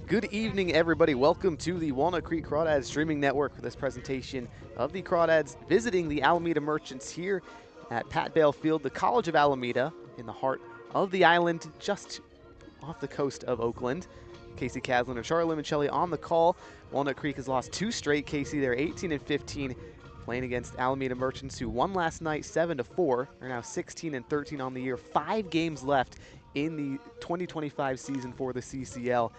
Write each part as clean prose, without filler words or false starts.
Good evening, everybody. Welcome to the Walnut Creek Crawdads streaming network for this presentation of the Crawdads visiting the Alameda Merchants here at Pat Bale Field, the College of Alameda, in the heart of the island, just off the coast of Oakland. Casey Caslin and Charlie Limoncelli on the call. Walnut Creek has lost two straight. Casey, they're 18-15, playing against Alameda Merchants, who won last night 7-4. They're now 16-13 on the year. 5 games left in the 2025 season for the CCL.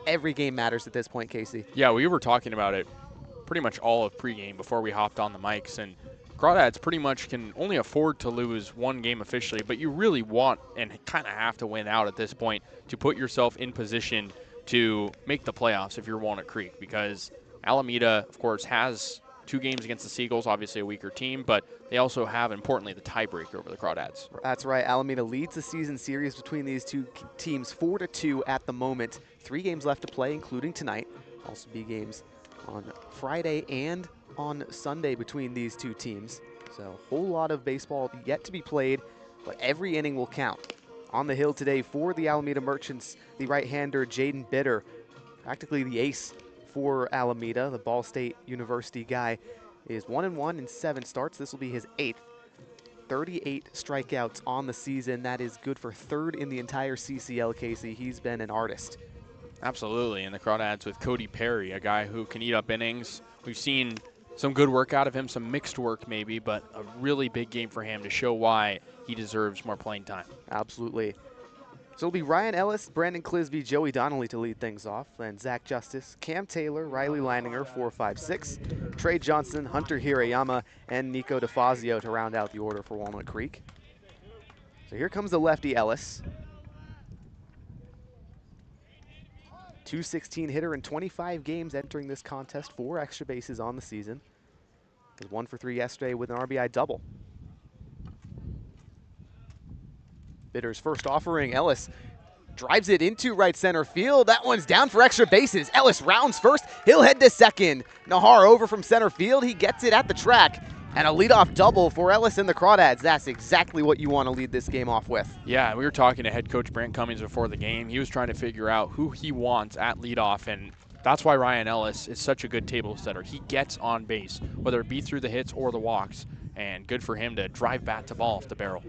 Every game matters at this point, Casey. Yeah, we were talking about it pretty much all of pregame before we hopped on the mics, and Crawdads pretty much can only afford to lose one game officially, but you really want and kind of have to win out at this point to put yourself in position to make the playoffs if you're Walnut Creek, because Alameda, of course, has 2 games against the Seagulls, obviously a weaker team, but they also have, importantly, the tiebreaker over the Crawdads. That's right. Alameda leads the season series between these two teams 4-2 at the moment. 3 games left to play, including tonight. Also be games on Friday and on Sunday between these two teams. So a whole lot of baseball yet to be played, but every inning will count. On the hill today for the Alameda Merchants, the right-hander Jaden Bitter, practically the ace for Alameda. The Ball State University guy is 1-1 in 7 starts. This will be his 8th. 38 strikeouts on the season. That is good for 3rd in the entire CCL, Casey. He's been an artist. Absolutely, and the Crawdads with Cody Perry, a guy who can eat up innings. We've seen some good work out of him, some mixed work maybe, but a really big game for him to show why he deserves more playing time. Absolutely. So it'll be Ryan Ellis, Brandon Clisby, Joey Donnelly to lead things off, then Zach Justice, Cam Taylor, Riley Leininger, 4-5-6, Trey Johnson, Hunter Hirayama, and Nico DeFazio to round out the order for Walnut Creek. So here comes the lefty Ellis. .216 hitter in 25 games entering this contest, 4 extra bases on the season. Was 1 for 3 yesterday with an RBI double. Bitter's first offering, Ellis drives it into right center field. That one's down for extra bases. Ellis rounds first. He'll head to second. Nahar over from center field. He gets it at the track. And a leadoff double for Ellis and the Crawdads. That's exactly what you want to lead this game off with. Yeah, we were talking to head coach Brant Cummings before the game. He was trying to figure out who he wants at leadoff, and that's why Ryan Ellis is such a good table setter. He gets on base, whether it be through the hits or the walks, and good for him to drive bat to ball off the barrel.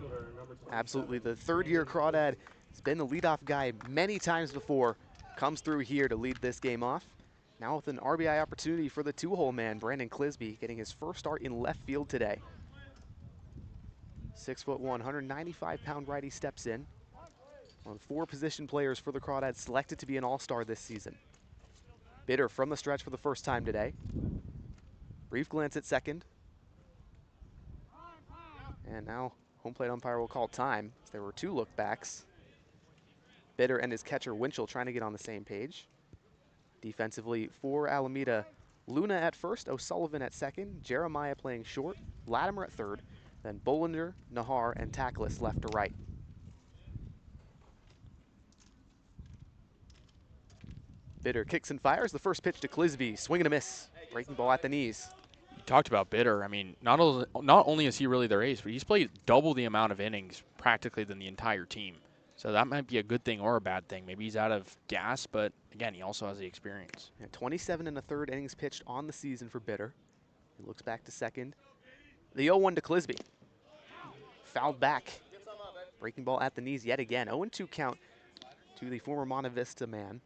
Absolutely. The 3rd-year Crawdad has been the leadoff guy many times before. Comes through here to lead this game off. Now with an RBI opportunity for the 2-hole man, Brandon Clisby, getting his first start in left field today. 6'1", 195-pound righty steps in. One of 4 position players for the Crawdads selected to be an all-star this season. Bitter from the stretch for the first time today. Brief glance at second. And now home plate umpire will call time. There were 2 look-backs. Bitter and his catcher Winchell trying to get on the same page. Defensively for Alameda, Luna at first, O'Sullivan at second, Jeremiah playing short, Latimer at third, then Bollinger, Nahar, and Tackless left to right. Bitter kicks and fires. The first pitch to Clisby, swing and a miss. Breaking ball at the knees. You talked about Bitter. I mean, not only is he really their ace, but he's played double the amount of innings practically than the entire team. So that might be a good thing or a bad thing. Maybe he's out of gas, but again, he also has the experience. And 27 1/3 innings pitched on the season for Bitter. He looks back to second. The 0-1 to Clisby. Fouled back. Breaking ball at the knees yet again. 0-2 count to the former Monte Vista man.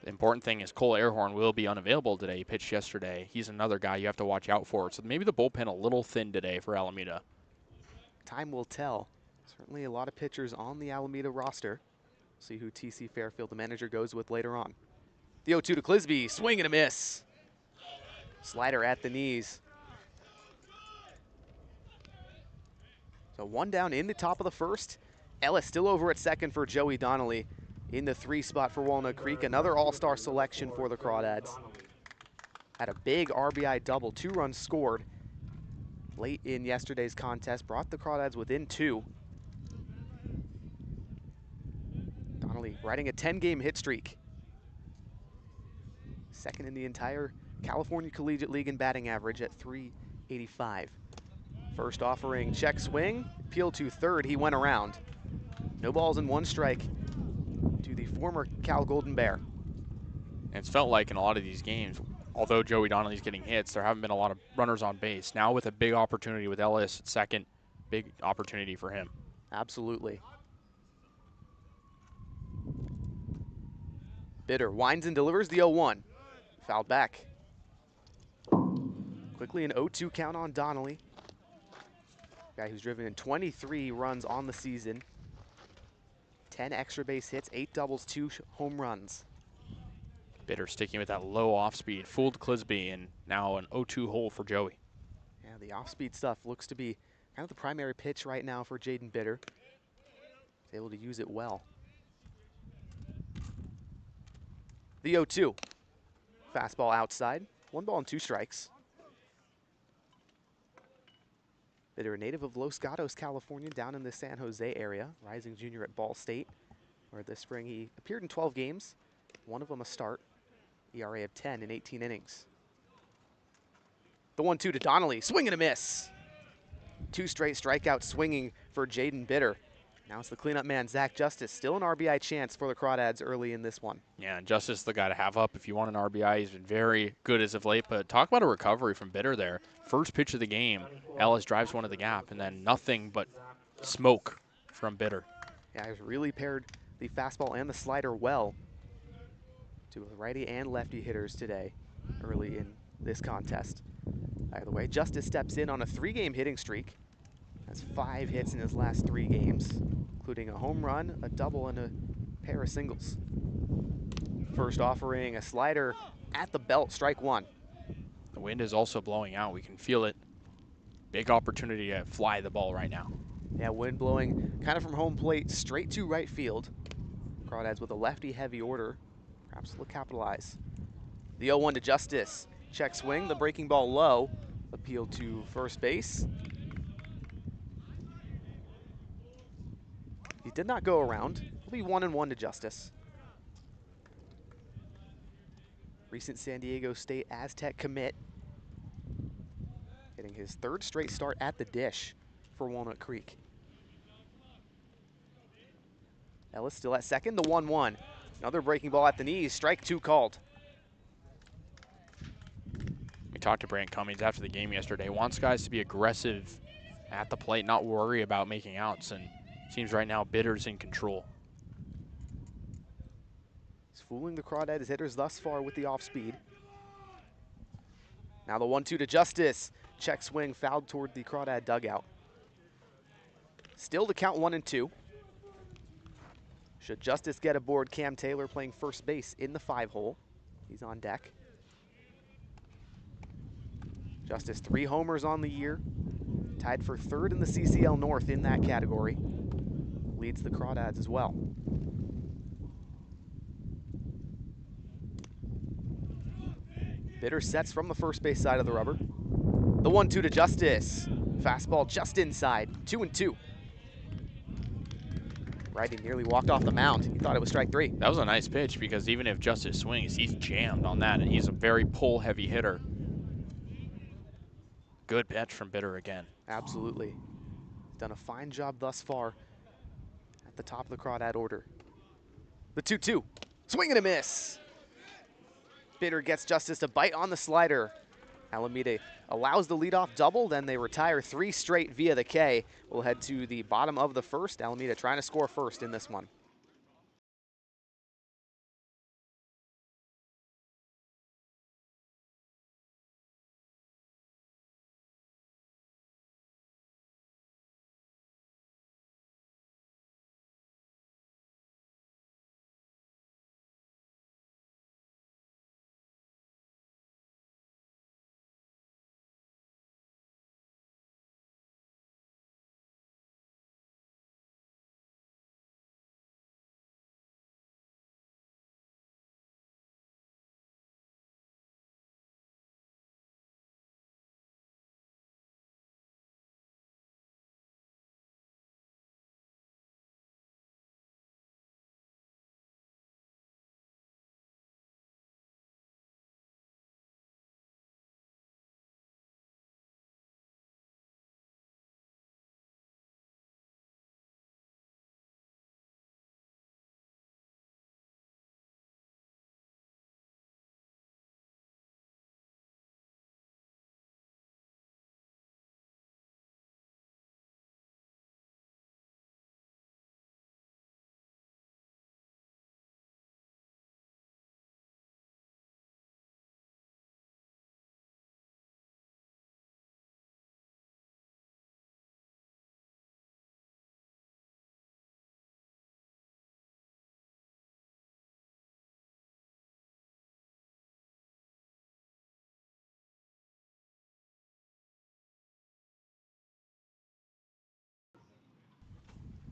The important thing is Cole Airhorn will be unavailable today. He pitched yesterday. He's another guy you have to watch out for. So maybe the bullpen a little thin today for Alameda. Time will tell. Certainly a lot of pitchers on the Alameda roster. See who TC Fairfield, the manager, goes with later on. The 0-2 to Clisby, swing and a miss. Slider at the knees. So 1 down in the top of the first. Ellis still over at second for Joey Donnelly in the 3 spot for Walnut Creek. Another all-star selection for the Crawdads. Had a big RBI double, 2 runs scored late in yesterday's contest. Brought the Crawdads within 2. Donnelly riding a 10-game hit streak. 2nd in the entire California Collegiate League in batting average at .385. First offering, check swing, appeal to third, he went around. No balls and 1 strike to the former Cal Golden Bear. And it's felt like in a lot of these games, although Joey Donnelly's getting hits, there haven't been a lot of runners on base. Now with a big opportunity with Ellis at second, big opportunity for him. Absolutely. Bitter winds and delivers the 0-1. Fouled back. Quickly an 0-2 count on Donnelly. Guy who's driven in 23 runs on the season. 10 extra base hits, 8 doubles, 2 home runs. Bitter sticking with that low off speed, fooled Clisby, and now an 0-2 hole for Joey. Yeah, the off-speed stuff looks to be kind of the primary pitch right now for Jaden Bitter. He's able to use it well. The 0-2. Fastball outside. 1 ball and 2 strikes. Bitter, a native of Los Gatos, California, down in the San Jose area. Rising junior at Ball State, where this spring he appeared in 12 games. 1 of them a start. ERA of 10 in 18 innings. The 1-2 to Donnelly. Swing and a miss. 2 straight strikeouts swinging for Jaden Bitter. Now it's the cleanup man, Zach Justice. Still an RBI chance for the Crawdads early in this one. Yeah, and Justice the guy to have up if you want an RBI. He's been very good as of late, but talk about a recovery from Bitter there. First pitch of the game, Ellis drives one to the gap, and then nothing but smoke from Bitter. Yeah, he's really paired the fastball and the slider well to righty and lefty hitters today early in this contest. Either way, Justice steps in on a 3-game hitting streak. Has 5 hits in his last 3 games, including a home run, a double, and a pair of singles. First offering, a slider at the belt, strike 1. The wind is also blowing out. We can feel it. Big opportunity to fly the ball right now. Yeah, wind blowing kind of from home plate straight to right field. Crawdads with a lefty-heavy order. Perhaps they'll capitalize. The 0-1 to Justice. Check swing, the breaking ball low. Appeal to first base. He did not go around. It'll be 1-1 to Justice. Recent San Diego State Aztec commit. Getting his 3rd straight start at the dish for Walnut Creek. Ellis still at second, the 1-1. Another breaking ball at the knees, strike 2 called. We talked to Brant Cummings after the game yesterday. Wants guys to be aggressive at the plate, not worry about making outs, and seems right now Bitter's in control. He's fooling the Crawdads hitters thus far with the off-speed. Now the 1-2 to Justice. Check swing fouled toward the Crawdad dugout. Still to count 1-2. Should Justice get aboard, Cam Taylor playing first base in the 5-hole. He's on deck. Justice 3 homers on the year. Tied for 3rd in the CCL North in that category. Leads the Crawdads as well. Bitter sets from the first base side of the rubber. The 1-2 to Justice. Fastball just inside, 2-2. Righty nearly walked off the mound. He thought it was strike 3. That was a nice pitch because even if Justice swings, he's jammed on that, and he's a very pull-heavy hitter. Good pitch from Bitter again. Absolutely. Done a fine job thus far at the top of the Crawdad order. The 2-2. Swing and a miss. Bitter gets Justice to bite on the slider. Alameda allows the leadoff double, then they retire 3 straight via the K. We'll head to the bottom of the 1st. Alameda trying to score first in this one.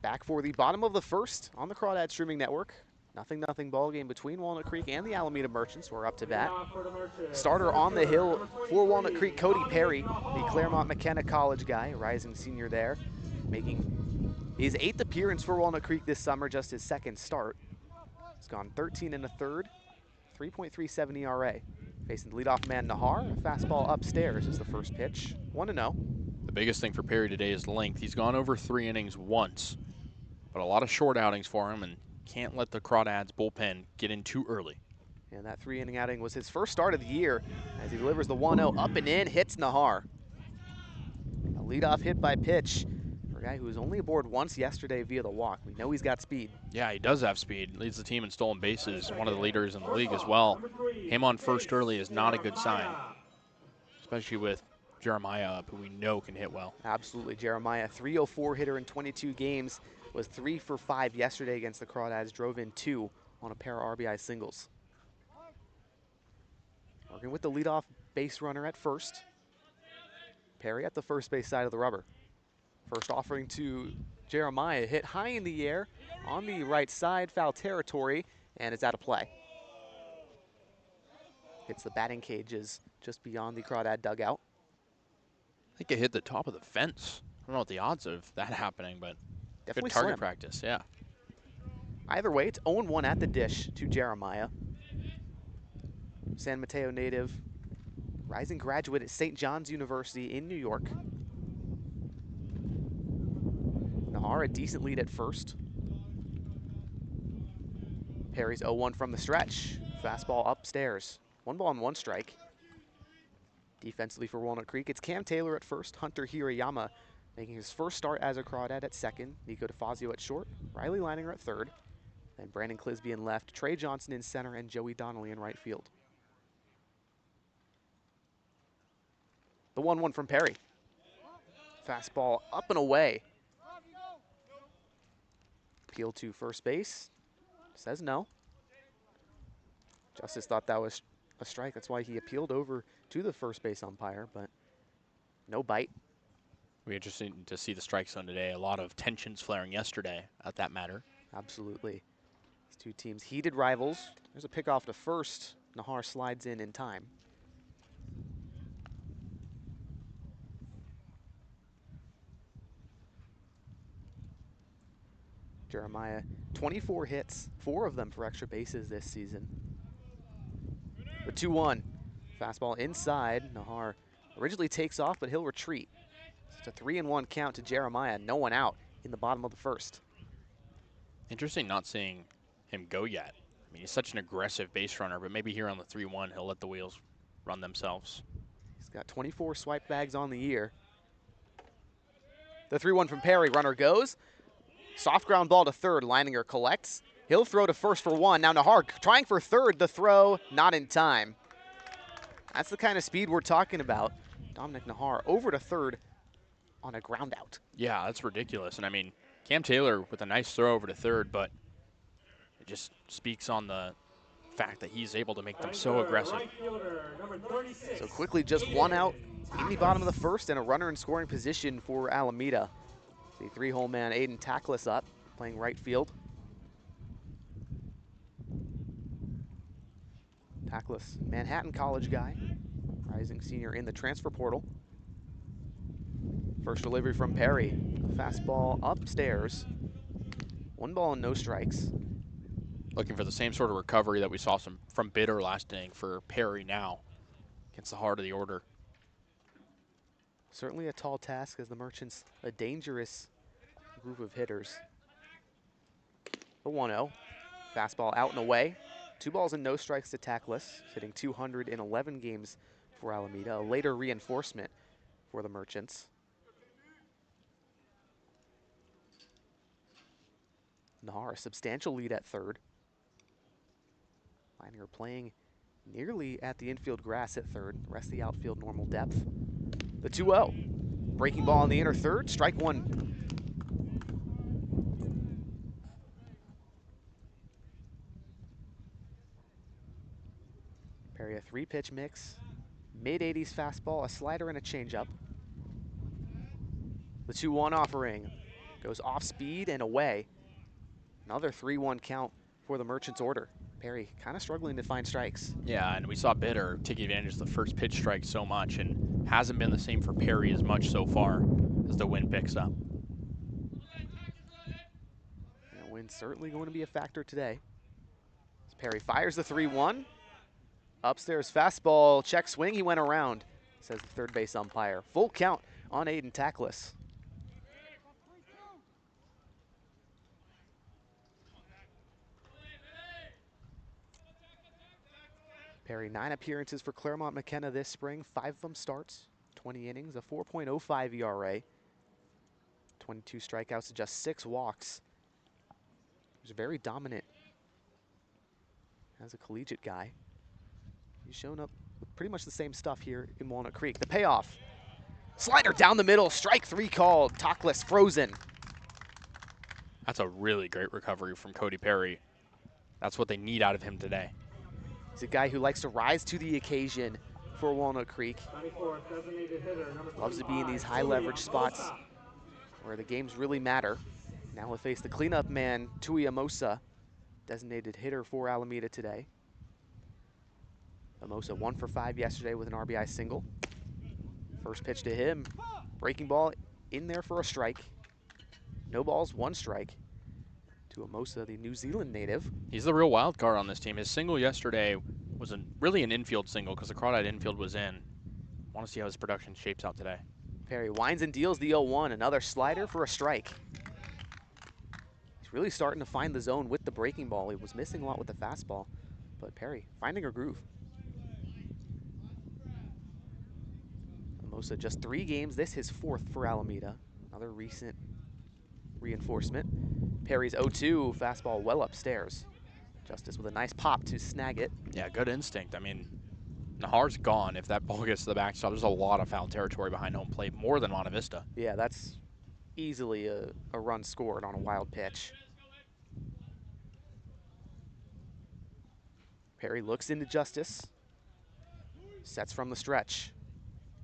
Back for the bottom of the first on the Crawdads streaming network. 0-0 ball game between Walnut Creek and the Alameda Merchants. We're up to bat. Starter on the hill for Walnut Creek, Cody Perry, the Claremont McKenna College guy, a rising senior there, making his 8th appearance for Walnut Creek this summer, just his 2nd start. He's gone 13 1/3, 3.37 ERA. Facing the leadoff man Nahar, a fastball upstairs is the first pitch. 1-0. The biggest thing for Perry today is length. He's gone over 3 innings once, but a lot of short outings for him, and can't let the Crawdads bullpen get in too early. And that 3-inning outing was his first start of the year as he delivers the 1-0 up and in, hits Nahar. A leadoff hit by pitch for a guy who was only aboard once yesterday via the walk. We know he's got speed. Yeah, he does have speed. Leads the team in stolen bases, one of the leaders in the league as well. Him on first early is not a good sign, especially with Jeremiah up, who we know can hit well. Absolutely, Jeremiah, 304 hitter in 22 games, was 3 for 5 yesterday against the Crawdads, drove in 2 on a pair of RBI singles. Working with the leadoff base runner at first. Perry at the first base side of the rubber. First offering to Jeremiah, hit high in the air on the right side, foul territory, and it's out of play. Hits the batting cages just beyond the Crawdad dugout. I think it hit the top of the fence. I don't know what the odds of that happening, but Definitely good target slim. practice, yeah. Either way, it's 0-1 at the dish to Jeremiah. San Mateo native, rising graduate at St. John's University in New York. Nahar, a decent lead at first. Perry's 0-1 from the stretch. Fastball upstairs. 1 ball and 1 strike. Defensively for Walnut Creek, it's Cam Taylor at first, Hunter Hirayama making his first start as a Crawdad at second, Nico DeFazio at short, Riley Leininger at third, then Brandon Clisby in left, Trey Johnson in center, and Joey Donnelly in right field. The 1-1 from Perry. Fastball up and away. Appeal to first base. Says no. Justice thought that was a strike. That's why he appealed over to the first base umpire, but no bite. It'll be interesting to see the strike zone today. A lot of tensions flaring yesterday at that matter. Absolutely. These two teams heated rivals. There's a pickoff to first. Nahar slides in time. Jeremiah, 24 hits, 4 of them for extra bases this season. The 2-1. Fastball inside. Nahar originally takes off, but he'll retreat. It's a 3-1 count to Jeremiah. No one out in the bottom of the first. Interesting not seeing him go yet. I mean, he's such an aggressive base runner, but maybe here on the 3-1, he'll let the wheels run themselves. He's got 24 swipe bags on the year. The 3-1 from Perry. Runner goes. Soft ground ball to third. Leininger collects. He'll throw to first for 1. Now Nahar trying for third. The throw not in time. That's the kind of speed we're talking about. Dominic Nahar over to third on a ground out. Yeah, that's ridiculous. And I mean, Cam Taylor with a nice throw over to third, but it just speaks on the fact that he's able to make them so aggressive. So quickly just 1 out in the bottom of the first and a runner in scoring position for Alameda. The 3-hole man Aiden Tackless up, playing right field. Tackless, Manhattan College guy, rising senior in the transfer portal. First delivery from Perry. Fastball upstairs. 1 ball and no strikes. Looking for the same sort of recovery that we saw from Bitter last inning for Perry now against the heart of the order. Certainly a tall task as the Merchants, a dangerous group of hitters. The 1-0. Fastball out and away. 2 balls and no strikes to Tackless, hitting 211 games for Alameda, a later reinforcement for the Merchants. Nahar, a substantial lead at third. Leininger playing nearly at the infield grass at third, the rest of the outfield normal depth. The 2-0. Breaking ball in the inner third, strike 1. Perry, a 3-pitch mix, mid-80s fastball, a slider, and a changeup. The 2-1 offering. Goes off speed and away. Another 3-1 count for the Merchants order. Perry kind of struggling to find strikes. Yeah, and we saw Bitter take advantage of the first pitch strike so much, and hasn't been the same for Perry as much so far as the wind picks up. That wind's certainly going to be a factor today. As Perry fires the 3-1. Upstairs fastball, check swing, he went around, says the third base umpire. Full count on Aiden Tackless. Perry, 9 appearances for Claremont McKenna this spring, 5 of them starts, 20 innings, a 4.05 ERA, 22 strikeouts to just 6 walks. He's very dominant as a collegiate guy. He's shown up with pretty much the same stuff here in Walnut Creek. The payoff, slider down the middle, strike 3 called, Tackless frozen. That's a really great recovery from Cody Perry. That's what they need out of him today. He's a guy who likes to rise to the occasion for Walnut Creek. Loves to be in these high leverage spots where the games really matter. Now he'll face the cleanup man, Tui Amosa, designated hitter for Alameda today. Amosa 1 for 5 yesterday with an RBI single. First pitch to him, breaking ball in there for a strike. No balls, 1 strike to Amosa, the New Zealand native. He's the real wild card on this team. His single yesterday was really an infield single because the Crawdad infield was in. Want to see how his production shapes out today. Perry winds and deals the 0-1, another slider for a strike. He's really starting to find the zone with the breaking ball. He was missing a lot with the fastball, but Perry finding a groove. Amosa just 3 games. This his 4th for Alameda. Another recent reinforcement. Perry's 0-2, fastball well upstairs. Justice with a nice pop to snag it. Yeah, good instinct. I mean, Nahar's gone. If that ball gets to the backstop, there's a lot of foul territory behind home plate, more than Monte Vista. Yeah, that's easily a run scored on a wild pitch. Perry looks into Justice. Sets from the stretch.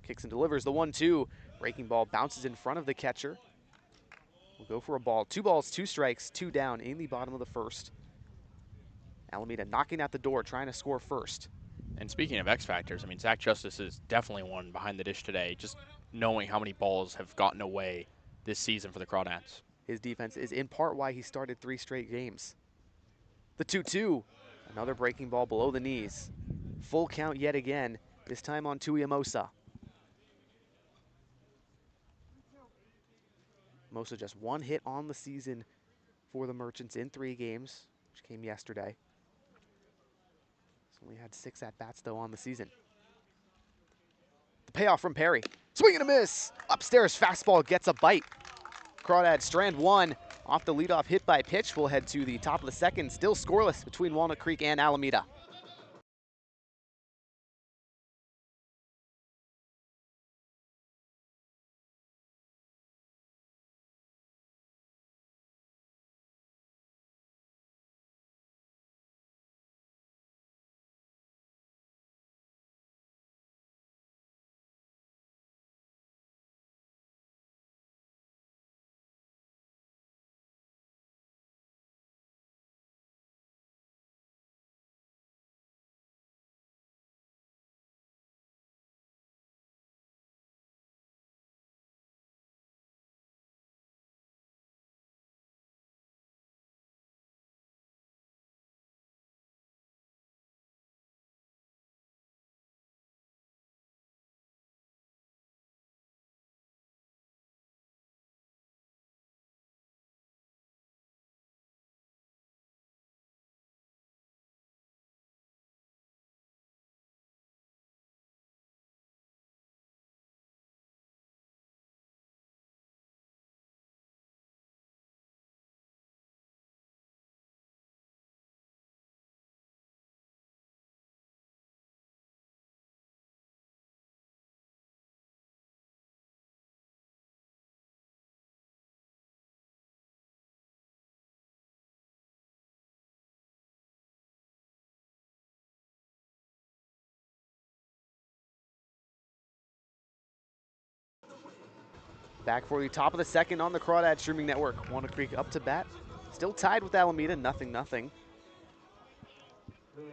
Kicks and delivers the 1-2. Breaking ball bounces in front of the catcher. We'll go for a ball. 2 balls, 2 strikes, 2 down in the bottom of the 1st. Alameda knocking at the door, trying to score first. And speaking of X factors, I mean, Zach Justice is definitely one behind the dish today, just knowing how many balls have gotten away this season for the Crawdads. His defense is in part why he started 3 straight games. The 2-2, another breaking ball below the knees. Full count yet again, this time on Tui Amosa. Amosa just 1 hit on the season for the Merchants in 3 games, which came yesterday. He's only had 6 at-bats, though, on the season. The payoff from Perry. Swing and a miss. Upstairs fastball gets a bite. Crawdad strand 1 off the leadoff hit by pitch. We'll head to the top of the 2nd. Still scoreless between Walnut Creek and Alameda. Back for the top of the second on the Crawdads streaming network. Walnut Creek up to bat. Still tied with Alameda, 0-0.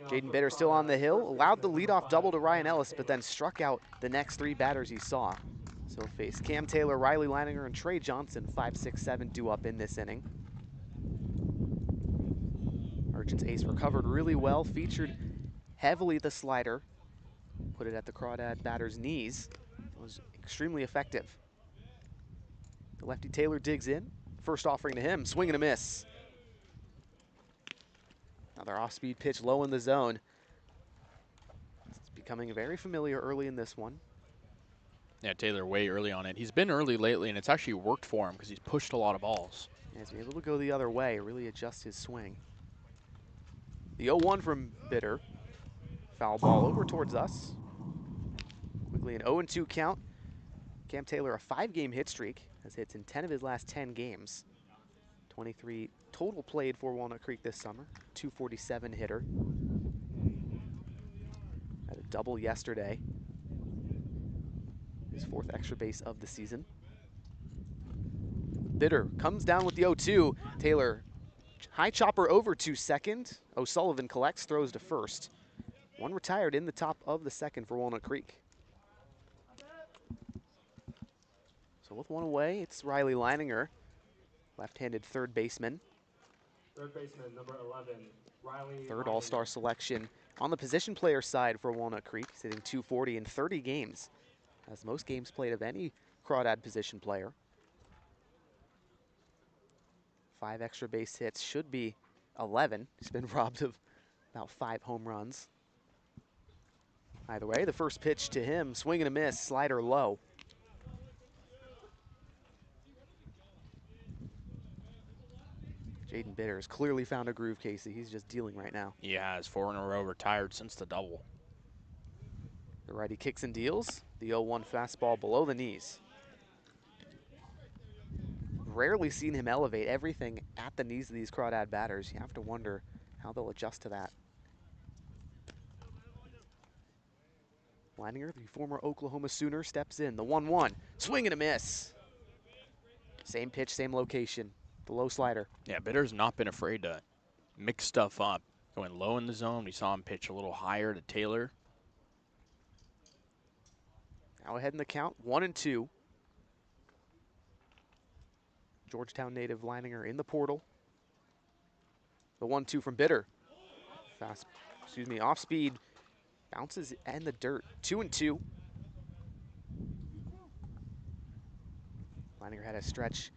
Jaden Bitter still on the hill. Allowed the leadoff double to Ryan Ellis, but then struck out the next 3 batters he saw. So face Cam Taylor, Riley Leininger, and Trey Johnson, 5, 6, 7 due up in this inning. Merchants ace recovered really well, featured heavily the slider. Put it at the Crawdad batter's knees. It was extremely effective. The lefty Taylor digs in. First offering to him, swing and a miss. Another off-speed pitch low in the zone. It's becoming very familiar early in this one. Yeah, Taylor way early on it. He's been early lately, and it's actually worked for him because he's pushed a lot of balls. Yeah, he's been able to go the other way, really adjust his swing. The 0-1 from Bitter. Foul ball over towards us. Quickly an 0-2 count. Cam Taylor, a 5-game hit streak, has hits in 10 of his last 10 games. 23 total played for Walnut Creek this summer. 247 hitter. Had a double yesterday. His 4th extra base of the season. Bitter comes down with the 0-2. Taylor, high chopper over to second. O'Sullivan collects, throws to first. One retired in the top of the second for Walnut Creek. So with one away, it's Riley Leininger, left-handed third baseman. Third baseman, number 11, Riley Third Leininger. all-star selection on the position player side for Walnut Creek, sitting 240 in 30 games. Has most games played of any Crawdad position player. 5 extra base hits, should be 11. He's been robbed of about 5 home runs. Either way, the first pitch to him, swing and a miss, slider low. Jaden Bitter has clearly found a groove, Casey. He's just dealing right now. He has 4 in a row, retired since the double. The righty kicks and deals. The 0-1 fastball below the knees. Rarely seen him elevate everything at the knees of these Crawdad batters. You have to wonder how they'll adjust to that. Leininger, the former Oklahoma Sooner, steps in. The 1-1, swing and a miss. Same pitch, same location. The low slider. Yeah, Bitter's not been afraid to mix stuff up. Going low in the zone, we saw him pitch a little higher to Taylor. Now ahead in the count, 1-2. Georgetown native Leininger in the portal. The 1-2 from Bitter. Off speed, bounces in the dirt. 2-2. Leininger had a stretch,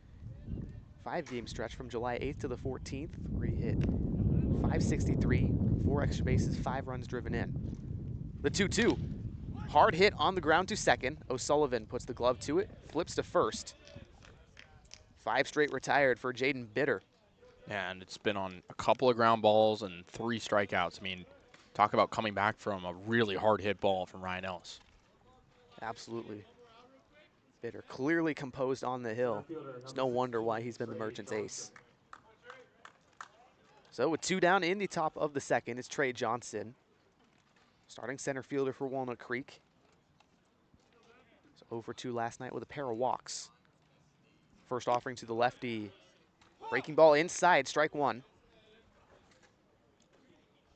5-game stretch from July 8th to the 14th, where he hit 563, 4 extra bases, 5 runs driven in. The 2-2, hard hit on the ground to second. O'Sullivan puts the glove to it, flips to first. 5 straight retired for Jaden Bitter. Yeah, and it's been on a couple of ground balls and 3 strikeouts. I mean, talk about coming back from a really hard hit ball from Ryan Ellis. Absolutely. Bitter clearly composed on the hill. It's no wonder why he's been the Merchants' ace. So with 2 down in the top of the second, it's Trey Johnson, starting center fielder for Walnut Creek. So 0-2 last night with a pair of walks. First offering to the lefty. Breaking ball inside, strike 1.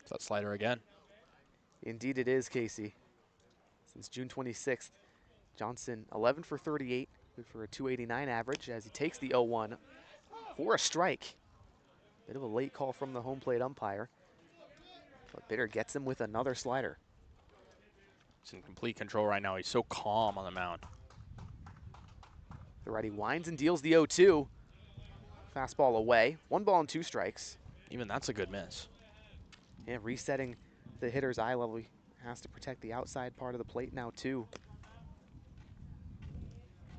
It's that slider again. Indeed it is, Casey. Since June 26th, Johnson 11 for 38, good for a 289 average as he takes the 0-1 for a strike. Bit of a late call from the home plate umpire, but Bitter gets him with another slider. He's in complete control right now. He's so calm on the mound. The righty winds and deals the 0-2. Fastball away, 1 ball and 2 strikes. Even that's a good miss. Yeah, resetting the hitter's eye level. He has to protect the outside part of the plate now too.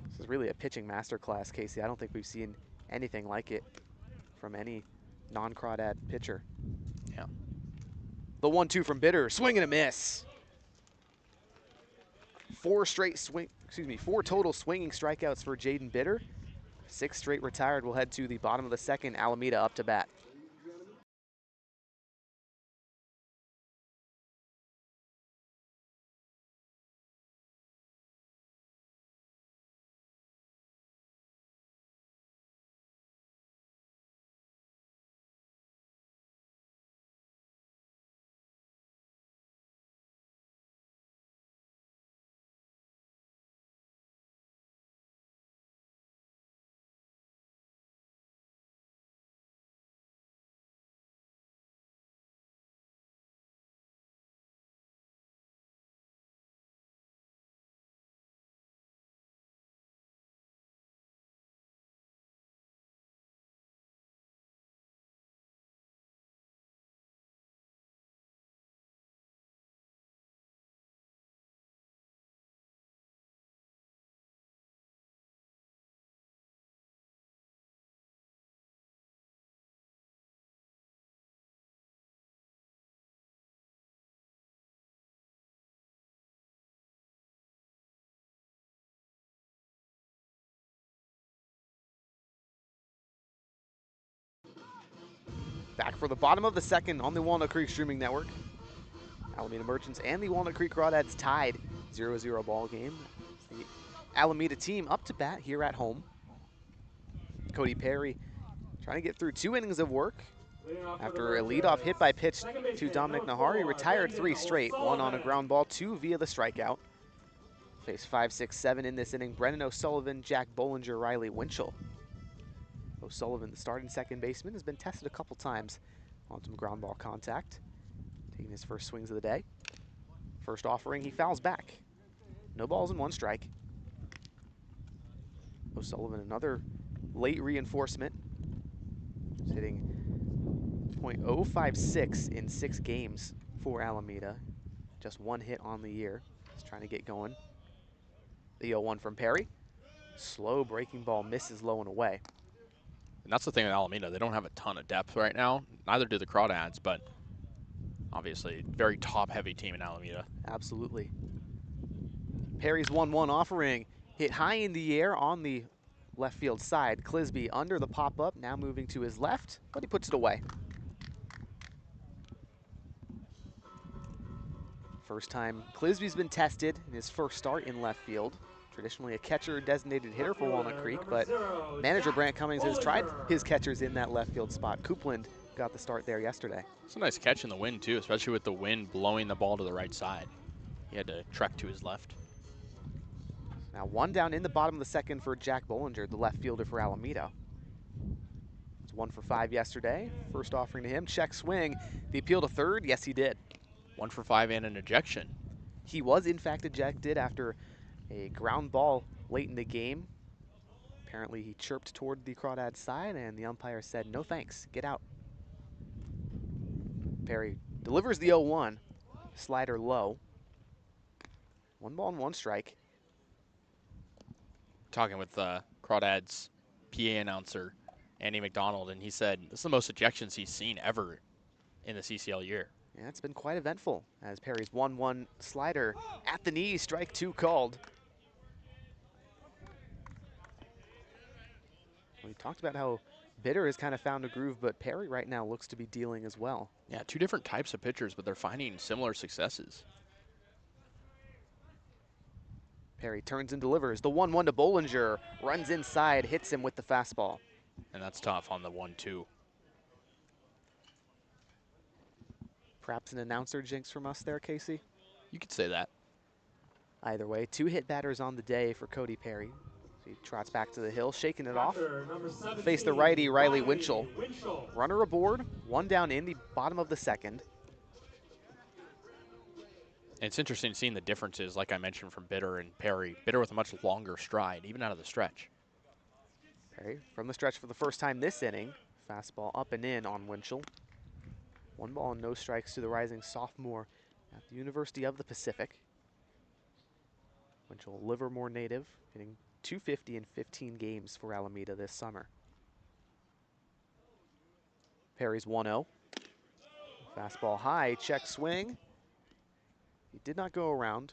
This is really a pitching masterclass, Casey. I don't think we've seen anything like it from any non-Crawdad pitcher. Yeah. The 1-2 from Bitter, swing and a miss. 4 total swinging strikeouts for Jaden Bitter. 6 straight retired. We'll head to the bottom of the second. Alameda up to bat. Back for the bottom of the second on the Walnut Creek streaming network. Alameda Merchants and the Walnut Creek Crawdads tied 0-0 ball game. The Alameda team up to bat here at home. Cody Perry trying to get through 2 innings of work. After a leadoff hit by pitch to Dominic Nahari, retired 3 straight, 1 on a ground ball, 2 via the strikeout. Faced 5, 6, 7 in this inning. Brennan O'Sullivan, Jack Bollinger, Riley Winchell. O'Sullivan, the starting second baseman, has been tested a couple times on some ground ball contact. Taking his first swings of the day. First offering, he fouls back. No balls and 1 strike. O'Sullivan, another late reinforcement. He's hitting .056 in 6 games for Alameda. Just 1 hit on the year. He's trying to get going. The 0-1 from Perry. Slow breaking ball, misses low and away. And that's the thing with Alameda. They don't have a ton of depth right now. Neither do the Crawdads, but obviously very top-heavy team in Alameda. Absolutely. Perry's 1-1 offering hit high in the air on the left field side. Clisby under the pop-up, now moving to his left, but he puts it away. First time Clisby's been tested in his first start in left field. Traditionally a catcher-designated hitter for Walnut Creek, but manager Brant Cummings has tried his catchers in that left field spot. Coupland got the start there yesterday. It's a nice catch in the wind, too, especially with the wind blowing the ball to the right side. He had to trek to his left. Now 1 down in the bottom of the second for Jack Bollinger, the left fielder for Alameda. It's 1 for 5 yesterday. First offering to him, check swing. The appeal to third, yes he did. 1 for 5 and an ejection. He was in fact ejected after a ground ball late in the game. Apparently he chirped toward the Crawdads side and the umpire said, no thanks, get out. Perry delivers the 0-1, slider low. 1 ball and 1 strike. Talking with Crawdads PA announcer, Andy McDonald, and he said this is the most ejections he's seen ever in the CCL year. Yeah, it's been quite eventful as Perry's 1-1 slider at the knee, strike 2 called. We talked about how Bitter has kind of found a groove, but Perry right now looks to be dealing as well. Yeah, 2 different types of pitchers, but they're finding similar successes. Perry turns and delivers. The 1-1 to Bollinger, runs inside, hits him with the fastball. And that's tough on the 1-2. Perhaps an announcer jinx from us there, Casey? You could say that. Either way, 2 hit batters on the day for Cody Perry. So he trots back to the hill, shaking it off. Face the righty, Riley Winchell. Runner aboard, 1 down in the bottom of the second. And it's interesting seeing the differences, like I mentioned, from Bitter and Perry. Bitter with a much longer stride, even out of the stretch. Perry from the stretch for the first time this inning. Fastball up and in on Winchell. 1 ball and no strikes to the rising sophomore at the University of the Pacific. Winchell, Livermore native, hitting .250 in 15 games for Alameda this summer. Perry's 1-0. Fastball high, check swing. He did not go around.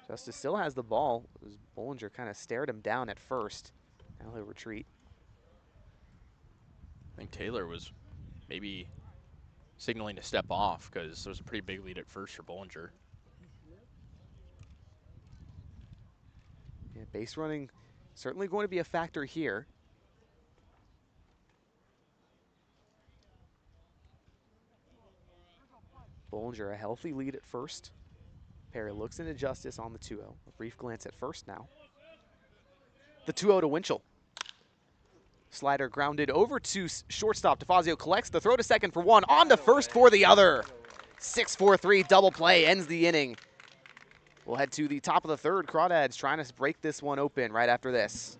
Justice still has the ball. Bollinger kind of stared him down at first. Now he'll retreat. I think Taylor was maybe signaling to step off because there was a pretty big lead at first for Bollinger. Yeah, base running certainly going to be a factor here. Bollinger a healthy lead at first. Perry looks into Justice on the 2-0. A brief glance at first now. The 2-0 to Winchell. Slider grounded over to shortstop. DeFazio collects the throw to second for 1. On to first for the other. 6-4-3 double play ends the inning. We'll head to the top of the third. Crawdads trying to break this one open right after this.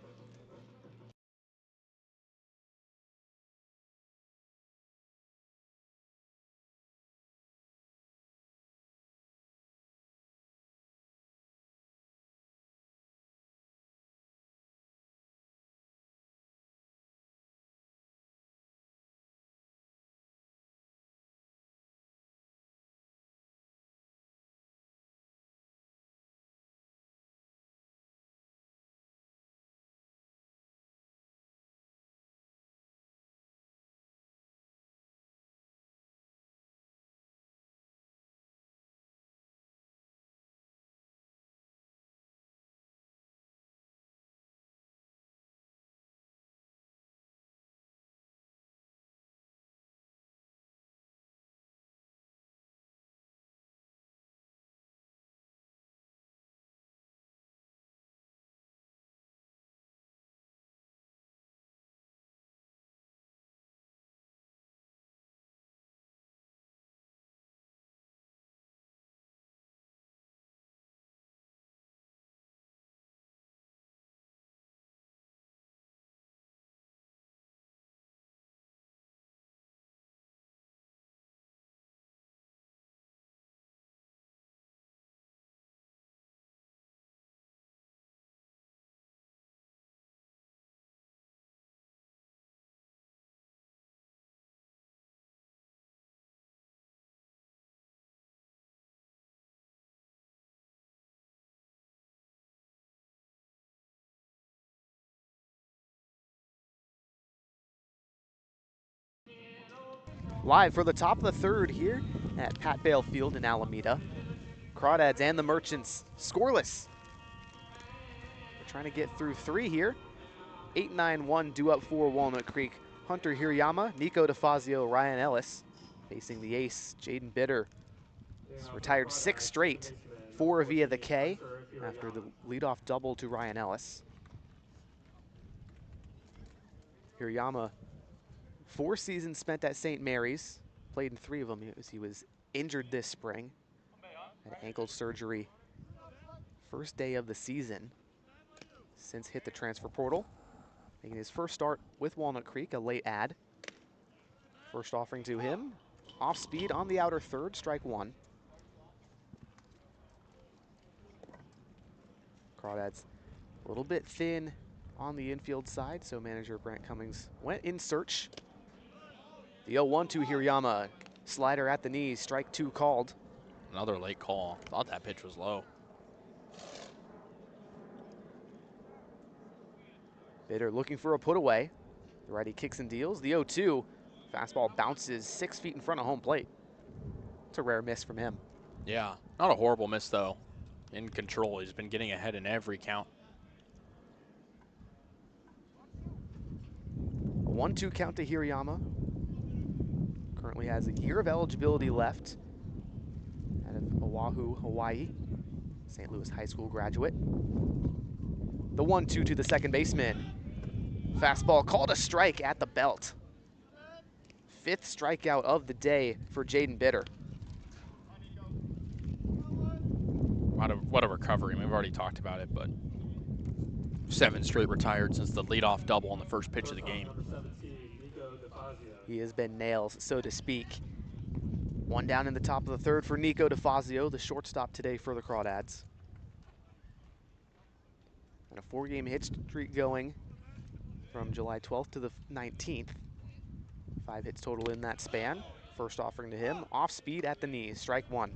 Live for the top of the third here at Pat Bale Field in Alameda. Crawdads and the Merchants scoreless. We're trying to get through 3 here. 8-9-1 due up for Walnut Creek. Hunter Hirayama, Nico DeFazio, Ryan Ellis. Facing the ace, Jaden Bitter. He's retired 6 straight, 4 via the K after the leadoff double to Ryan Ellis. Hirayama, 4 seasons spent at St. Mary's. Played in 3 of them as he was injured this spring. Had ankle surgery first day of the season. Since hit the transfer portal. Making his first start with Walnut Creek, a late add. First offering to him. Off speed on the outer third, strike 1. Crawdads a little bit thin on the infield side, so manager Brent Cummings went in search. The 0-1 to Hirayama. Slider at the knees, strike 2 called. Another late call. Thought that pitch was low. Bitter looking for a put away. The righty kicks and deals. The 0-2. Fastball bounces 6 feet in front of home plate. It's a rare miss from him. Yeah, not a horrible miss though. In control, he's been getting ahead in every count. A 1-2 count to Hirayama. Currently has a year of eligibility left. Out of Oahu, Hawaii. St. Louis High School graduate. The 1-2 to the second baseman. Fastball called a strike at the belt. 5th strikeout of the day for Jaden Bitter. What a recovery. I mean, we've already talked about it, but 7 straight retired since the leadoff double on the first pitch of the game. He has been nails, so to speak. 1 down in the top of the third for Nico DeFazio, the shortstop today for the Crawdads. And a 4-game hit streak going from July 12th to the 19th. 5 hits total in that span. First offering to him, off speed at the knees, strike 1.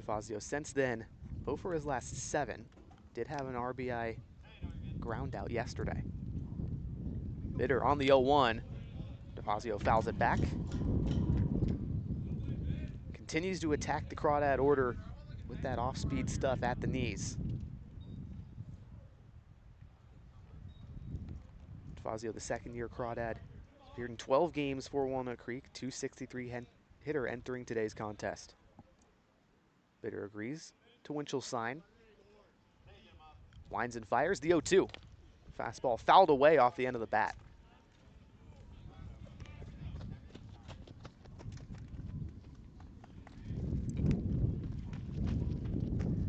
DeFazio since then, 0 for his last 7. Did have an RBI ground out yesterday. Bitter on the 0-1. DeFazio fouls it back. Continues to attack the Crawdad order with that off-speed stuff at the knees. DeFazio, the second-year Crawdad, appeared in 12 games for Walnut Creek, .263 hitter entering today's contest. Bitter agrees to Winchell's sign. Winds and fires the 0-2. Fastball fouled away off the end of the bat.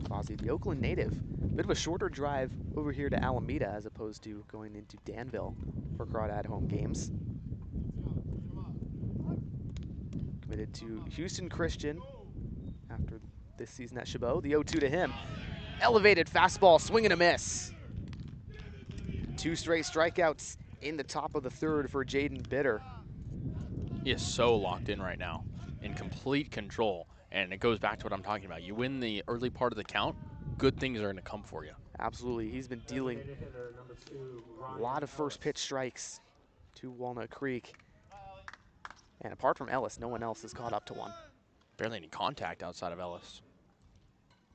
Fozzie, the Oakland native, bit of a shorter drive over here to Alameda as opposed to going into Danville for Crawdad home games. Committed to Houston Christian after this season at Chabot. The 0-2 to him. Elevated fastball, swing and a miss. 2 straight strikeouts in the top of the third for Jaden Bitter. He is so locked in right now, in complete control. And it goes back to what I'm talking about. You win the early part of the count, good things are going to come for you. Absolutely. He's been dealing a lot of first pitch strikes to Walnut Creek. And apart from Ellis, no one else has caught up to one. Barely any contact outside of Ellis.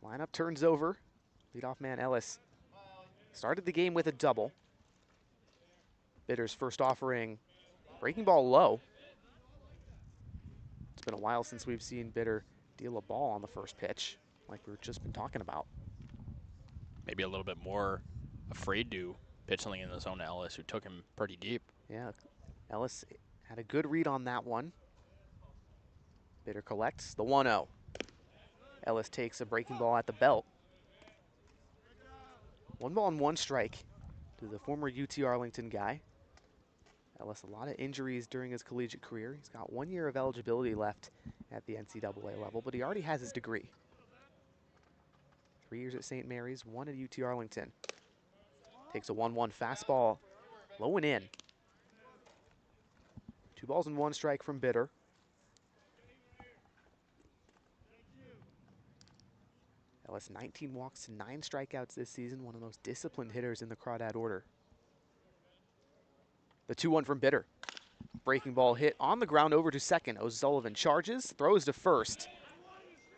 Lineup turns over. Leadoff man Ellis started the game with a double. Bitter's first offering, breaking ball low. It's been a while since we've seen Bitter deal a ball on the first pitch, like we've just been talking about. Maybe a little bit more afraid to pitch something in the zone to Ellis, who took him pretty deep. Yeah, Ellis had a good read on that one. Bitter collects the 1-0. Ellis takes a breaking ball at the belt. 1 ball and 1 strike to the former UT Arlington guy. Ellis, a lot of injuries during his collegiate career. He's got 1 year of eligibility left at the NCAA level, but he already has his degree. 3 years at St. Mary's, 1 at UT Arlington. Takes a 1-1 fastball, low and in. 2 balls and 1 strike from Bitter. Ellis, 19 walks to 9 strikeouts this season, one of the most disciplined hitters in the Crawdad order. The 2-1 from Bitter. Breaking ball hit on the ground over to second. O'Sullivan charges, throws to first.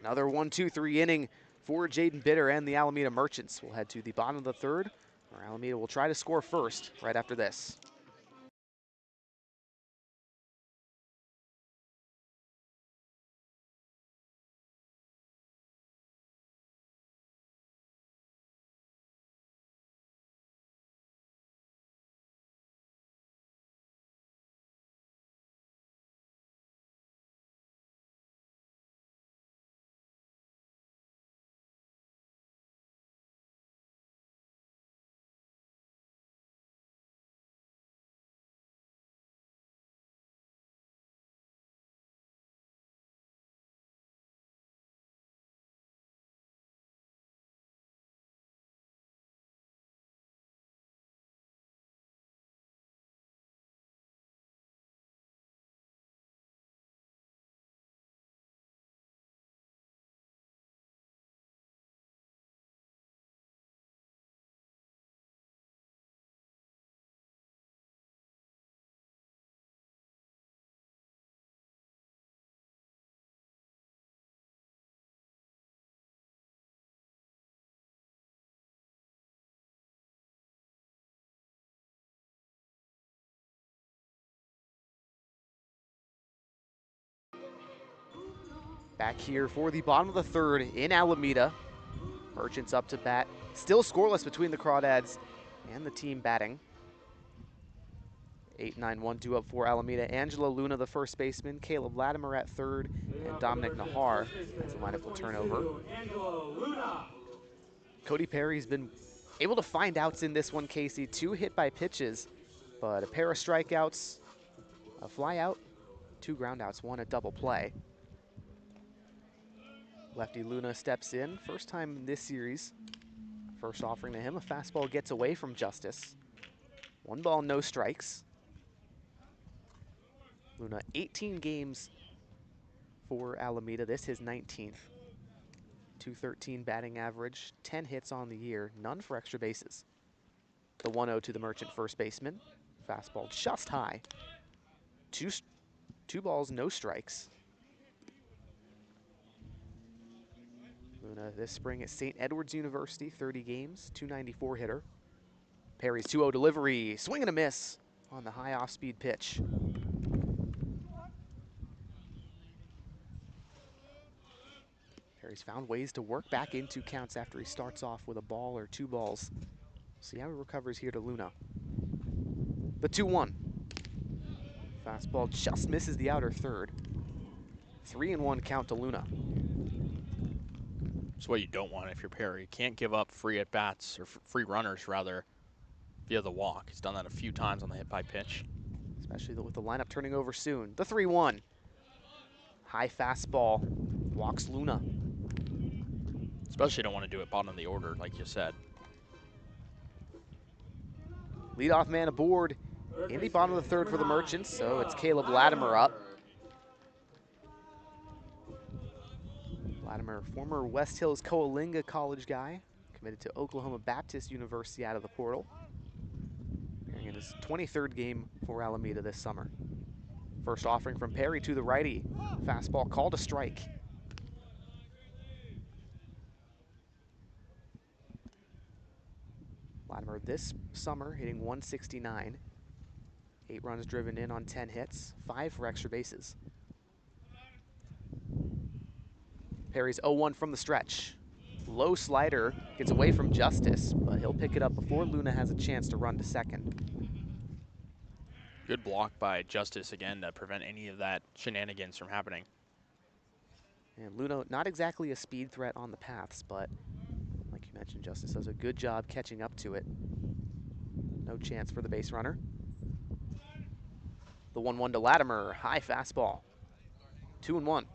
Another 1-2-3 inning for Jaden Bitter and the Alameda Merchants. We'll head to the bottom of the third, where Alameda will try to score first right after this. Back here for the bottom of the third in Alameda. Merchants up to bat. Still scoreless between the Crawdads and the team batting. 8-9-1 due up for Alameda. Angela Luna, the first baseman. Caleb Latimer at third. And Dominic Nahar as the lineup will turn over. Cody Perry's been able to find outs in this one, Casey. 2 hit by pitches, but a pair of strikeouts, a fly out, 2 groundouts, 1 a double play. Lefty Luna steps in, first time in this series. First offering to him, a fastball gets away from Justice. 1 ball, no strikes. Luna, 18 games for Alameda. This his 19th. 213 batting average, 10 hits on the year, none for extra bases. The 1-0 to the Merchant first baseman. Fastball just high. Two balls, no strikes. Luna this spring at St. Edward's University, 30 games, 294 hitter. Perry's 2-0 delivery, swing and a miss on the high off-speed pitch. Perry's found ways to work back into counts after he starts off with a ball or 2 balls. See how he recovers here to Luna. The 2-1. Fastball just misses the outer third. 3-1 count to Luna. It's what you don't want if you're Perry. You can't give up free at-bats, or free runners, rather, via the walk. He's done that a few times on the hit-by-pitch. Especially with the lineup turning over soon. The 3-1. High fastball. Walks Luna. Especially don't want to do it bottom of the order, like you said. Leadoff man aboard in the bottom of the third for the Merchants, so it's Caleb Latimer up. Latimer, former West Hills Coalinga College guy, committed to Oklahoma Baptist University out of the portal. Appearing in his 23rd game for Alameda this summer. First offering from Perry to the righty. Fastball called a strike. Latimer this summer hitting 169. 8 runs driven in on 10 hits, 5 for extra bases. Perry's 0-1 from the stretch. Low slider, gets away from Justice, but he'll pick it up before Luna has a chance to run to second. Good block by Justice again to prevent any of that shenanigans from happening. And Luna, not exactly a speed threat on the paths, but like you mentioned, Justice does a good job catching up to it. No chance for the base runner. The 1-1 to Latimer, high fastball. 2-1.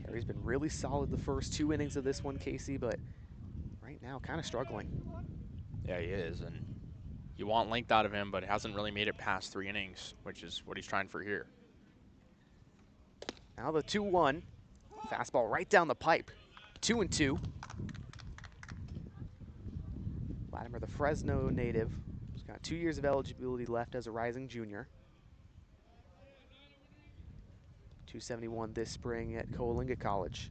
Perry's been really solid the first 2 innings of this one, Casey, but right now kind of struggling. Yeah, he is, and you want length out of him, but hasn't really made it past 3 innings, which is what he's trying for here. Now the 2-1, fastball right down the pipe. 2-2. Latimer, the Fresno native, has got 2 years of eligibility left as a rising junior. 271 this spring at Coalinga College.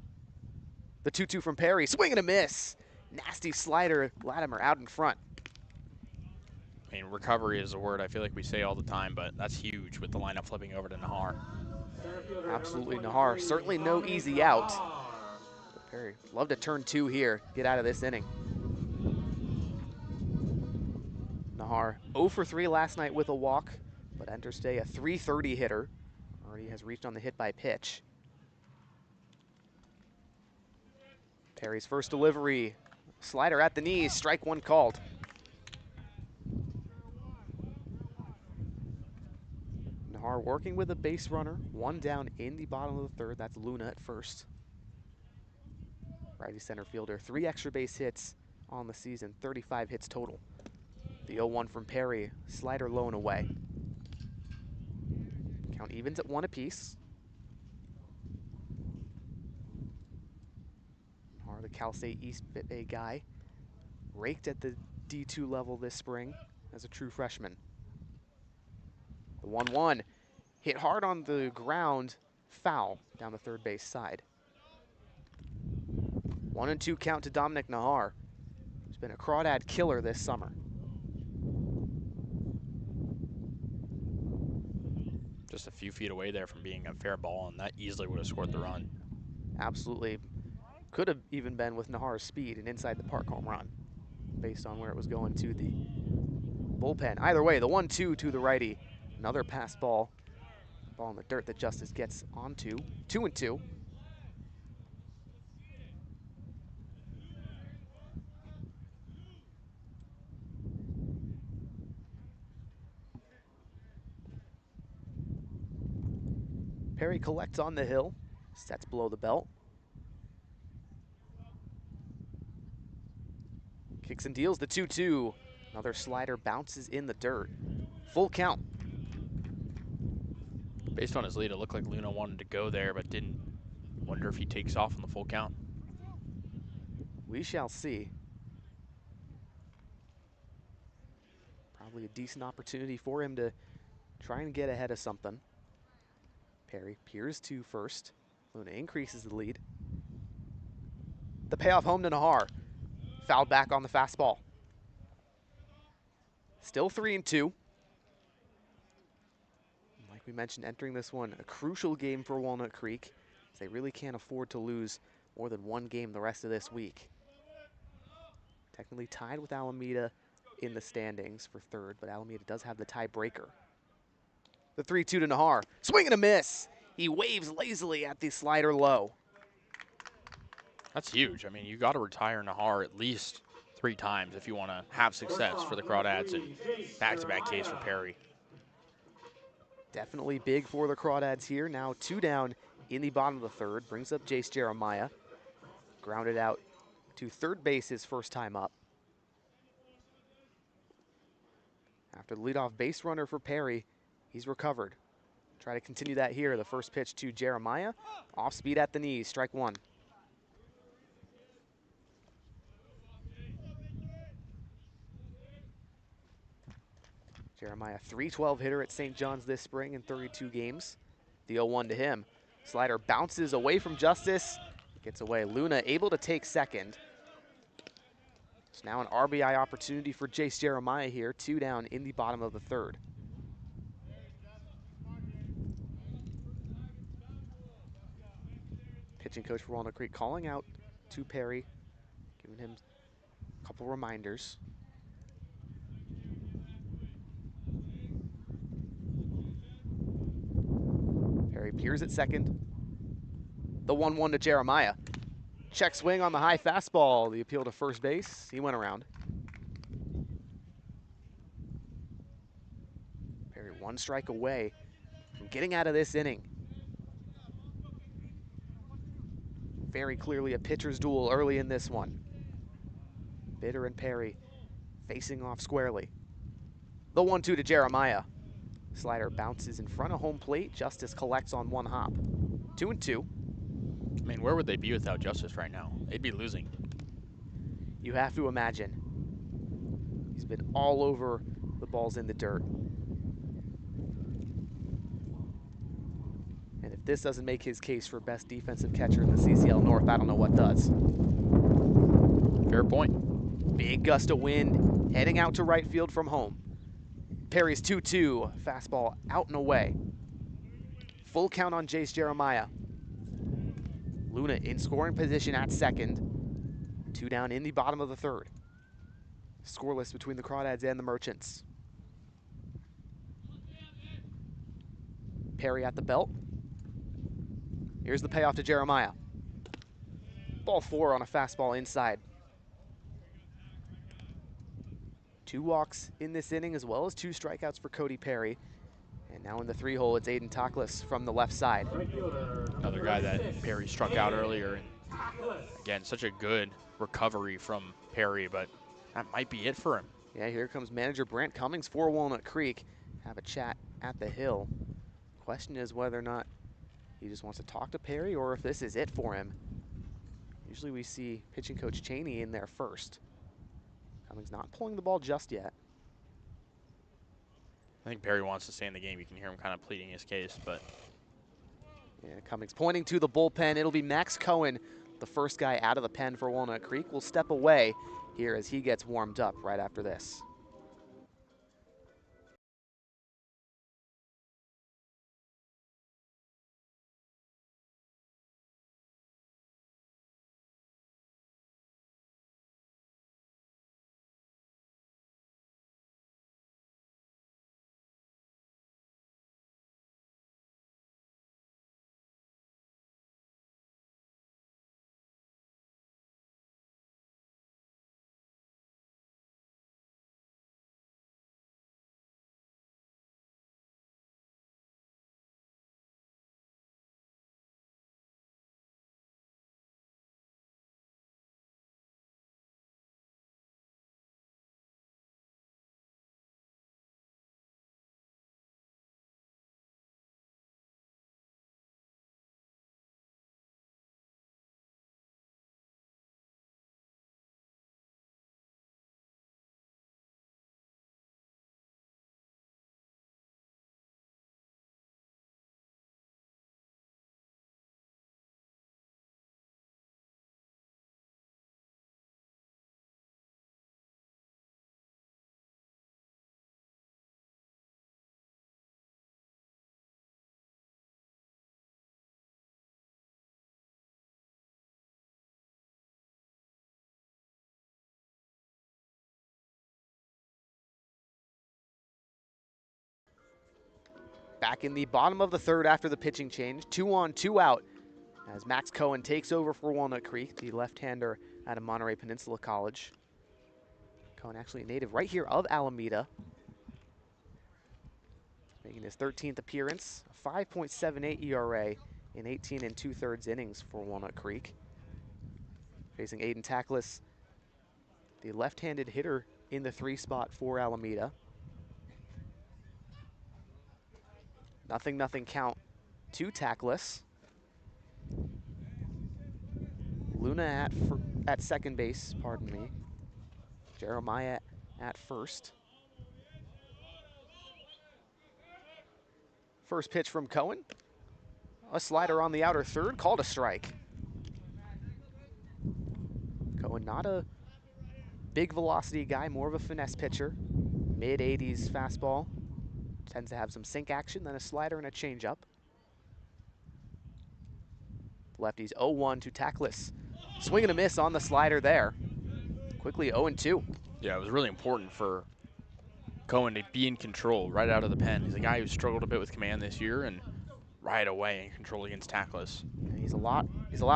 The 2-2 from Perry, swing and a miss. Nasty slider, Latimer out in front. I mean, recovery is a word I feel like we say all the time, but that's huge with the lineup flipping over to Nahar. Absolutely, Nahar. Certainly no easy out. But Perry, love to turn 2 here, get out of this inning. Nahar 0 for 3 last night with a walk, but enters today a .330 hitter. Already has reached on the hit by pitch. Perry's first delivery, slider at the knees, strike 1 called. Nahar working with a base runner, 1 down in the bottom of the 3rd. That's Luna at first. Righty center fielder, 3 extra base hits on the season, 35 hits total. The 0-1 from Perry, slider low and away. Count evens at 1 apiece. Nahar, the Cal State East Bay guy, raked at the D2 level this spring as a true freshman. The 1-1, hit hard on the ground, foul down the 3rd base side. 1-2 count to Dominic Nahar, who's been a Crawdad killer this summer. Just a few feet away there from being a fair ball, and that easily would have scored the run. Absolutely. Could have even been with Nahar's speed an inside the park home run based on where it was going to the bullpen. Either way, the 1-2 to the righty. Another pass ball. Ball in the dirt that Justice gets onto. 2-2. Perry collects on the hill, sets below the belt. Kicks and deals the 2-2. Another slider bounces in the dirt. Full count. Based on his lead, it looked like Luna wanted to go there, but didn't. Wonder if he takes off on the full count. We shall see. Probably a decent opportunity for him to try and get ahead of something. Perry peers to first. Luna increases the lead. The payoff home to Nahar. Fouled back on the fastball. Still 3-2. Like we mentioned, entering this one, a crucial game for Walnut Creek, as they really can't afford to lose more than 1 game the rest of this week. Technically tied with Alameda in the standings for 3rd, but Alameda does have the tiebreaker. The 3-2 to Nahar. Swing and a miss. He waves lazily at the slider low. That's huge. I mean, you got to retire Nahar at least 3 times if you want to have success for the Crawdads, and back-to-back case for Perry. Definitely big for the Crawdads here. Now 2 down in the bottom of the 3rd. Brings up Jace Jeremiah. Grounded out to 3rd base his first time up. After the leadoff base runner for Perry, he's recovered. Try to continue that here. The first pitch to Jeremiah. Off speed at the knees, strike 1. Jeremiah, .312 hitter at St. John's this spring in 32 games. The 0-1 to him. Slider bounces away from Justice. Gets away. Luna able to take second. It's now an RBI opportunity for Jace Jeremiah here. 2 down in the bottom of the 3rd. Pitching coach for Walnut Creek calling out to Perry, giving him a couple reminders. Perry peers at second. The 1-1 to Jeremiah. Check swing on the high fastball. The appeal to first base. He went around. Perry 1 strike away from getting out of this inning. Very clearly a pitcher's duel early in this one. Bitter and Perry facing off squarely. The 1-2 to Jeremiah. Slider bounces in front of home plate. Justice collects on 1 hop. 2-2. I mean, where would they be without Justice right now? They'd be losing. You have to imagine. He's been all over the balls in the dirt. And if this doesn't make his case for best defensive catcher in the CCL North, I don't know what does. Fair point. Big gust of wind heading out to right field from home. Perry's 2-2, fastball out and away. Full count on Jace Jeremiah. Luna in scoring position at second. 2 down in the bottom of the third. Scoreless between the Crawdads and the Merchants. Perry at the belt. Here's the payoff to Jeremiah. Ball 4 on a fastball inside. 2 walks in this inning, as well as 2 strikeouts for Cody Perry. And now in the 3-hole, it's Aiden Toklas from the left side. Another guy that Perry struck out earlier. And again, such a good recovery from Perry, but that might be it for him. Yeah, here comes manager Brent Cummings for Walnut Creek. Have a chat at the hill. Question is whether or not he just wants to talk to Perry or if this is it for him. Usually we see pitching coach Cheney in there first. Cummings not pulling the ball just yet. I think Perry wants to stay in the game. You can hear him kind of pleading his case, but. Yeah, Cummings pointing to the bullpen. It'll be Max Cohen, the first guy out of the pen for Walnut Creek, will step away here as he gets warmed up right after this. Back in the bottom of the third after the pitching change. 2 on, 2 out as Max Cohen takes over for Walnut Creek, the left-hander out of Monterey Peninsula College. Cohen actually a native right here of Alameda. Making his 13th appearance, a 5.78 ERA in 18 2/3 innings for Walnut Creek. Facing Aiden Toklas, the left-handed hitter in the 3 spot for Alameda. 0-0 count to Toklas. Luna at second base, pardon me. Jeremiah at first. First pitch from Cohen. A slider on the outer third, called a strike. Cohen not a big velocity guy, more of a finesse pitcher. Mid-80s fastball. Tends to have some sink action, then a slider and a changeup. Lefties 0-1 to Toklas. Swing and a miss on the slider there. Quickly 0-2. Yeah, it was really important for Cohen to be in control right out of the pen. He's a guy who struggled a bit with command this year and right away in control against Toklas. And he's allowed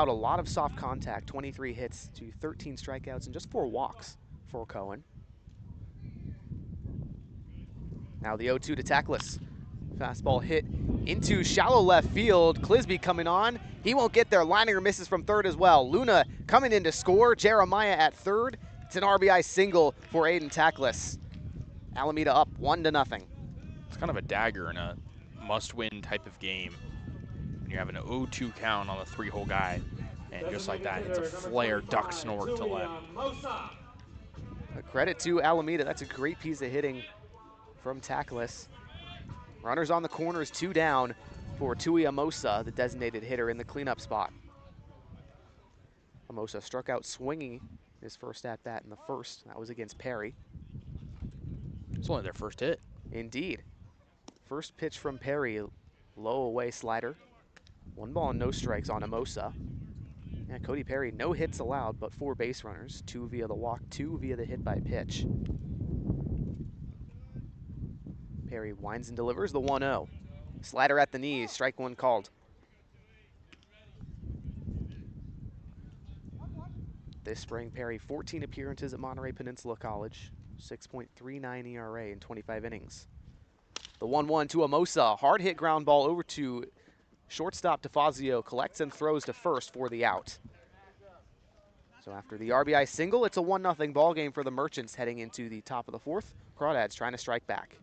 a lot of soft contact, 23 hits to 13 strikeouts and just 4 walks for Cohen. Now the 0-2 to Toklas. Fastball hit into shallow left field. Clisby coming on. He won't get there. Leininger misses from third as well. Luna coming in to score. Jeremiah at third. It's an RBI single for Aiden Toklas. Alameda up 1-0. It's kind of a dagger in a must-win type of game. When you have an 0-2 count on the 3-hole guy, and just like that, it's a flare duck snort to left. A credit to Alameda. That's a great piece of hitting from Takalis. Runners on the corners, 2 down for Tui Amosa, the designated hitter in the cleanup spot. Amosa struck out swinging his first at-bat in the first. That was against Perry. It's only their first hit. Indeed. First pitch from Perry, low away slider. 1 ball and no strikes on Amosa. Yeah, Cody Perry, no hits allowed, but 4 base runners, 2 via the walk, 2 via the hit by pitch. Perry winds and delivers the 1-0. Slider at the knees, strike 1 called. This spring, Perry, 14 appearances at Monterey Peninsula College, 6.39 ERA in 25 innings. The 1-1 to Amosa, hard hit ground ball over to shortstop DeFazio, collects and throws to first for the out. So after the RBI single, it's a 1-0 ball game for the Merchants heading into the top of the 4th. Crawdads trying to strike back.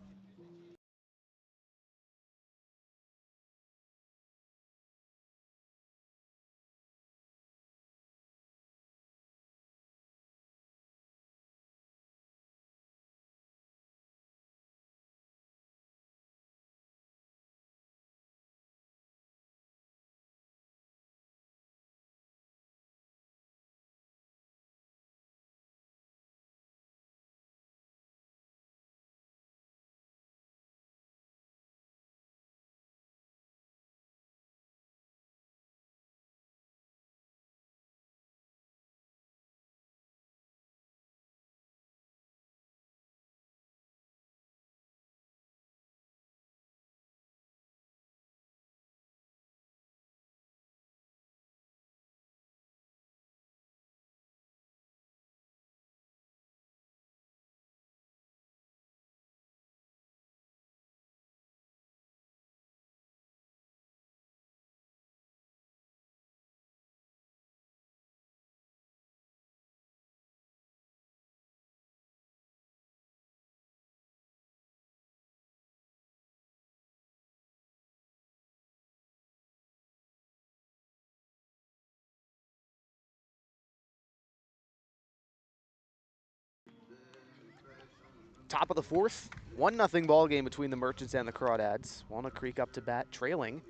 Top of the 4th, 1-0 ball game between the Merchants and the Crawdads. Walnut Creek up to bat, trailing.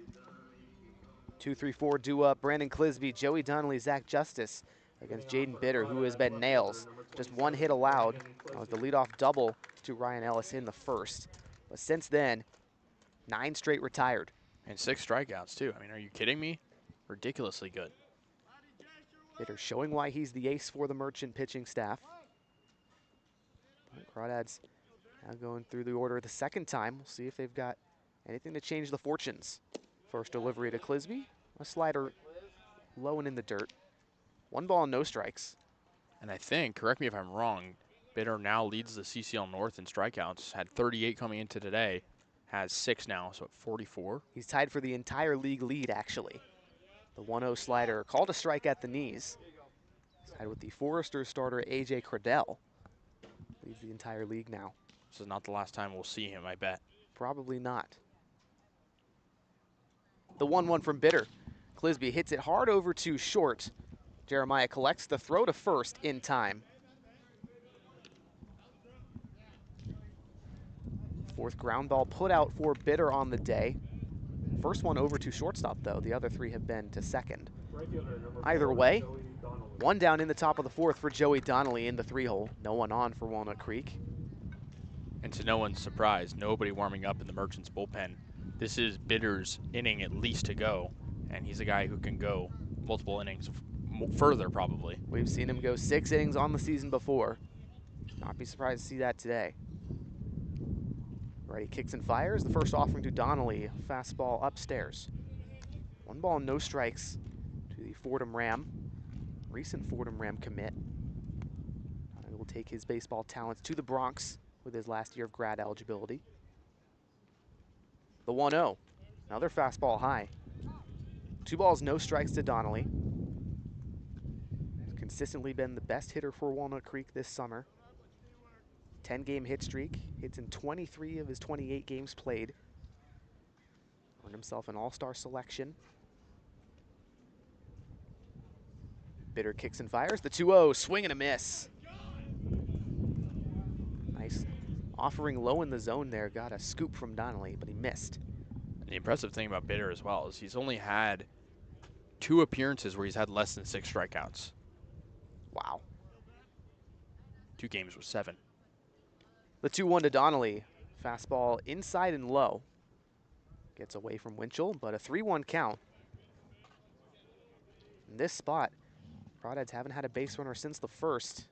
2-3-4 due up. Brandon Clisby, Joey Donnelly, Zach Justice against Jaden Bitter, who has been nails. Just 1 hit allowed. That was the leadoff double to Ryan Ellis in the first. But since then, 9 straight retired. And 6 strikeouts, too. I mean, are you kidding me? Ridiculously good. Bitter showing why he's the ace for the Merchant pitching staff. Crawdads now going through the order the second time. We'll see if they've got anything to change the fortunes. First delivery to Clisby. A slider low and in the dirt. 1 ball and no strikes. And I think, correct me if I'm wrong, Bitter now leads the CCL North in strikeouts. Had 38 coming into today. Has 6 now, so at 44. He's tied for the entire league lead, actually. The 1-0 slider called a strike at the knees. He's tied with the Forester starter, A.J. Cradell. Leads the entire league now. This is not the last time we'll see him, I bet. Probably not. The 1-1 from Bitter. Clisby hits it hard over to short. Jeremiah collects the throw to first in time. 4th ground ball put out for Bitter on the day. First one over to shortstop, though. The other 3 have been to second. Either way, 1 down in the top of the 4th for Joey Donnelly in the 3-hole. No one on for Walnut Creek. And to no one's surprise, nobody warming up in the Merchants bullpen. This is Bitter's inning at least to go, and he's a guy who can go multiple innings further, probably. We've seen him go 6 innings on the season before. Not be surprised to see that today. Righty kicks and fires. The first offering to Donnelly. Fastball upstairs. 1 ball, no strikes to the Fordham Ram. Recent Fordham Ram commit. Donnelly will take his baseball talents to the Bronx with his last year of grad eligibility. The 1-0. Another fastball high. 2 balls, no strikes to Donnelly. He's consistently been the best hitter for Walnut Creek this summer. 10-game hit streak, hits in 23 of his 28 games played. Earned himself an all-star selection. Bitter kicks and fires. The 2-0, swing and a miss. offering low in the zone there. Got a scoop from Donnelly, but he missed. And the impressive thing about Bitter as well is he's only had 2 appearances where he's had less than 6 strikeouts. Wow. 2 games with 7. The 2-1 to Donnelly. Fastball inside and low. Gets away from Winchell, but a 3-1 count. In this spot, Crawdads haven't had a base runner since the first.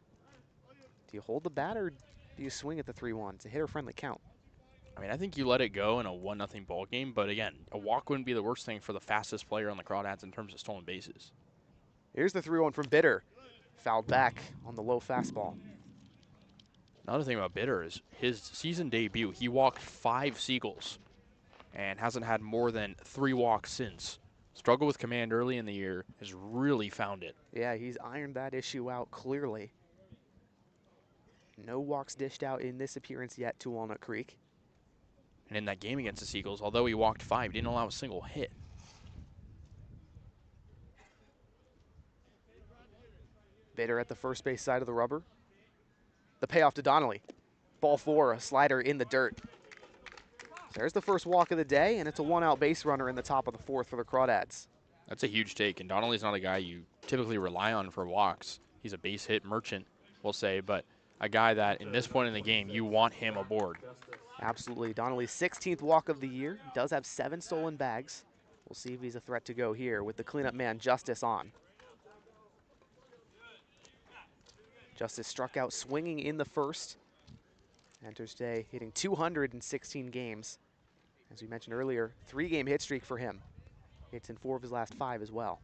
Do you hold the bat or do you swing at the 3-1? It's a hitter-friendly count. I mean, I think you let it go in a 1-0 ball game, but again, a walk wouldn't be the worst thing for the fastest player on the Crawdads in terms of stolen bases. Here's the 3-1 from Bitter. Fouled back on the low fastball. Another thing about Bitter is his season debut, he walked 5 Seagulls and hasn't had more than 3 walks since. Struggled with command early in the year, has really found it. Yeah, he's ironed that issue out clearly. No walks dished out in this appearance yet to Walnut Creek. And in that game against the Seagulls, although he walked 5, he didn't allow a single hit. Bitter at the first base side of the rubber. The payoff to Donnelly. Ball 4, a slider in the dirt. There's the first walk of the day, and it's a 1-out base runner in the top of the 4th for the Crawdads. That's a huge take, and Donnelly's not a guy you typically rely on for walks. He's a base hit merchant, we'll say, but a guy that in this point in the game, you want him aboard. Absolutely. Donnelly's 16th walk of the year. He does have 7 stolen bags. We'll see if he's a threat to go here with the cleanup man, Justice, on. Justice struck out swinging in the first. Enters today hitting 216 games. As we mentioned earlier, 3-game hit streak for him. Hits in 4 of his last 5 as well.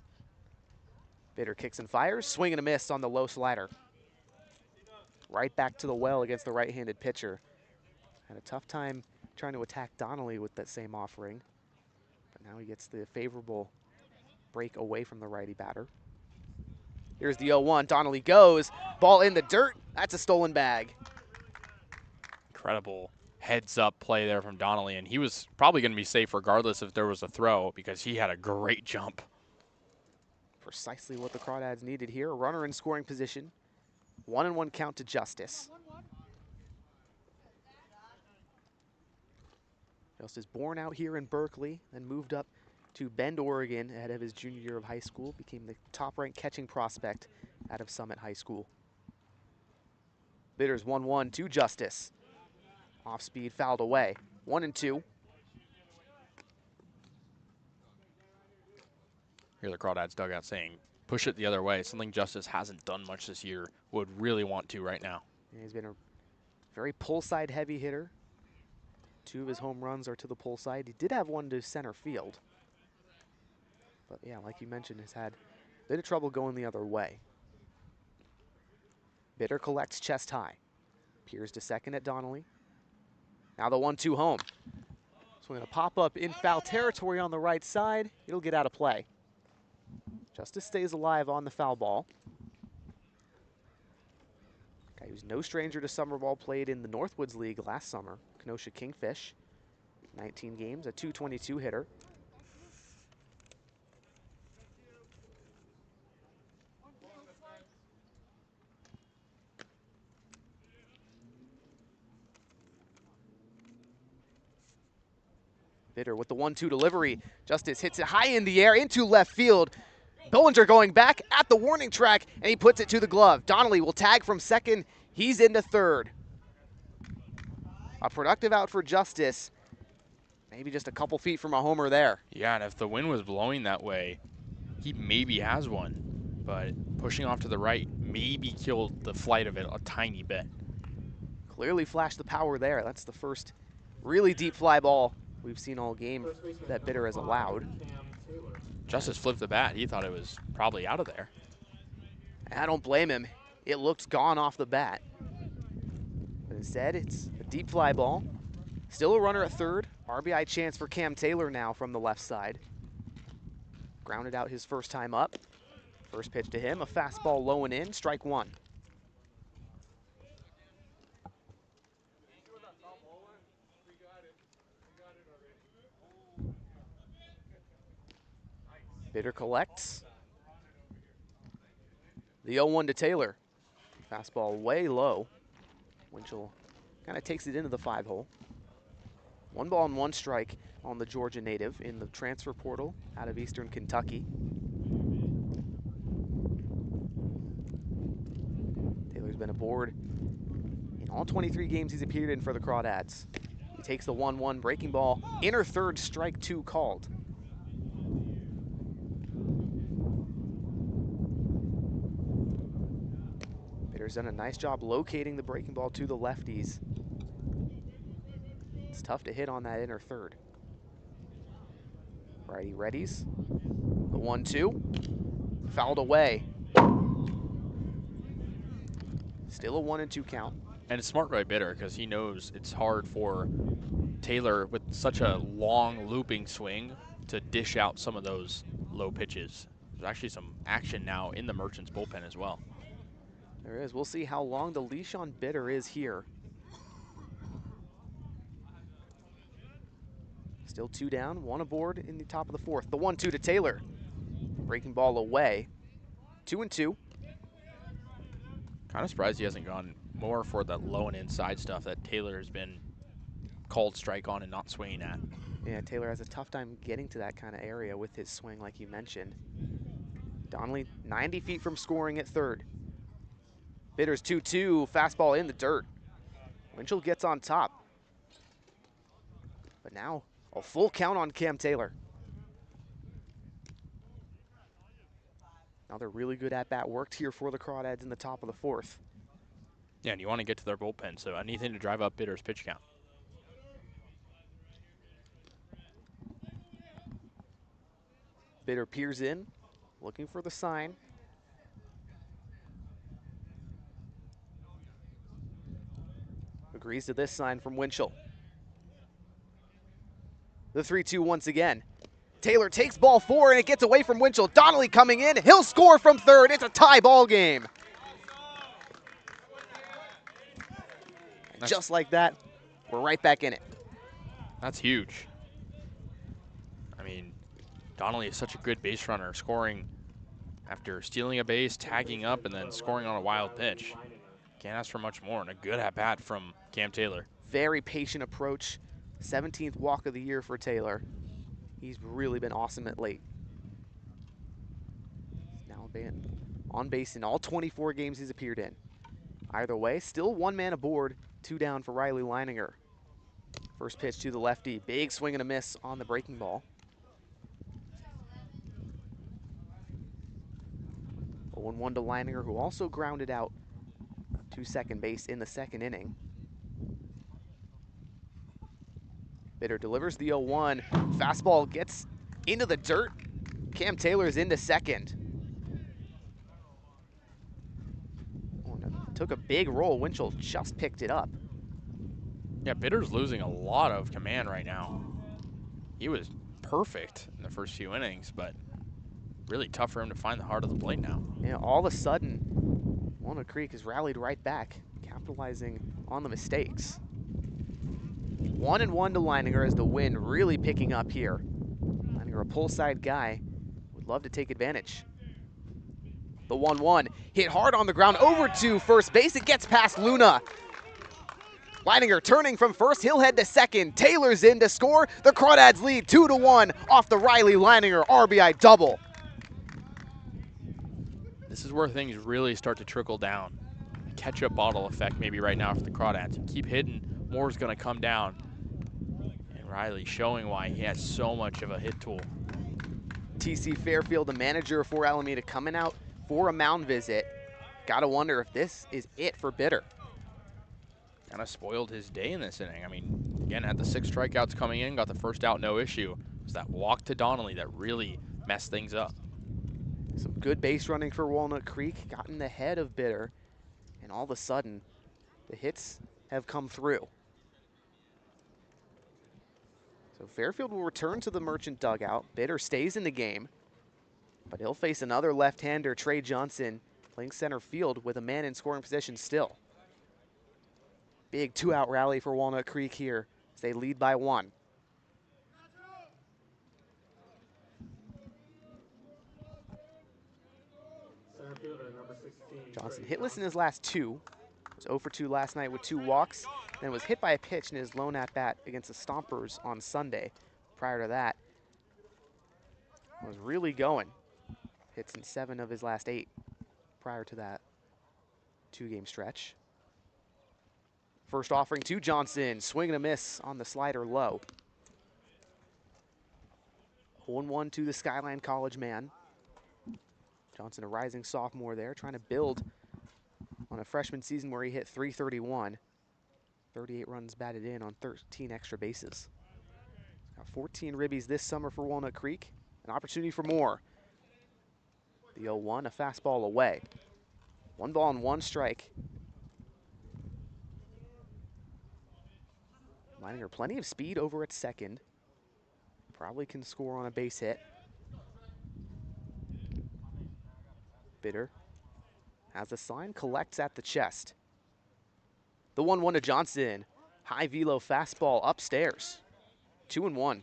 Bitter kicks and fires, swing and a miss on the low slider. Right back to the well against the right-handed pitcher. Had a tough time trying to attack Donnelly with that same offering. But now he gets the favorable break away from the righty batter. Here's the 0-1, Donnelly goes, ball in the dirt, that's a stolen bag. Incredible heads-up play there from Donnelly, and he was probably going to be safe regardless if there was a throw because he had a great jump. Precisely what the Crawdads needed here, a runner in scoring position. 1-1 count to Justice. Justice born out here in Berkeley, then moved up to Bend, Oregon ahead of his junior year of high school, became the top-ranked catching prospect out of Summit High School. Bitters 1-1 to Justice. Off speed, fouled away. 1-2. Here the Crawdads dugout saying, push it the other way. Something Justice hasn't done much this year, would really want to right now. Yeah, he's been a very pull-side heavy hitter. 2 of his home runs are to the pull side. He did have 1 to center field. But yeah, like you mentioned, has had a bit of trouble going the other way. Bitter collects chest high. Peers to second at Donnelly. Now the 1-2 home. Swing and a pop up in foul territory on the right side. It'll get out of play. Justice stays alive on the foul ball. Guy who's no stranger to summer ball, played in the Northwoods League last summer. Kenosha Kingfish. 19 games, a .222 hitter. Bitter with the 1-2 delivery. Justice hits it high in the air into left field. Bollinger going back at the warning track, and he puts it to the glove. Donnelly will tag from second. He's into third. A productive out for Justice. Maybe just a couple feet from a homer there. Yeah, and if the wind was blowing that way, he maybe has one. But pushing off to the right maybe killed the flight of it a tiny bit. Clearly flashed the power there. That's the first really deep fly ball we've seen all game that Bitter has allowed. Justice flipped the bat. He thought it was probably out of there. I don't blame him. It looked gone off the bat. But instead, it's a deep fly ball. Still a runner at third. RBI chance for Cam Taylor now from the left side. Grounded out his first time up. First pitch to him, a fastball low and in, strike 1. Bitter collects. The 0-1 to Taylor. Fastball way low. Winchell kind of takes it into the 5-hole. 1 ball and 1 strike on the Georgia native in the transfer portal out of Eastern Kentucky. Taylor's been aboard in all 23 games he's appeared in for the Crawdads. He takes the 1-1 breaking ball, inner third, strike 2 called. Bitter's done a nice job locating the breaking ball to the lefties. It's tough to hit on that inner third. Righty readies. The 1-2. Fouled away. Still a 1-2 count. And it's smart by Bitter because he knows it's hard for Taylor with such a long looping swing to dish out some of those low pitches. There's actually some action now in the Merchants bullpen as well. There is. We'll see how long the leash on Bitter is here. Still 2 down, 1 aboard in the top of the 4th. The 1-2 to Taylor. Breaking ball away. 2-2. Kind of surprised he hasn't gone more for that low and inside stuff that Taylor has been called strike on and not swinging at. Yeah, Taylor has a tough time getting to that kind of area with his swing, like you mentioned. Donnelly 90 feet from scoring at 3rd. Bitter's 2-2, fastball in the dirt. Winchell gets on top. But now a full count on Cam Taylor. Another really good at-bat worked here for the Crawdads in the top of the 4th. Yeah, and you want to get to their bullpen, so anything to drive up Bitter's pitch count. Bitter peers in, looking for the sign. Agrees to this sign from Winchell. The 3-2 once again. Taylor takes ball 4 and it gets away from Winchell. Donnelly coming in, he'll score from 3rd. It's a tie ball game. Just like that, we're right back in it. That's huge. I mean, Donnelly is such a good base runner, scoring after stealing a base, tagging up, and then scoring on a wild pitch. Can't ask for much more, and a good at-bat from Cam Taylor. Very patient approach. 17th walk of the year for Taylor. He's really been awesome at late. Now been on base in all 24 games he's appeared in. Either way, still 1 man aboard, 2 down for Riley Leininger. First pitch to the lefty, big swing and a miss on the breaking ball. A 1-1 to Leininger, who also grounded out to second base in the 2nd inning. Bitter delivers the 0-1. Fastball gets into the dirt. Cam Taylor's into 2nd. Oh, no. Took a big roll. Winchell just picked it up. Yeah, Bitter's losing a lot of command right now. He was perfect in the first few innings, but really tough for him to find the heart of the plate now. Yeah, all of a sudden, Walnut Creek has rallied right back, capitalizing on the mistakes. 1-1 to Leininger as the wind really picking up here. Leininger, a pull side guy, would love to take advantage. The 1-1 hit hard on the ground over to first base. It gets past Luna. Leininger turning from first, he'll head to 2nd. Taylor's in to score. The Crawdads lead 2-1 off the Riley Leininger RBI double. This is where things really start to trickle down. Ketchup bottle effect maybe right now for the Crawdads. You keep hitting, more's going to come down. And Riley showing why he has so much of a hit tool. TC Fairfield, the manager for Alameda, coming out for a mound visit. Gotta wonder if this is it for Bitter. Kind of spoiled his day in this inning. I mean, again, had the 6 strikeouts coming in, got the first out, no issue. It was that walk to Donnelly that really messed things up. Some good base running for Walnut Creek, gotten ahead of Bitter, and all of a sudden, the hits have come through. So Fairfield will return to the Merchant dugout. Bitter stays in the game, but he'll face another left-hander, Trey Johnson, playing center field with a man in scoring position still. Big 2-out rally for Walnut Creek here as they lead by 1. Center fielder, number 16. Johnson hitless in his last 2. Was 0 for 2 last night with 2 walks, then was hit by a pitch in his lone at-bat against the Stompers on Sunday. Prior to that, was really going. Hits in 7 of his last 8 prior to that 2-game stretch. First offering to Johnson, swing and a miss on the slider low. 1-1 to the Skyline College man. Johnson, a rising sophomore there, trying to build on a freshman season where he hit .331. 38 runs batted in on 13 extra bases. Got 14 ribbies this summer for Walnut Creek. An opportunity for more. The 0-1, a fastball away. 1 ball and 1 strike. Leininger, plenty of speed over at second. Probably can score on a base hit. Bitter has the sign, collects at the chest. The 1-1 to Johnson. High velo fastball upstairs. 2-1.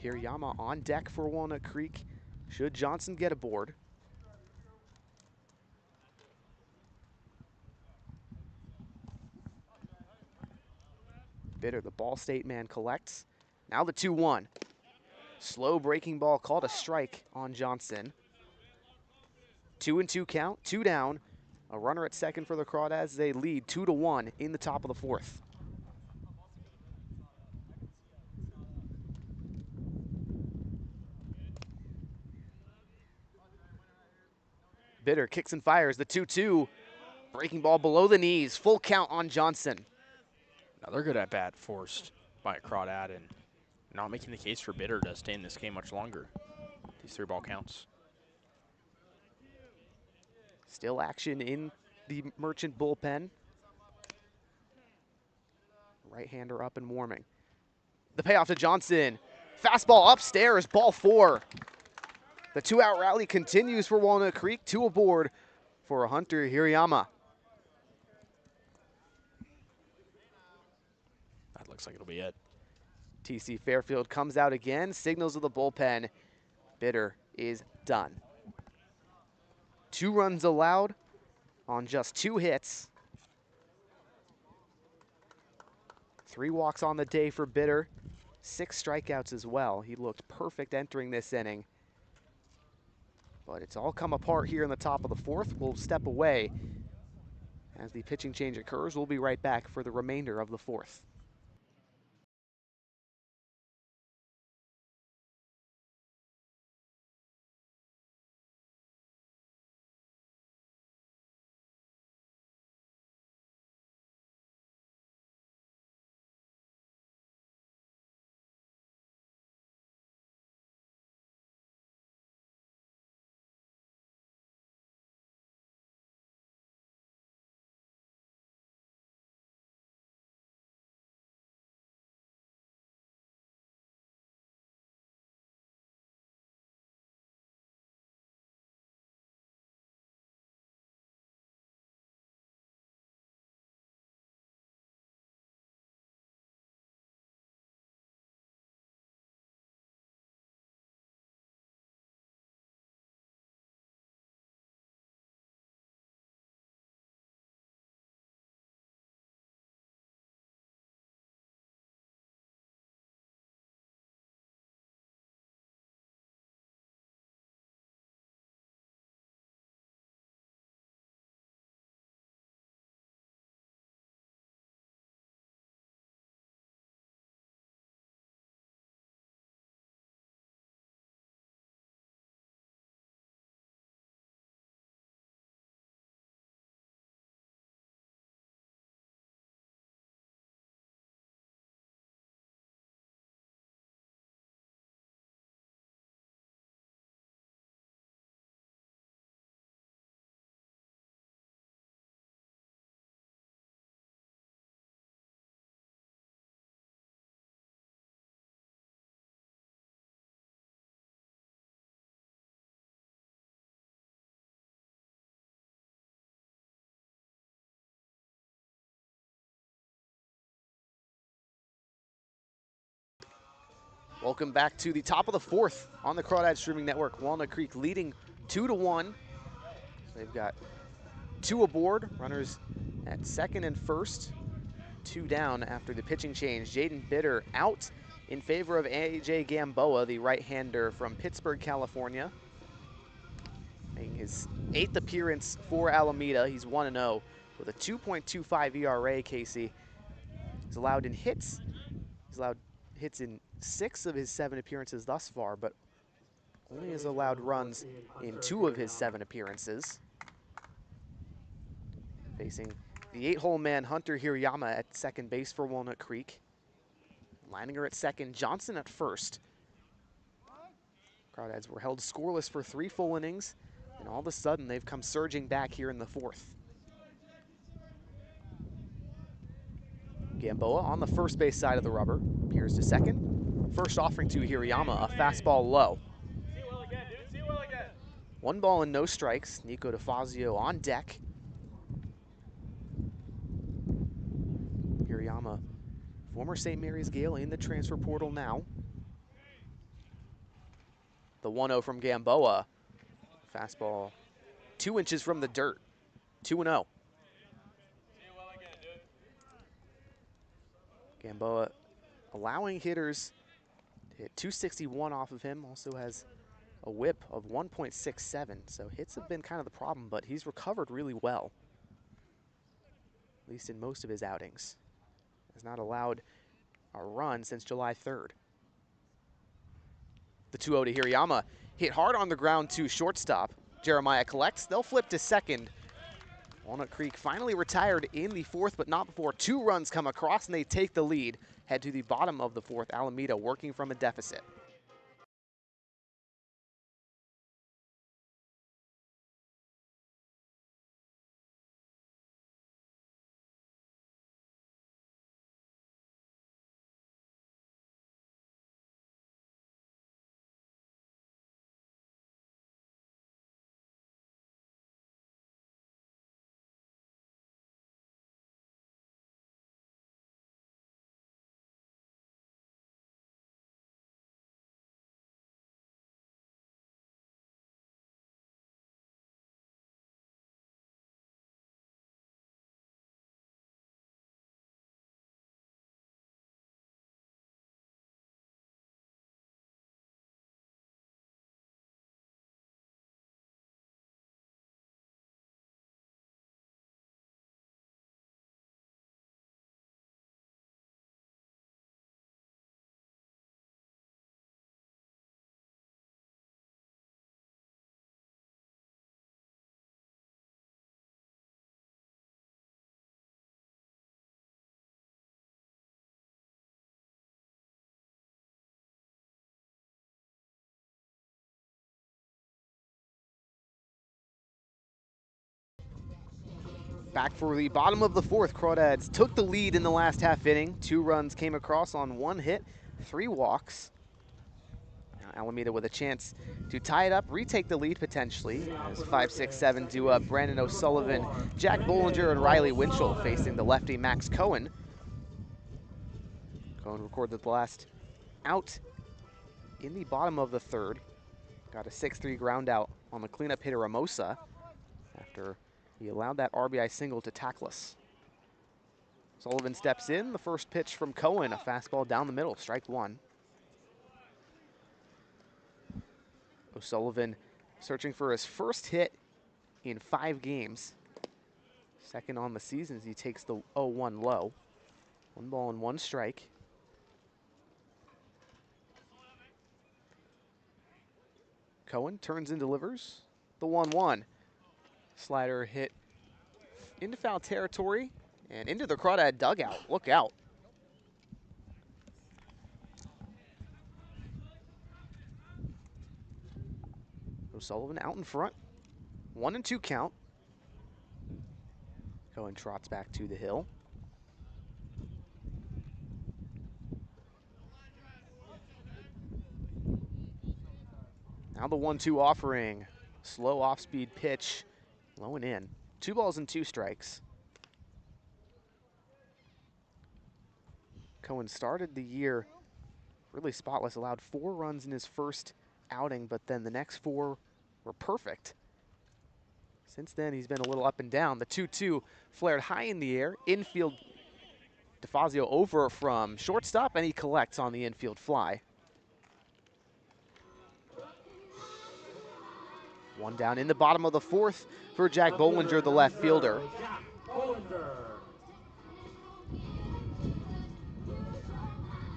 Hirayama on deck for Walnut Creek. Should Johnson get aboard. Bitter, the Ball State man, collects. Now the 2-1. Slow breaking ball called a strike on Johnson. 2-2 count, 2 down. A runner at second for the Crawdads. They lead 2-1 in the top of the 4th. Bitter kicks and fires the 2-2. Breaking ball below the knees. Full count on Johnson. Another good at bat forced by a Crawdad and not making the case for Bitter to stay in this game much longer. These 3-ball counts. Still action in the Merchant bullpen. Right-hander up and warming. The payoff to Johnson. Fastball upstairs, ball 4. The 2-out rally continues for Walnut Creek. 2 aboard for Hunter Hirayama. That looks like it'll be it. TC Fairfield comes out again, signals of the bullpen. Bitter is done. 2 runs allowed on just 2 hits. 3 walks on the day for Bitter. 6 strikeouts as well. He looked perfect entering this inning. But it's all come apart here in the top of the 4th. We'll step away as the pitching change occurs. We'll be right back for the remainder of the 4th. Welcome back to the top of the fourth on the Crawdads streaming network. Walnut Creek leading 2-1. They've got 2 aboard, runners at second and first, 2 down after the pitching change. Jaden Bitter out in favor of A.J. Gamboa, the right-hander from Pittsburgh, California. Making his 8th appearance for Alameda. He's 1-0 with a 2.25 ERA, Casey. He's allowed in hits. He's allowed hits in 6 of his 7 appearances thus far, but only has allowed runs in 2 of his 7 appearances. Facing the 8-hole man Hunter Hirayama at second base for Walnut Creek. Leininger at second, Johnson at first. Crawdads were held scoreless for 3 full innings, and all of a sudden they've come surging back here in the 4th. Gamboa on the first base side of the rubber, appears to second. First offering to Hirayama, a fastball low. 1 ball and no strikes. Nico DeFazio on deck. Hirayama, former St. Mary's Gale, in the transfer portal now. The 1-0 from Gamboa. Fastball 2 inches from the dirt. 2-0. Gamboa allowing hitters to hit 261 off of him. Also has a whip of 1.67. So hits have been kind of the problem, but he's recovered really well, at least in most of his outings. Has not allowed a run since July 3rd. The 2-0 to Hirayama, hit hard on the ground to shortstop. Jeremiah collects, they'll flip to second. Walnut Creek finally retired in the 4th, but not before 2 runs come across and they take the lead. Head to the bottom of the 4th, Alameda working from a deficit. Back for the bottom of the 4th, Crawdads took the lead in the last half inning. 2 runs came across on 1 hit, 3 walks. Now Alameda with a chance to tie it up, retake the lead potentially, as 5, 6, 7 do up. Brandon O'Sullivan, Jack Bollinger, and Riley Winchell facing the lefty Max Cohen. Cohen recorded the last out in the bottom of the 3rd. Got a 6-3 ground out on the cleanup hitter Amosa after he allowed that RBI single to Tackless. Sullivan steps in. The first pitch from Cohen, a fastball down the middle, strike 1. O'Sullivan searching for his first hit in 5 games. Second on the season as he takes the 0-1 low. 1 ball and 1 strike. Cohen turns and delivers the 1-1. Slider hit into foul territory and into the Crawdad dugout. Look out. O'Sullivan out in front. 1-2 count. Cohen trots back to the hill. Now the 1-2 offering. Slow off-speed pitch. Low and in. 2 balls and 2 strikes. Cohen started the year really spotless, allowed 4 runs in his first outing, but then the next 4 were perfect. Since then, he's been a little up and down. The 2-2 flared high in the air. Infield, DeFazio over from shortstop, and he collects on the infield fly. 1 down in the bottom of the 4th for Jack Bollinger, the left fielder. Jack Bollinger.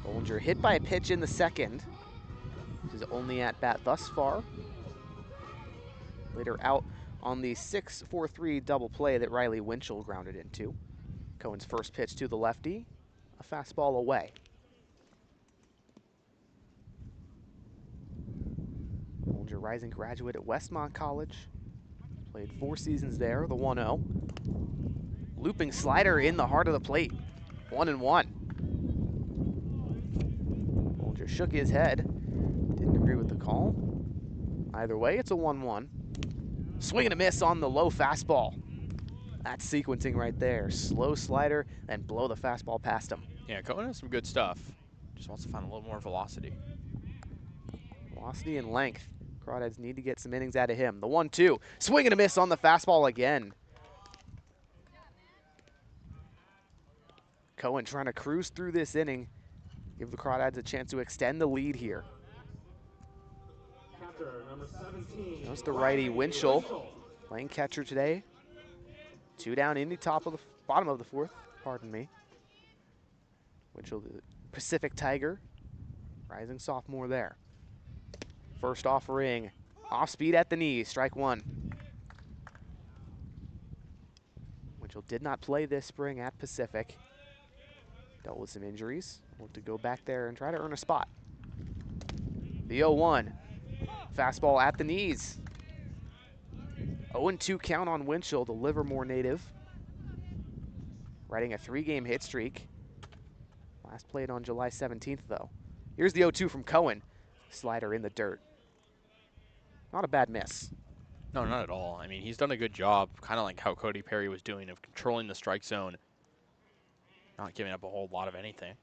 Bollinger hit by a pitch in the 2nd. His only at bat thus far. Later out on the 6-4-3 double play that Riley Winchell grounded into. Cohen's first pitch to the lefty, a fastball away. Bollinger, rising graduate at Westmont College. Played 4 seasons there, the 1-0. Looping slider in the heart of the plate, 1-1. Bollinger shook his head, didn't agree with the call. Either way, it's a 1-1. Swing and a miss on the low fastball. That's sequencing right there. Slow slider, then blow the fastball past him. Yeah, Cohen has some good stuff. Just wants to find a little more velocity. Velocity and length. Crawdads need to get some innings out of him. The 1-2. Swing and a miss on the fastball again. Cohen trying to cruise through this inning. Give the Crawdads a chance to extend the lead here. Catcher, number 17. Notice the righty Winchell playing catcher today. 2 down in the bottom of the 4th, pardon me. Winchell, the Pacific Tiger, rising sophomore there. First offering, off speed at the knee, strike 1. Winchell did not play this spring at Pacific. Dealt with some injuries. Looked to go back there and try to earn a spot. The 0-1, fastball at the knees. 0-2 count on Winchell, the Livermore native. Riding a 3-game hit streak. Last played on July 17th, though. Here's the 0-2 from Cohen. Slider in the dirt. Not a bad miss. No, not at all. I mean, he's done a good job, kind of like how Cody Perry was doing, of controlling the strike zone, not giving up a whole lot of anything.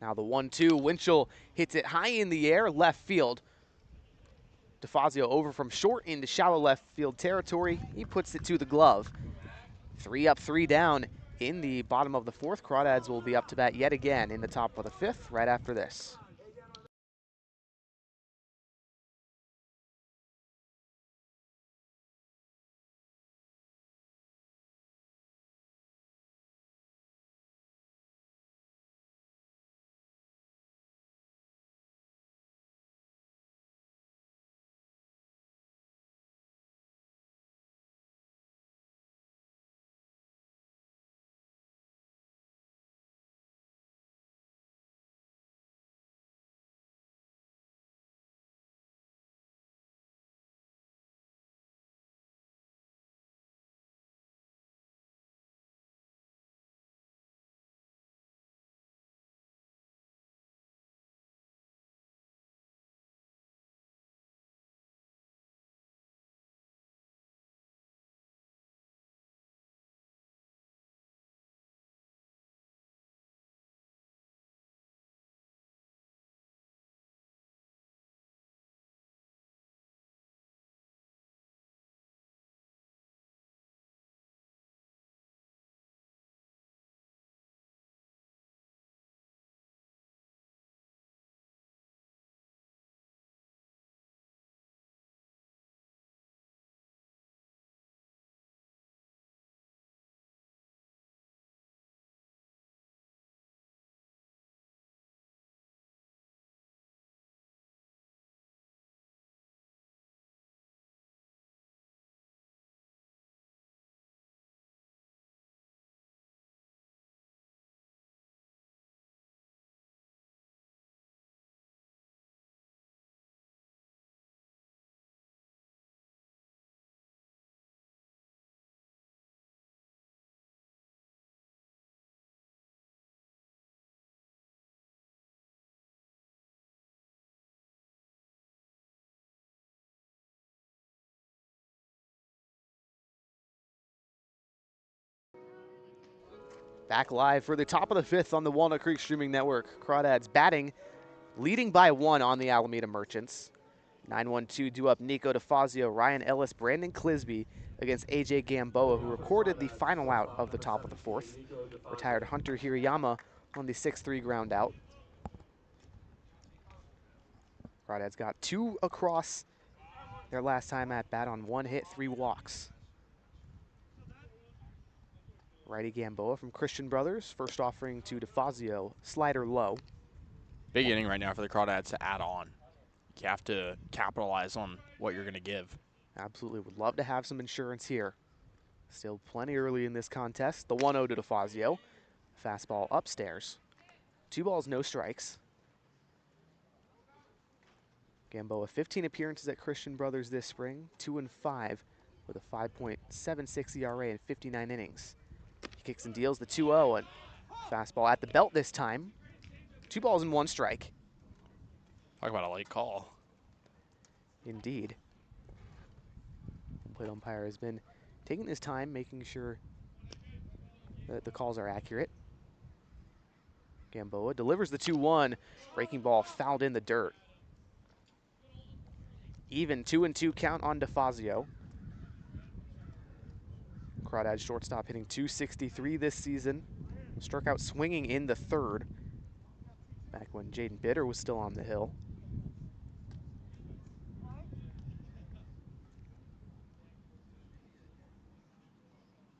Now the 1-2, Winchell hits it high in the air, left field. DeFazio over from short into shallow left field territory. He puts it to the glove. 3 up, 3 down in the bottom of the 4th. Crawdads will be up to bat yet again in the top of the 5th right after this. Back live for the top of the fifth on the Walnut Creek Streaming Network. Crawdads batting, leading by 1 on the Alameda Merchants. 9-1-2 due up Nico DeFazio, Ryan Ellis, Brandon Clisby against AJ Gamboa, who recorded the final out of the top of the fourth. Retired Hunter Hirayama on the 6-3 ground out. Crawdads got 2 across their last time at bat on 1 hit, 3 walks. Righty Gamboa from Christian Brothers, first offering to DeFazio, slider low. Big inning right now for the Crawdads to add on. You have to capitalize on what you're going to give. Absolutely, would love to have some insurance here. Still plenty early in this contest. The 1-0 to DeFazio. Fastball upstairs. 2 balls, no strikes. Gamboa, 15 appearances at Christian Brothers this spring, 2-5 with a 5.76 ERA in 59 innings. He kicks and deals the 2-0, and fastball at the belt this time. 2 balls and 1 strike. Talk about a late call. Indeed. Plate umpire has been taking his time, making sure that the calls are accurate. Gamboa delivers the 2-1. Breaking ball fouled in the dirt. Even 2-2 count on DeFazio. Crawdads shortstop hitting .263 this season. Struck out swinging in the 3rd. Back when Jaden Bitter was still on the hill.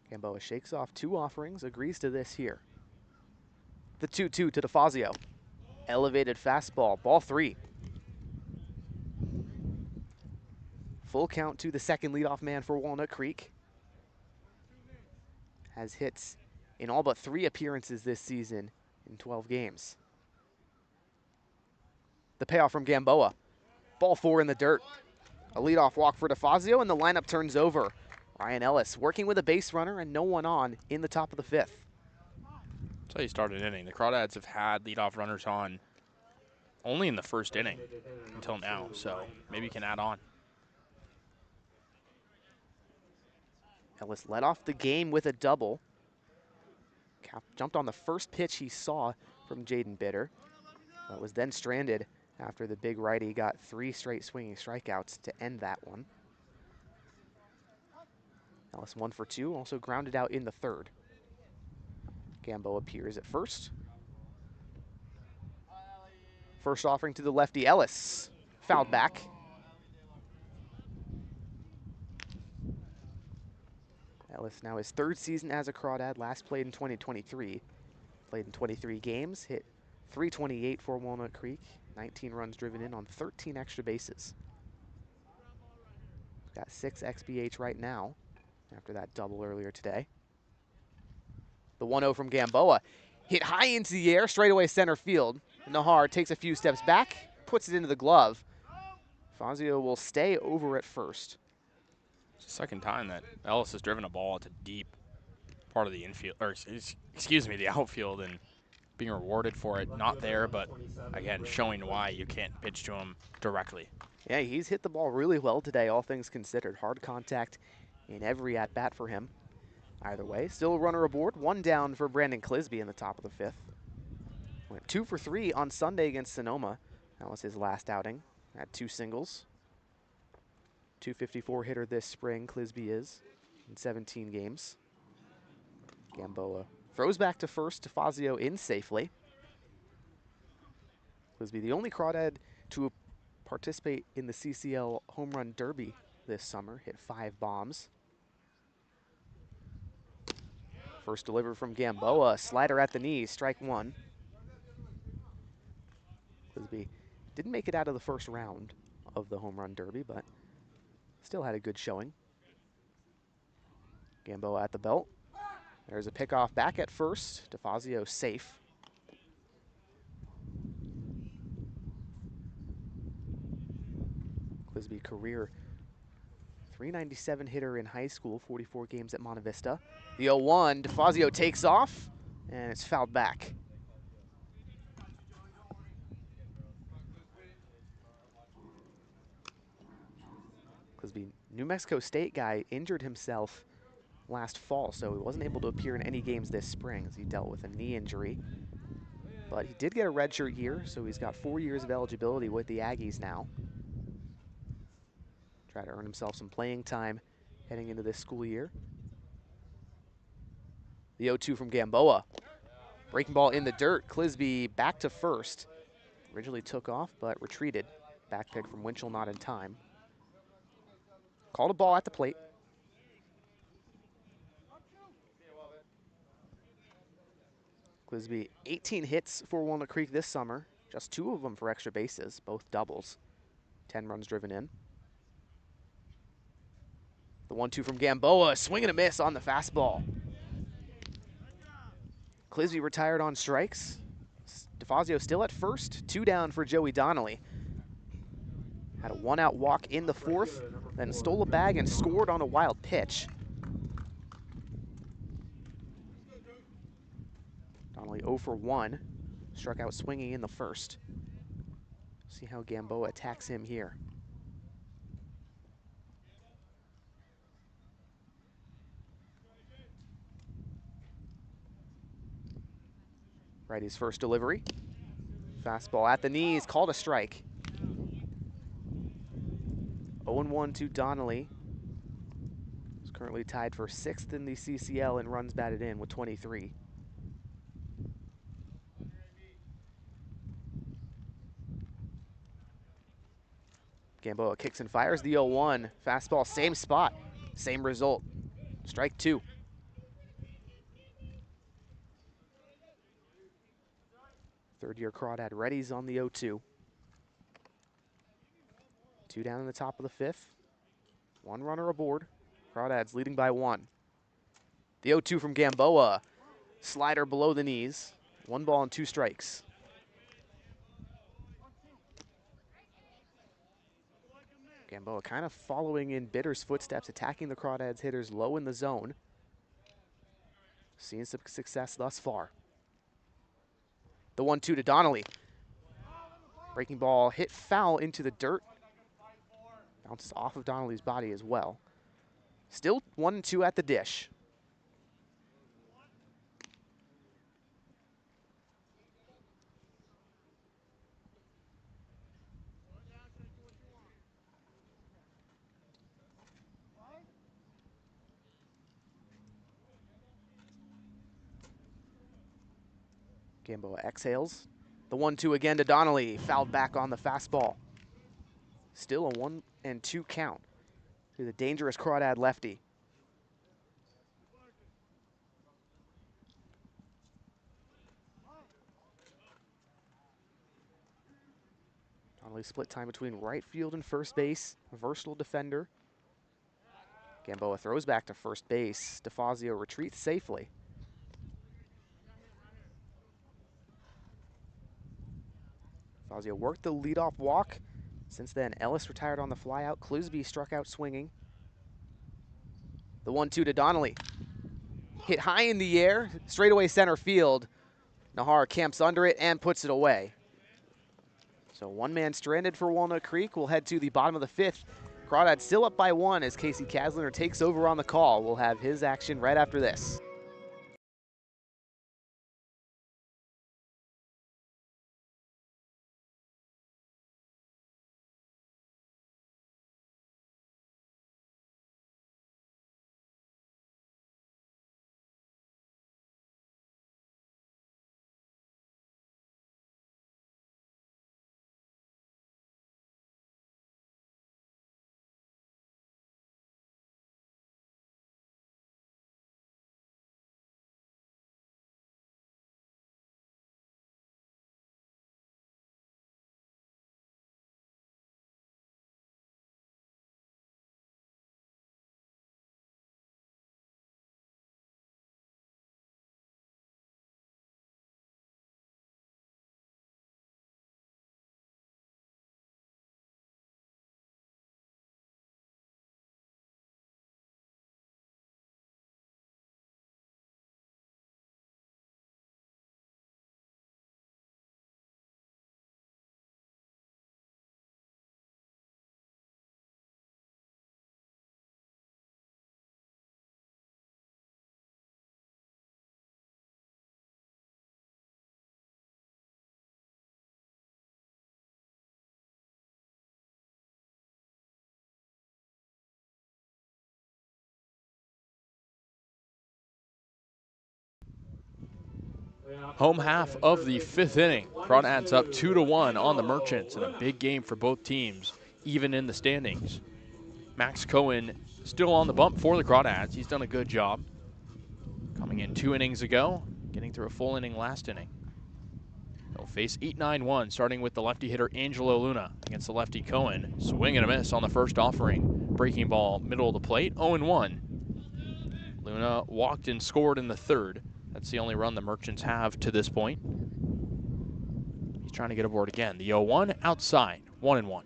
Gamboa shakes off 2 offerings, agrees to this here. The 2-2 to DeFazio. Elevated fastball, ball 3. Full count to the second leadoff man for Walnut Creek. Has hits in all but 3 appearances this season in 12 games. The payoff from Gamboa. Ball 4 in the dirt. A leadoff walk for DeFazio, and the lineup turns over. Ryan Ellis working with a base runner and no one on in the top of the 5th. That's how you start an inning. The Crawdads have had leadoff runners on only in the 1st inning until now, so maybe you can add on. Ellis led off the game with a double. Jumped on the first pitch he saw from Jaden Bitter, but was then stranded after the big righty got 3 straight swinging strikeouts to end that one. Ellis 1 for 2, also grounded out in the 3rd. Gamboa appears at first. First offering to the lefty, Ellis. Fouled back. Ellis now his 3rd season as a Crawdad, last played in 2023. Played in 23 games, hit .328 for Walnut Creek, 19 runs driven in on 13 extra bases. Got 6 XBH right now after that double earlier today. The 1-0 from Gamboa. Hit high into the air, straightaway center field. Nahar takes a few steps back, puts it into the glove. Fazio will stay over at first. It's the 2nd time that Ellis has driven a ball to deep part of the infield, or excuse me, the outfield, and being rewarded for it. Not there, but again, showing why you can't pitch to him directly. Yeah, he's hit the ball really well today, all things considered. Hard contact in every at-bat for him. Either way, still a runner aboard. 1 down for Brandon Clisby in the top of the 5th. Went 2 for 3 on Sunday against Sonoma. That was his last outing. Had 2 singles. .254 hitter this spring, Clisby is, in 17 games. Gamboa throws back to first, DeFazio in safely. Clisby, the only Crawdad to participate in the CCL Home Run Derby this summer, hit 5 bombs. First delivery from Gamboa, slider at the knee, strike 1. Clisby didn't make it out of the first round of the Home Run Derby, but still had a good showing. Gamboa at the belt. There's a pickoff back at first. DeFazio safe. Clisby career .397 hitter in high school, 44 games at Monte Vista. The 0-1, DeFazio takes off, and it's fouled back. Clisby, New Mexico State guy, injured himself last fall, so he wasn't able to appear in any games this spring as he dealt with a knee injury. But he did get a redshirt year, so he's got 4 years of eligibility with the Aggies now. Try to earn himself some playing time heading into this school year. The 0-2 from Gamboa. Breaking ball in the dirt. Clisby back to first. Originally took off, but retreated. Back pick from Winchell, not in time. Called a ball at the plate. Clisby, 18 hits for Walnut Creek this summer. Just 2 of them for extra bases, both doubles. 10 runs driven in. The 1-2 from Gamboa, swing and a miss on the fastball. Clisby retired on strikes. DeFazio still at first, 2 down for Joey Donnelly. Had a 1-out walk in the 4th, then stole a bag and scored on a wild pitch. Donnelly 0 for 1, struck out swinging in the 1st. See how Gamboa attacks him here. Righty's first delivery. Fastball at the knees, called a strike. 0-1 to Donnelly. He's currently tied for 6th in the CCL in runs batted in with 23. Gamboa kicks and fires the 0-1. Fastball, same spot, same result. Strike 2. Third-year Crawdad readies on the 0-2. 2 down in the top of the 5th. 1 runner aboard. Crawdads leading by 1. The 0-2 from Gamboa. Slider below the knees. 1 ball and 2 strikes. Gamboa kind of following in Bitter's footsteps, attacking the Crawdads hitters low in the zone. Seeing some success thus far. The 1-2 to Donnelly. Breaking ball hit foul into the dirt. Bounces off of Donnelly's body as well. Still 1-2 at the dish. Gamboa exhales. The 1-2 again to Donnelly. Fouled back on the fastball. Still a 1-2 count to the dangerous Crawdad lefty. Donnelly split time between right field and first base. A versatile defender. Gamboa throws back to first base. DeFazio retreats safely. DeFazio worked the leadoff walk. Since then, Ellis retired on the flyout. Clisby struck out swinging. The 1-2 to Donnelly. Hit high in the air, straightaway center field. Nahar camps under it and puts it away. So 1 man stranded for Walnut Creek. We'll head to the bottom of the 5th. Crawdad still up by 1 as Casey Kasliner takes over on the call. We'll have his action right after this. Home half of the 5th inning. Crawdads up 2-1 on the Merchants, and a big game for both teams, even in the standings. Max Cohen still on the bump for the Crawdads. He's done a good job. Coming in 2 innings ago, getting through a full inning last inning. He'll face 8-9-1, starting with the lefty hitter Angelo Luna against the lefty Cohen. Swing and a miss on the first offering. Breaking ball middle of the plate, 0-1. Luna walked and scored in the 3rd. That's the only run the Merchants have to this point. He's trying to get aboard again. The 0-1 outside, 1-1.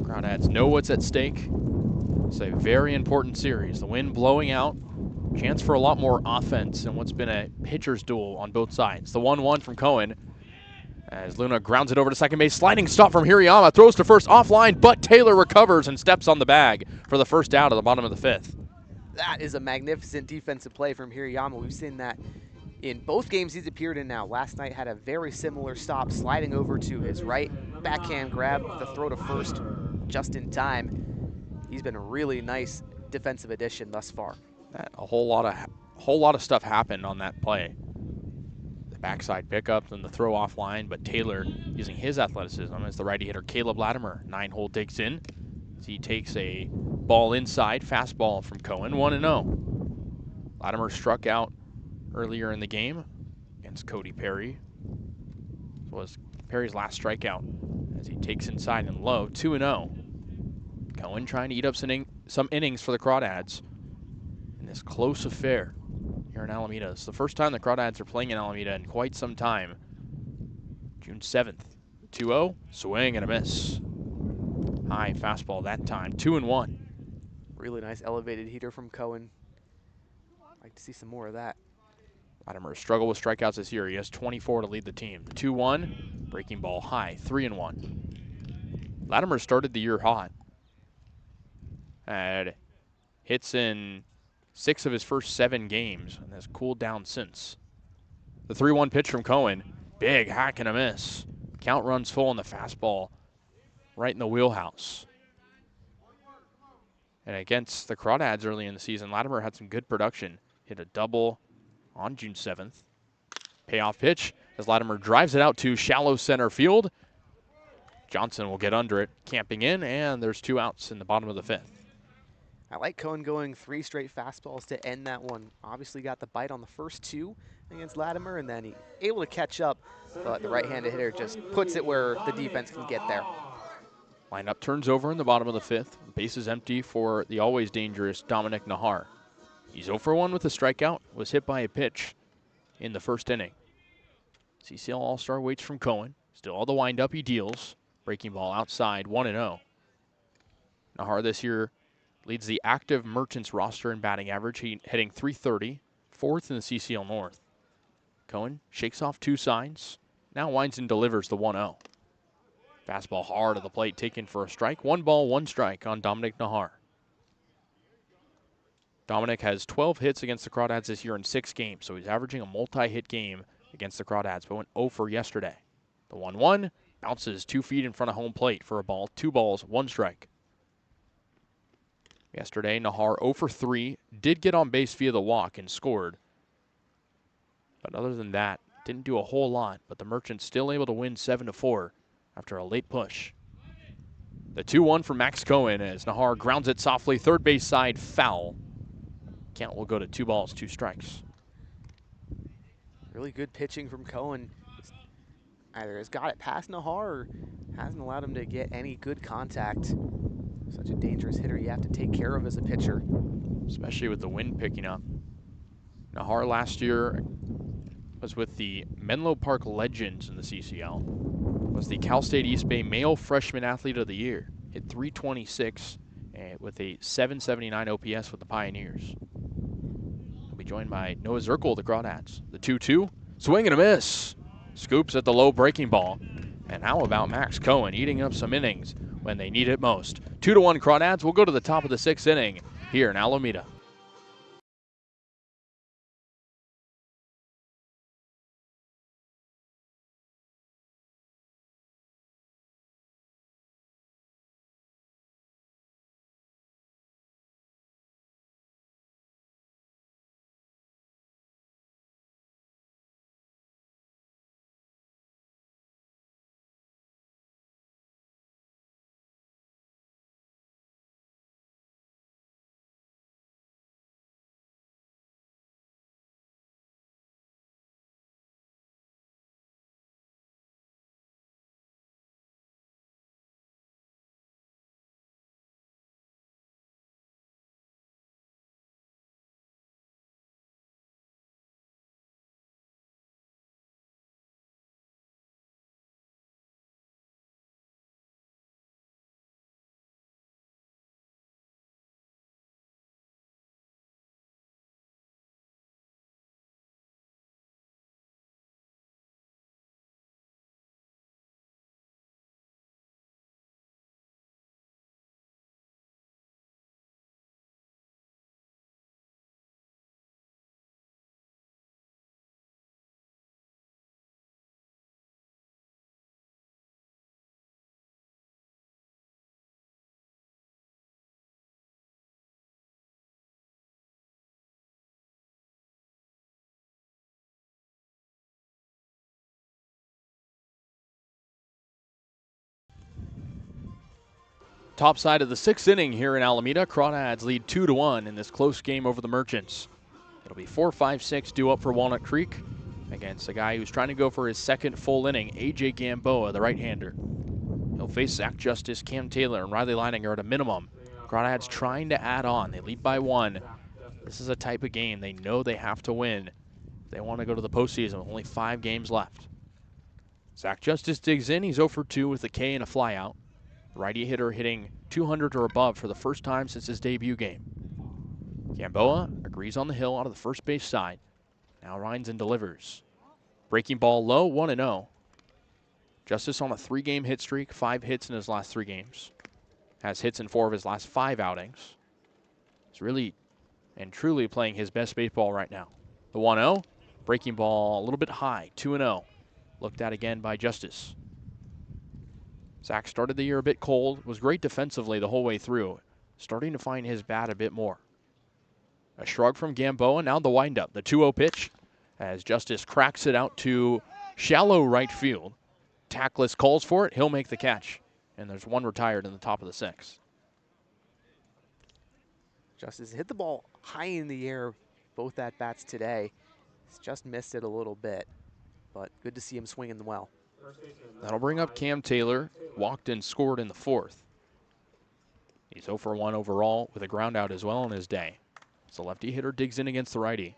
Crawdads know what's at stake. It's a very important series. The wind blowing out. Chance for a lot more offense in what's been a pitcher's duel on both sides. The 1-1 from Cohen as Luna grounds it over to second base. Sliding stop from Hirayama. Throws to first offline, but Taylor recovers and steps on the bag for the first out at the bottom of the 5th. That is a magnificent defensive play from Hirayama. We've seen that in both games he's appeared in now. Last night had a very similar stop, sliding over to his right, backhand grab, the throw to first just in time. He's been a really nice defensive addition thus far. A whole lot of stuff happened on that play. The backside pickup and the throw offline, but Taylor using his athleticism as the righty hitter Caleb Latimer. 9-hole digs in as he takes a ball inside, fastball from Cohen, 1-0. Latimer struck out earlier in the game against Cody Perry. This was Perry's last strikeout as he takes inside and low, 2-0. Cohen trying to eat up some innings for the Crawdads in this close affair here in Alameda. It's the first time the Crawdads are playing in Alameda in quite some time. June 7th, 2-0, swing and a miss. High fastball that time, 2-1. Really nice elevated heater from Cohen. Like to see some more of that. Latimer struggled with strikeouts this year. He has 24 to lead the team. 2-1, breaking ball high, 3-1. Latimer started the year hot. Had hits in 6 of his first 7 games and has cooled down since. The 3-1 pitch from Cohen. Big hack and a miss. Count runs full on the fastball right in the wheelhouse. And against the Crawdads early in the season, Latimer had some good production. Hit a double on June 7th. Payoff pitch as Latimer drives it out to shallow center field. Johnson will get under it, camping in, and there's 2 outs in the bottom of the 5th. I like Cohen going 3 straight fastballs to end that one. Obviously got the bite on the first 2 against Latimer, and then he able to catch up, but the right-handed hitter just puts it where the defense can get there. Lineup turns over in the bottom of the 5th. Base is empty for the always dangerous Dominic Nahar. He's 0 for 1 with a strikeout, was hit by a pitch in the 1st inning. CCL All-Star waits from Cohen. Still all the windup he deals. Breaking ball outside, 1-0. Nahar this year leads the active Merchants roster in batting average, hitting .330, 4th in the CCL North. Cohen shakes off 2 signs, now winds and delivers the 1-0. Fastball hard at the plate, taken for a strike. 1 ball, 1 strike on Dominic Nahar. Dominic has 12 hits against the Crawdads this year in 6 games, so he's averaging a multi-hit game against the Crawdads, but went 0 for yesterday. The 1-1 bounces 2 feet in front of home plate for a ball. 2 balls, 1 strike. Yesterday, Nahar 0 for 3, did get on base via the walk and scored. But other than that, didn't do a whole lot, but the Merchants still able to win 7-4 after a late push. The 2-1 from Max Cohen as Nahar grounds it softly, third base side, foul. Count will go to 2 balls, 2 strikes. Really good pitching from Cohen. Either has got it past Nahar or hasn't allowed him to get any good contact. Such a dangerous hitter you have to take care of as a pitcher. Especially with the wind picking up. Nahar last year was with the Menlo Park Legends in the CCL. Was the Cal State East Bay Male Freshman Athlete of the Year. Hit .326 with a .779 OPS with the Pioneers. He'll be joined by Noah Zirkle of the Crawdads. The 2-2, swing and a miss. Scoops at the low breaking ball. And how about Max Cohen eating up some innings when they need it most? 2-1 Crawdads will go to the top of the 6th inning here in Alameda. Top side of the 6th inning here in Alameda. Crawdads lead 2-1 in this close game over the Merchants. It'll be 4-5-6 due up for Walnut Creek against a guy who's trying to go for his second full inning, A.J. Gamboa, the right-hander. He'll face Zach Justice, Cam Taylor, and Riley Leininger at a minimum. Crawdads trying to add on. They lead by 1. This is a type of game they know they have to win if they want to go to the postseason with only 5 games left. Zach Justice digs in. He's 0 for 2 with a K and a flyout. Righty hitter hitting 200 or above for the first time since his debut game. Gamboa agrees on the hill out of the first base side. Now rides and delivers. Breaking ball low, 1-0. Justice on a 3-game hit streak, 5 hits in his last 3 games. Has hits in 4 of his last 5 outings. He's really and truly playing his best baseball right now. The 1-0, breaking ball a little bit high, 2-0. Looked at again by Justice. Zach started the year a bit cold, was great defensively the whole way through. Starting to find his bat a bit more. A shrug from Gamboa, now the windup. The 2-0 pitch as Justice cracks it out to shallow right field. Tackless calls for it, he'll make the catch. And there's 1 retired in the top of the 6th. Justice hit the ball high in the air both at bats today. He's just missed it a little bit, but good to see him swinging well. That'll bring up Cam Taylor. Walked and scored in the 4th. He's 0 for 1 overall with a ground out as well on his day. So lefty hitter digs in against the righty.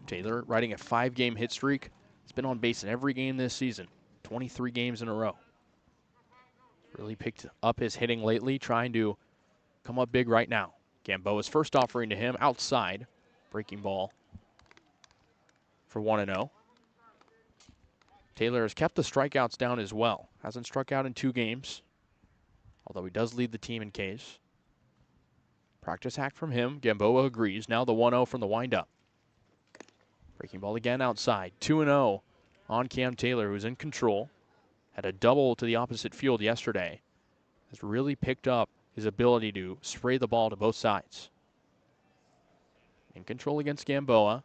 Taylor riding a 5-game hit streak. He's been on base in every game this season. 23 games in a row. Really picked up his hitting lately, trying to come up big right now. Gamboa's first offering to him outside. Breaking ball for 1-0. Taylor has kept the strikeouts down as well. Hasn't struck out in 2 games, although he does lead the team in Ks. Practice hack from him. Gamboa agrees. Now the 1-0 from the windup. Breaking ball again outside. 2-0 on Cam Taylor, who's in control. Had a double to the opposite field yesterday. Has really picked up his ability to spray the ball to both sides. In control against Gamboa.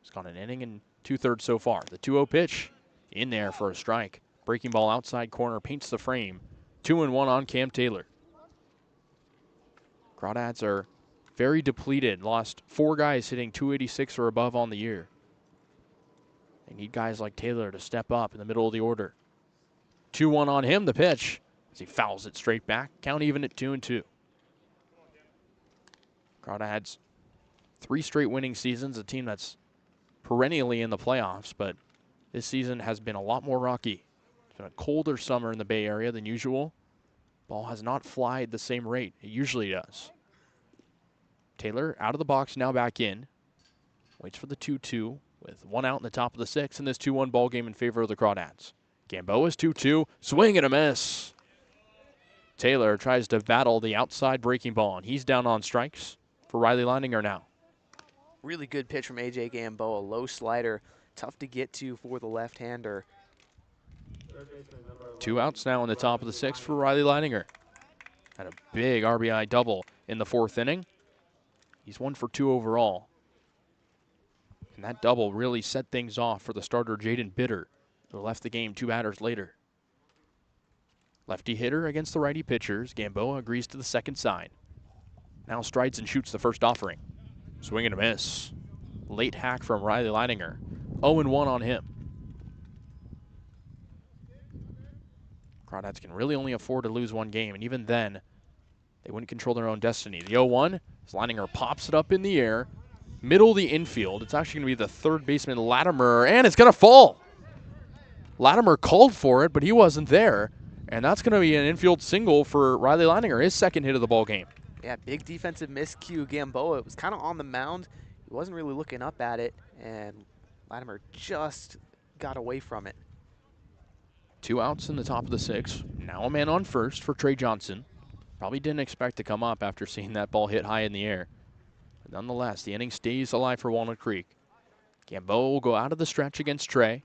He's gone an inning and 2/3 so far. The 2-0 pitch in there for a strike. Breaking ball outside corner paints the frame. 2-1 on Cam Taylor. Crawdads are very depleted. Lost 4 guys hitting 286 or above on the year. They need guys like Taylor to step up in the middle of the order. 2-1 on him, the pitch, as he fouls it straight back. Count even at 2-2. Crawdads 3 straight winning seasons, a team that's perennially in the playoffs, but this season has been a lot more rocky. It's been a colder summer in the Bay Area than usual. Ball has not flied the same rate it usually does. Taylor out of the box, now back in. Waits for the 2-2 with 1 out in the top of the 6th in this 2-1 ball game in favor of the Crawdads. Gamboa's 2-2, swing and a miss. Taylor tries to battle the outside breaking ball, and he's down on strikes for Riley Leininger now. Really good pitch from A.J. Gamboa. Low slider, tough to get to for the left-hander. 2 outs now in the top of the 6th for Riley Leininger. Had a big RBI double in the 4th inning. He's 1 for 2 overall. And that double really set things off for the starter, Jaden Bitter, who left the game 2 batters later. Lefty hitter against the righty pitchers. Gamboa agrees to the second side. Now strides and shoots the first offering. Swing and a miss. Late hack from Riley Leininger. 0-1 on him. Crawdads can really only afford to lose 1 game, and even then, they wouldn't control their own destiny. The 0-1, as Leininger pops it up in the air, middle of the infield. It's actually going to be the 3rd baseman, Latimer, and it's going to fall. Latimer called for it, but he wasn't there, and that's going to be an infield single for Riley Leininger, his 2nd hit of the ball game. Yeah, big defensive miscue. Gamboa was kind of on the mound. He wasn't really looking up at it, and Latimer just got away from it. 2 outs in the top of the 6th. Now a man on first for Trey Johnson. Probably didn't expect to come up after seeing that ball hit high in the air. But nonetheless, the inning stays alive for Walnut Creek. Gamboa will go out of the stretch against Trey.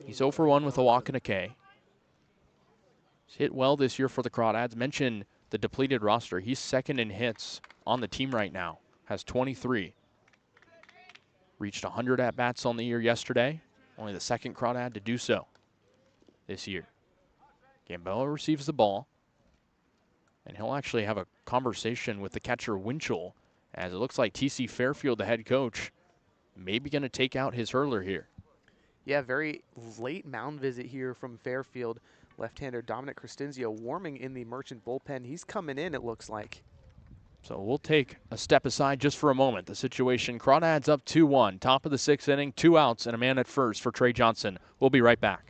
He's 0 for 1 with a walk and a K. He's hit well this year for the Crawdads. Mentioned the depleted roster. He's 2nd in hits on the team right now. Has 23. Reached 100 at-bats on the year yesterday. Only the 2nd Crawdad to do so this year. Gamboa receives the ball. And he'll actually have a conversation with the catcher Winchell, as it looks like TC Fairfield, the head coach, maybe going to take out his hurler here. Yeah, very late mound visit here from Fairfield. Left-hander Dominic Crescenzio warming in the Merchant bullpen. He's coming in, it looks like. So we'll take a step aside just for a moment. The situation, Crawdads up 2-1. Top of the 6th inning, 2 outs and a man at first for Trey Johnson. We'll be right back.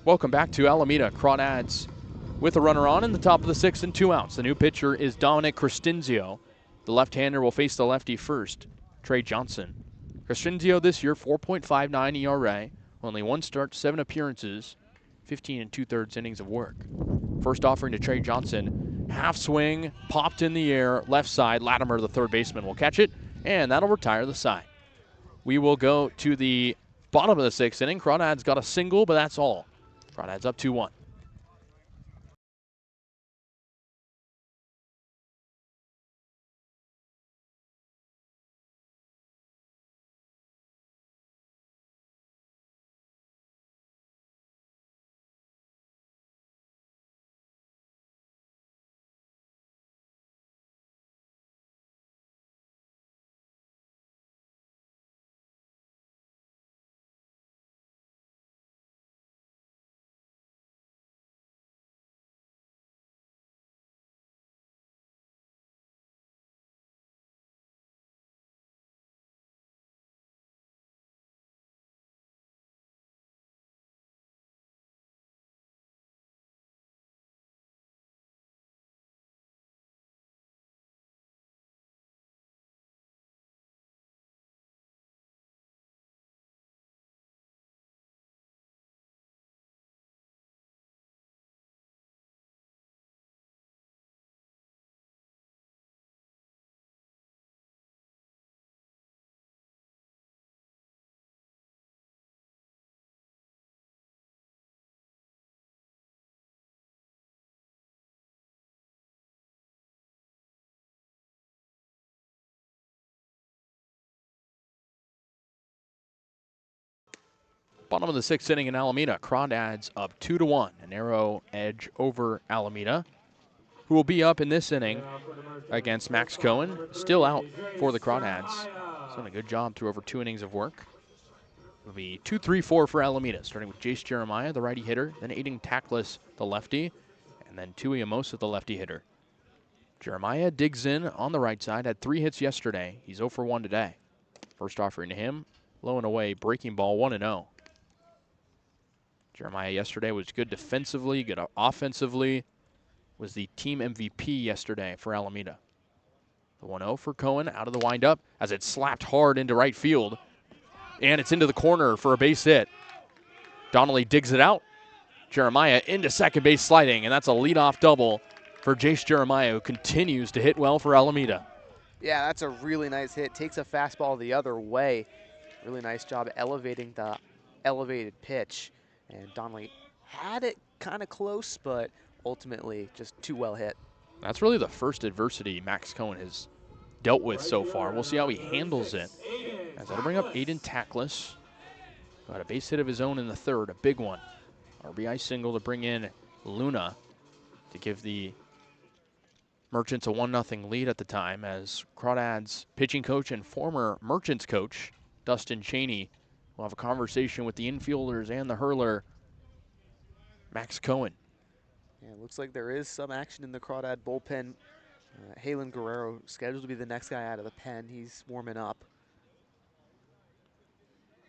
Welcome back to Alameda. Crawdads with a runner on in the top of the 6th and 2 outs. The new pitcher is Dominic Crescenzio. The left-hander will face the lefty first, Trey Johnson. Crescenzio this year, 4.59 ERA, only 1 start, 7 appearances, 15 2/3 innings of work. First offering to Trey Johnson, half swing, popped in the air, left side. Latimer, the third baseman, will catch it, and that'll retire the side. We will go to the bottom of the 6th inning. Crawdads got a single, but that's all. Crawdads up 2-1. Bottom of the 6th inning in Alameda. Crawdads up 2-1. A narrow edge over Alameda, who will be up in this inning against Max Cohen. Still out for the Crawdads. He's done a good job through over 2 innings of work. It'll be 2-3-4 for Alameda, starting with Jace Jeremiah, the righty hitter, then Aiden Tackless, the lefty, and then Tui Amosa, the lefty hitter. Jeremiah digs in on the right side, had 3 hits yesterday. He's 0 for 1 today. First offering to him, low and away, breaking ball, 1-0. Jeremiah yesterday was good defensively, good offensively. Was the team MVP yesterday for Alameda. The 1-0 for Cohen out of the windup as it's slapped hard into right field. And it's into the corner for a base hit. Donnelly digs it out. Jeremiah into second base sliding, and that's a leadoff double for Jace Jeremiah, who continues to hit well for Alameda. Yeah, that's a really nice hit. Takes a fastball the other way. Really nice job elevating the elevated pitch. And Donnelly had it kind of close, but ultimately just too well hit. That's really the first adversity Max Cohen has dealt with so far. We'll see how he handles it. As that'll bring up Aiden Tackless. Got a base hit of his own in the third, a big one. RBI single to bring in Luna to give the Merchants a 1-0 lead at the time, as Crawdads pitching coach and former Merchants coach Dustin Cheney will have a conversation with the infielders and the hurler Max Cohen. Yeah, it looks like there is some action in the Crawdad bullpen. Halen Guerrero scheduled to be the next guy out of the pen. He's warming up.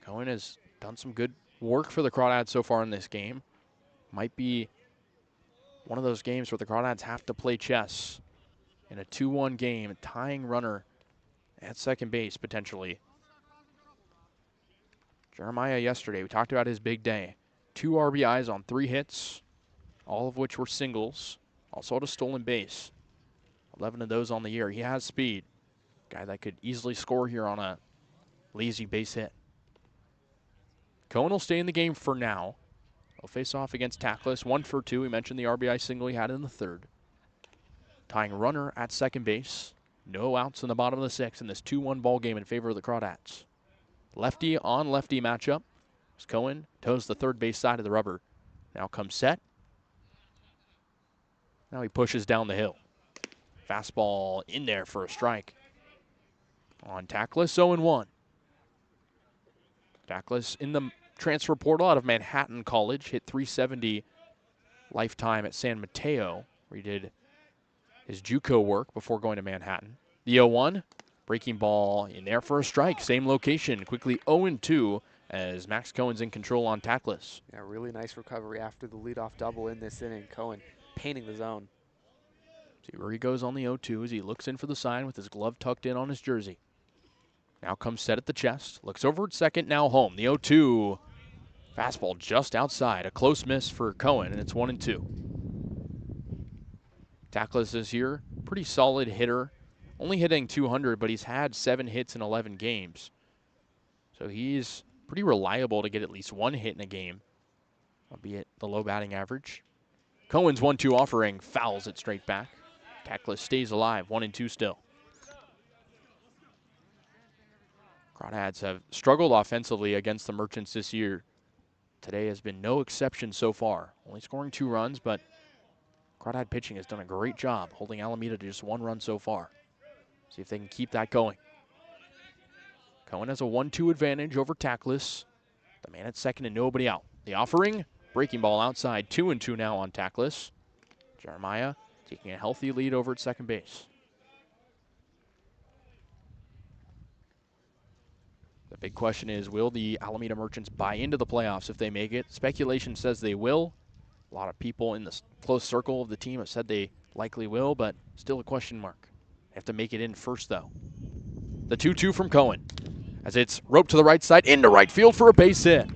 Cohen has done some good work for the Crawdads so far in this game. Might be one of those games where the Crawdads have to play chess in a 2-1 game, tying runner at second base potentially. Jeremiah yesterday, we talked about his big day. 2 RBIs on 3 hits, all of which were singles. Also had a stolen base. 11 of those on the year. He has speed. Guy that could easily score here on a lazy base hit. Cohen will stay in the game for now. He'll face off against Tackless. 1 for 2. We mentioned the RBI single he had in the third. Tying runner at second base. No outs in the bottom of the 6th in this 2-1 ball game in favor of the Crawdads. Lefty on lefty matchup. As Cohen toes the third base side of the rubber. Now comes set. Now he pushes down the hill. Fastball in there for a strike. On Tackless, 0-1. Tackless in the transfer portal out of Manhattan College. Hit .370 lifetime at San Mateo, where he did his JUCO work before going to Manhattan. The 0-1, breaking ball in there for a strike. Same location, quickly 0-2 as Max Cohen's in control on Tackless. Yeah, really nice recovery after the leadoff double in this inning. Cohen painting the zone. See where he goes on the 0-2 as he looks in for the sign with his glove tucked in on his jersey. Now comes set at the chest. Looks over at second, now home. The 0-2, fastball just outside. A close miss for Cohen, and it's 1-2. Tackless this year, pretty solid hitter. Only hitting .200, but he's had 7 hits in 11 games. So he's pretty reliable to get at least 1 hit in a game, albeit the low batting average. Cohen's 1-2 offering fouls it straight back. Tackless stays alive, 1-2 still. Crawdads have struggled offensively against the Merchants this year. Today has been no exception so far. Only scoring 2 runs, but Crawdad pitching has done a great job holding Alameda to just 1 run so far. See if they can keep that going. Cohen has a 1-2 advantage over Tackless. The man at second and nobody out. The offering, breaking ball outside, 2-2 now on Tackless. Jeremiah taking a healthy lead over at second base. The big question is, will the Alameda Merchants buy into the playoffs if they make it? Speculation says they will. A lot of people in the close circle of the team have said they likely will, but still a question mark. They have to make it in first, though. The 2-2 from Cohen, as it's roped to the right side, into right field for a base hit.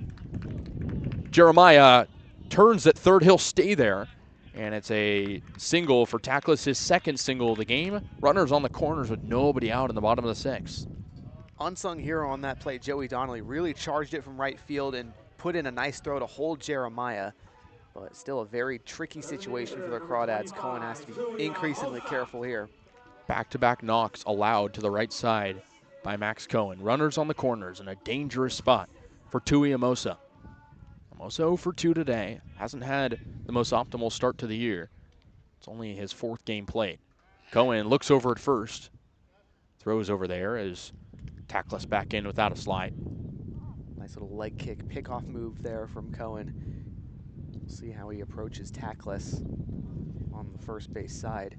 Jeremiah turns at third. He'll stay there, and it's a single for Tackless, his second single of the game. Runners on the corners with nobody out in the bottom of the 6th. Unsung hero on that play, Joey Donnelly, really charged it from right field and put in a nice throw to hold Jeremiah. But still a very tricky situation for the Crawdads. Cohen has to be increasingly careful here. Back-to-back knocks allowed to the right side by Max Cohen. Runners on the corners in a dangerous spot for Tui Amosa. Amosa 0 for 2 today. Hasn't had the most optimal start to the year. It's only his 4th game played. Cohen looks over at first. Throws over there as Tackless back in without a slide. Nice little leg kick pickoff move there from Cohen. We'll see how he approaches Tackless on the first base side.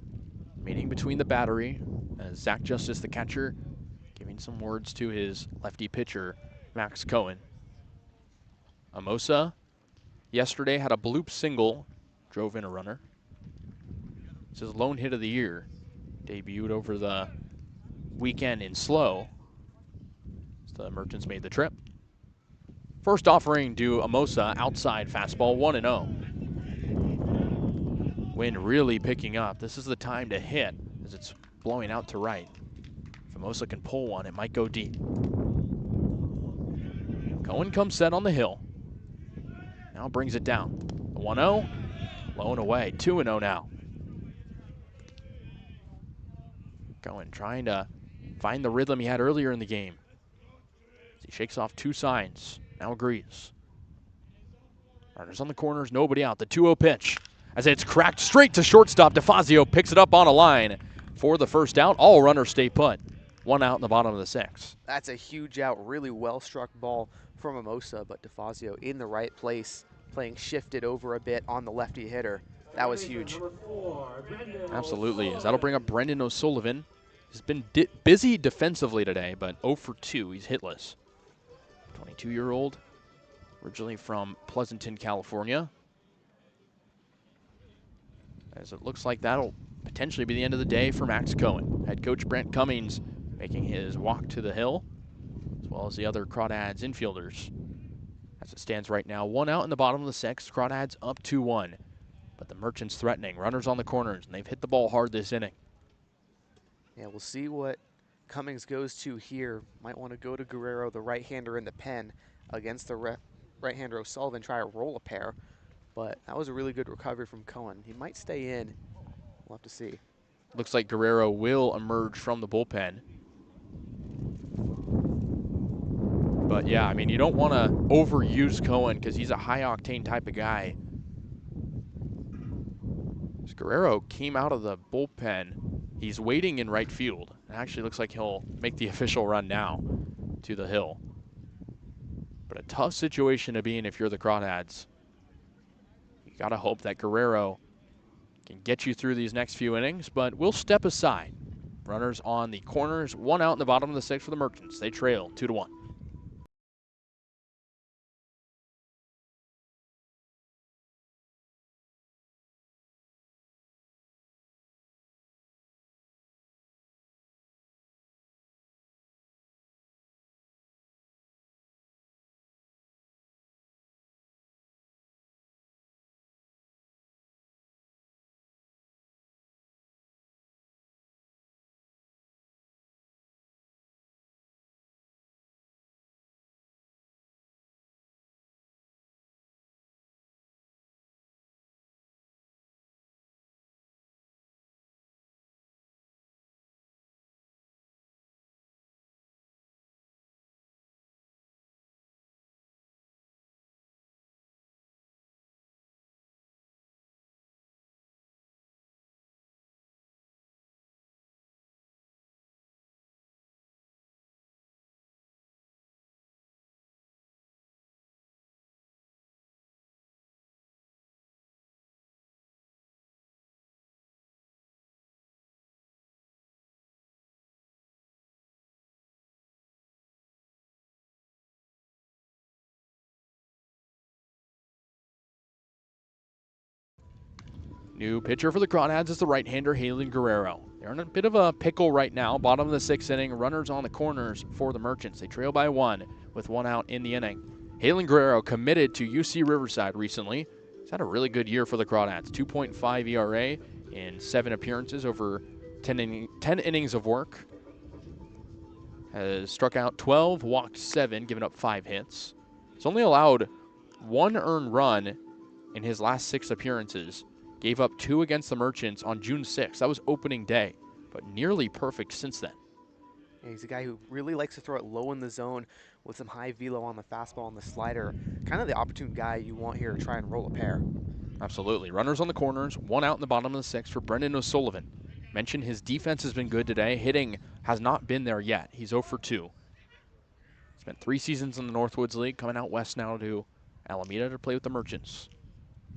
Meeting between the battery as Zach Justice, the catcher, giving some words to his lefty pitcher, Max Cohen. Amosa yesterday had a bloop single, drove in a runner. It's his lone hit of the year. Debuted over the weekend in slow. So the Merchants made the trip. First offering to Amosa, outside fastball, 1-0. Wind really picking up. This is the time to hit as it's blowing out to right. If Amosa can pull one, it might go deep. Cohen comes set on the hill. Now brings it down. 1-0, low and away, 2-0 now. Cohen trying to find the rhythm he had earlier in the game. He shakes off two signs, now agrees. Runners on the corners, nobody out. The 2-0 pitch as it's cracked straight to shortstop. DeFazio picks it up on a line for the first out. All runners stay put. One out in the bottom of the sixth. That's a huge out, really well-struck ball from Mimosa, but DeFazio in the right place, playing shifted over a bit on the lefty hitter. That was huge. Absolutely, as that'll bring up Brendan O'Sullivan. He's been busy defensively today, but 0 for 2. He's hitless. 22-year-old, originally from Pleasanton, California. As it looks like that'll potentially be the end of the day for Max Cohen. Head coach Brent Cummings making his walk to the hill, as well as the other Crawdads infielders. As it stands right now, one out in the bottom of the sixth. Crawdads up 2-1. But the Merchants threatening. Runners on the corners, and they've hit the ball hard this inning. Yeah, we'll see what Cummings goes to here. Might want to go to Guerrero, the right-hander in the pen, against the right-hander O'Sullivan, try to roll a pair. But that was a really good recovery from Cohen. He might stay in. We'll have to see. Looks like Guerrero will emerge from the bullpen. But yeah, I mean, you don't want to overuse Cohen because he's a high-octane type of guy. As Guerrero came out of the bullpen, he's waiting in right field. It actually looks like he'll make the official run now to the hill. But a tough situation to be in if you're the Crawdads. You got to hope that Guerrero can get you through these next few innings, but we'll step aside. Runners on the corners, one out in the bottom of the sixth for the Merchants. They trail 2-1. New pitcher for the Crawdads is the right-hander, Halen Guerrero. They're in a bit of a pickle right now. Bottom of the sixth inning, runners on the corners for the Merchants. They trail by one with one out in the inning. Halen Guerrero committed to UC Riverside recently. He's had a really good year for the Crawdads. 2.5 ERA in 7 appearances over 10 innings of work. Has struck out 12, walked 7, given up 5 hits. He's only allowed 1 earned run in his last 6 appearances. Gave up 2 against the Merchants on June 6th. That was opening day, but nearly perfect since then. Yeah, he's a guy who really likes to throw it low in the zone with some high velo on the fastball and the slider. Kind of the opportune guy you want here to try and roll a pair. Absolutely. Runners on the corners, one out in the bottom of the sixth for Brendan O'Sullivan. Mentioned his defense has been good today. Hitting has not been there yet. He's 0 for 2. Spent 3 seasons in the Northwoods League, coming out west now to Alameda to play with the Merchants.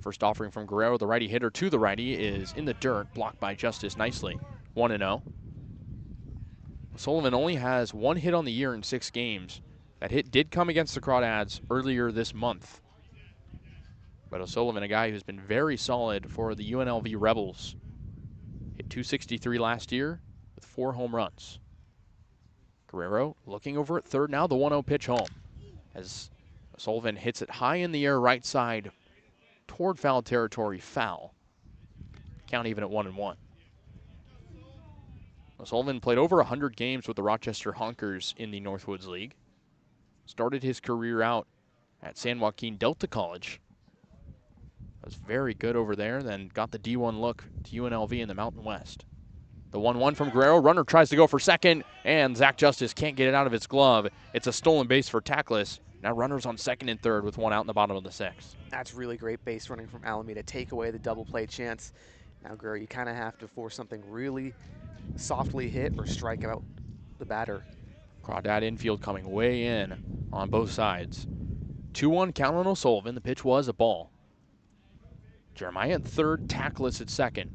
First offering from Guerrero, the righty hitter to the righty, is in the dirt, blocked by Justice nicely. 1-0. O'Sullivan only has 1 hit on the year in 6 games. That hit did come against the Crawdads earlier this month. But O'Sullivan, a guy who's been very solid for the UNLV Rebels. Hit .263 last year with 4 home runs. Guerrero looking over at third now, the 1-0 pitch home. As O'Sullivan hits it high in the air, right side toward foul territory, foul. Count even at 1-1. O'Sullivan played over 100 games with the Rochester Honkers in the Northwoods League. Started his career out at San Joaquin Delta College. Was very good over there, then got the D1 look to UNLV in the Mountain West. The 1-1 from Guerrero. Runner tries to go for second, and Zach Justice can't get it out of his glove. It's a stolen base for Tackless. Now runners on second and third with one out in the bottom of the sixth. That's really great base running from Alameda. Take away the double play chance. Now, Guerrero, you kind of have to force something really softly hit or strike out the batter. Crawdad infield coming way in on both sides. 2-1 count on O'Sullivan. The pitch was a ball. Jeremiah at third, Tackless at second.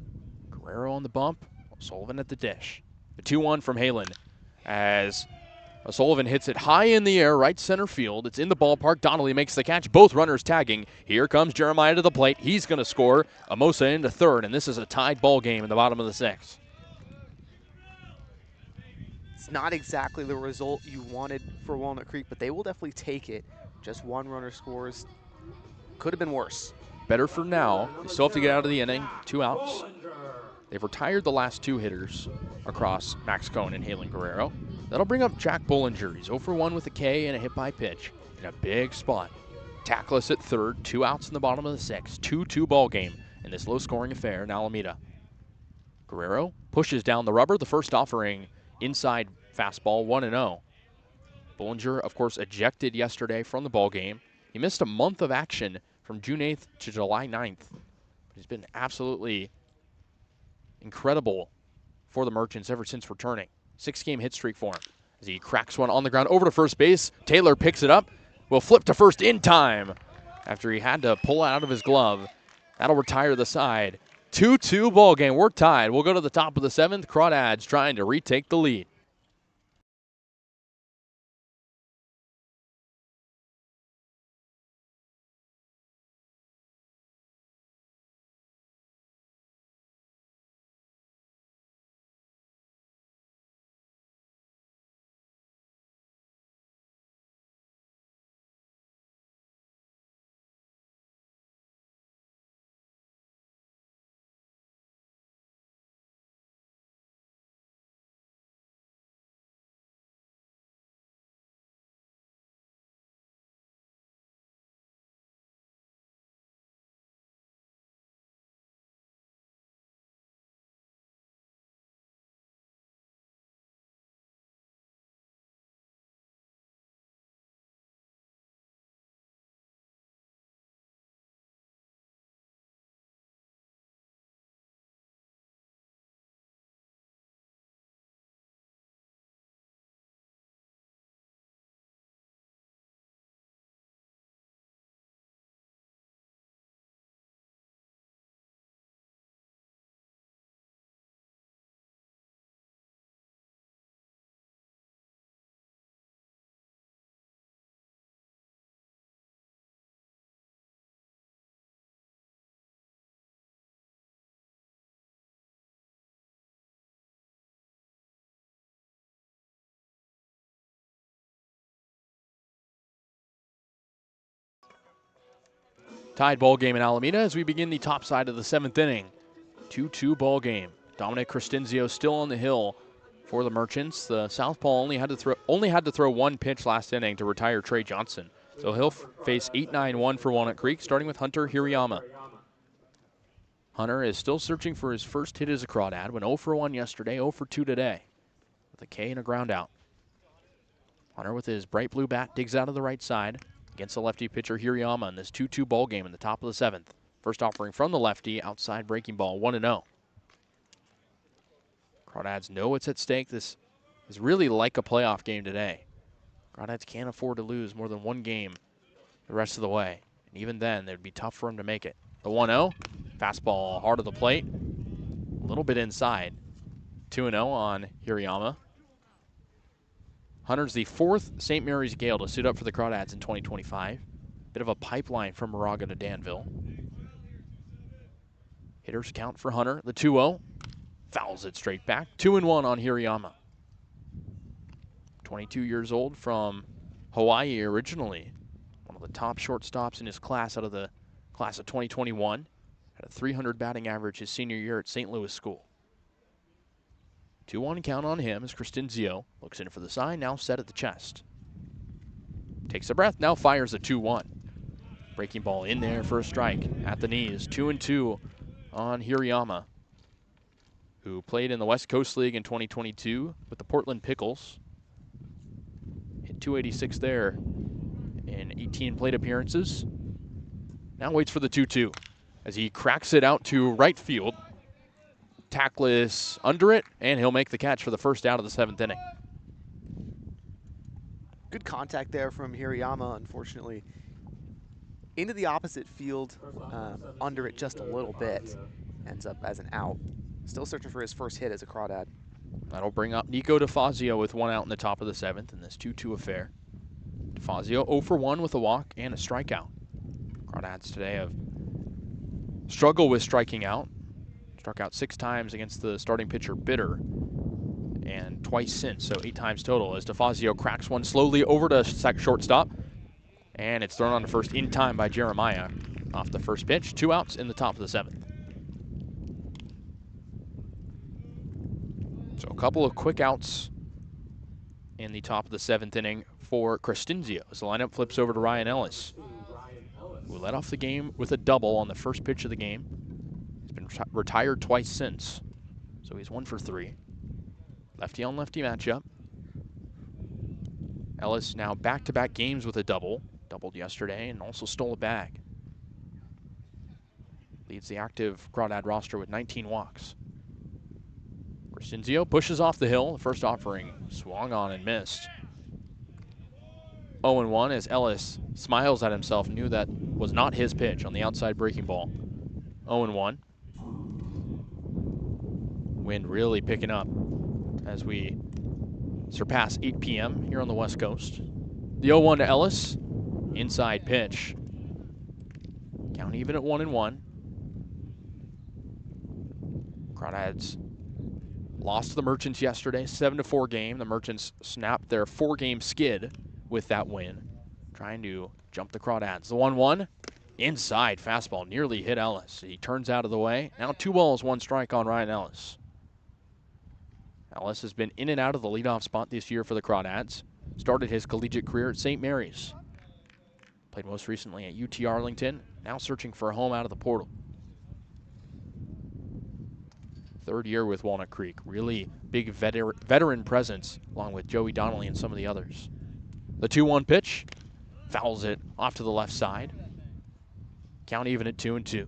Guerrero on the bump, O'Sullivan at the dish. The 2-1 from Halen as O'Sullivan hits it high in the air, right center field. It's in the ballpark. Donnelly makes the catch. Both runners tagging. Here comes Jeremiah to the plate. He's going to score. Amosa into third, and this is a tied ball game in the bottom of the sixth. It's not exactly the result you wanted for Walnut Creek, but they will definitely take it. Just one runner scores. Could have been worse. Better for now. They still have to get out of the inning. 2 outs. They've retired the last 2 hitters across Max Cohn and Halen Guerrero. That'll bring up Jack Bollinger. He's 0 for 1 with a K and a hit by pitch in a big spot. Tackless at third, 2 outs in the bottom of the sixth. 2-2 ball game in this low-scoring affair in Alameda. Guerrero pushes down the rubber. The first offering inside fastball, 1-0. Bollinger, of course, ejected yesterday from the ball game. He missed a month of action from June 8th to July 9th. He's been absolutely incredible for the Merchants ever since returning. 6-game hit streak for him. As he cracks one on the ground over to first base, Taylor picks it up. Will flip to first in time after he had to pull it out of his glove. That'll retire the side. 2-2 ball game. We're tied. We'll go to the top of the 7th. Crawdads trying to retake the lead. Tied ball game in Alameda as we begin the top side of the 7th inning. 2-2 ball game. Dominic Crescenzio still on the hill for the Merchants. The southpaw only had to throw 1 pitch last inning to retire Trey Johnson. So he'll face 8-9-1 for Walnut Creek, starting with Hunter Hirayama. Hunter is still searching for his first hit as a Crawdad. Went 0 for 1 yesterday, 0 for 2 today, with a K and a ground out. Hunter with his bright blue bat digs out of the right side against the lefty pitcher Hirayama in this 2-2 ball game in the top of the 7th. First offering from the lefty, outside breaking ball, 1-0. Crawdads know it's at stake. This is really like a playoff game today. Crawdads can't afford to lose more than 1 game the rest of the way. And even then, it would be tough for him to make it. The 1-0, fastball hard of the plate, a little bit inside. 2-0 on Hirayama. Hunter's the 4th St. Mary's Gale to suit up for the Crawdads in 2025. Bit of a pipeline from Moraga to Danville. Hitters count for Hunter. The 2-0. Fouls it straight back. 2-1 on Hirayama. 22 years old from Hawaii originally. One of the top shortstops in his class out of the class of 2021. Had a 300 batting average his senior year at St. Louis School. 2-1 count on him as Cristinzio looks in for the sign, now set at the chest. Takes a breath, now fires a 2-1. Breaking ball in there for a strike at the knees. 2-2 on Hirayama, who played in the West Coast League in 2022 with the Portland Pickles. Hit 286 there in 18 plate appearances. Now waits for the 2-2 as he cracks it out to right field. Tackless under it, and he'll make the catch for the first out of the 7th inning. Good contact there from Hirayama, unfortunately. Into the opposite field, under it just a little bit. Ends up as an out. Still searching for his first hit as a Crawdad. That'll bring up Nico DeFazio with 1 out in the top of the 7th in this 2-2 affair. DeFazio 0 for 1 with a walk and a strikeout. Crawdads today have struggled with striking out. Struck out 6 times against the starting pitcher Bitter, and twice since, so 8 times total, as DeFazio cracks one slowly over to shortstop, and it's thrown on to first in time by Jeremiah off the first pitch. 2 outs in the top of the 7th. So a couple of quick outs in the top of the 7th inning for Cristinzio as the lineup flips over to Ryan Ellis, who led off the game with a double on the first pitch of the game. He's been retired twice since, so he's 1 for 3. Lefty on lefty matchup. Ellis now back-to-back games with a double. Doubled yesterday and also stole a bag. Leads the active Crawdad roster with 19 walks. Cristinzio pushes off the hill. The first offering swung on and missed. 0-1 as Ellis smiles at himself, knew that was not his pitch on the outside breaking ball. 0-1. Wind really picking up as we surpass 8 p.m. here on the West Coast. The 0-1 to Ellis. Inside pitch. Count even at 1-1. Crawdads lost to the Merchants yesterday, 7-4 game. The Merchants snapped their 4-game skid with that win, trying to jump the Crawdads. The 1-1. Inside fastball nearly hit Ellis. He turns out of the way. Now 2 balls, 1 strike on Ryan Ellis. Ellis has been in and out of the leadoff spot this year for the Crawdads. Started his collegiate career at St. Mary's. Played most recently at UT Arlington. Now searching for a home out of the portal. 3rd year with Walnut Creek. Really big veteran presence along with Joey Donnelly and some of the others. The 2-1 pitch. Fouls it off to the left side. Count even at 2-2.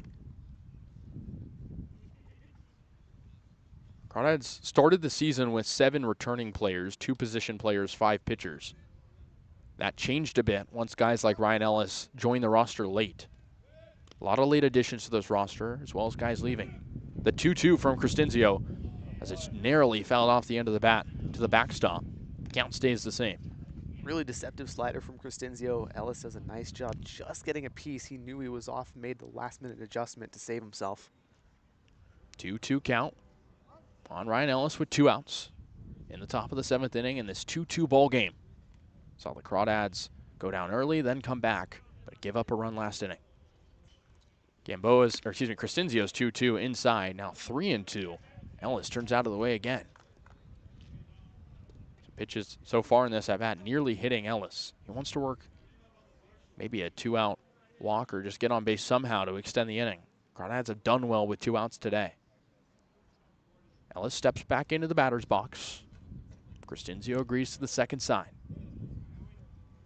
Crawdads started the season with 7 returning players, 2 position players, 5 pitchers. That changed a bit once guys like Ryan Ellis joined the roster late. A lot of late additions to this roster, as well as guys leaving. The 2-2 from Cristinzio, as it's narrowly fouled off the end of the bat to the backstop. Count stays the same. Really deceptive slider from Cristinzio. Ellis does a nice job just getting a piece. He knew he was off, made the last-minute adjustment to save himself. 2-2 count on Ryan Ellis with 2 outs in the top of the 7th inning in this 2-2 ball game. Saw the Crawdads go down early, then come back, but give up a run last inning. Cristinzio's 2-2 inside, now 3-2. Ellis turns out of the way again. Some pitches so far in this at-bat nearly hitting Ellis. He wants to work maybe a 2-out walk or just get on base somehow to extend the inning. Crawdads have done well with 2 outs today. Ellis steps back into the batter's box. Cristinzio agrees to the second sign.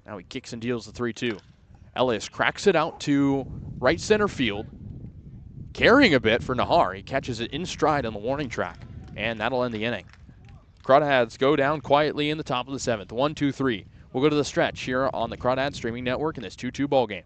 Now he kicks and deals the 3-2. Ellis cracks it out to right center field. Carrying a bit for Nahar. He catches it in stride on the warning track, and that'll end the inning. Crawdads go down quietly in the top of the 7th. 1-2-3. We'll go to the stretch here on the Crawdads Streaming Network in this 2-2 ball game.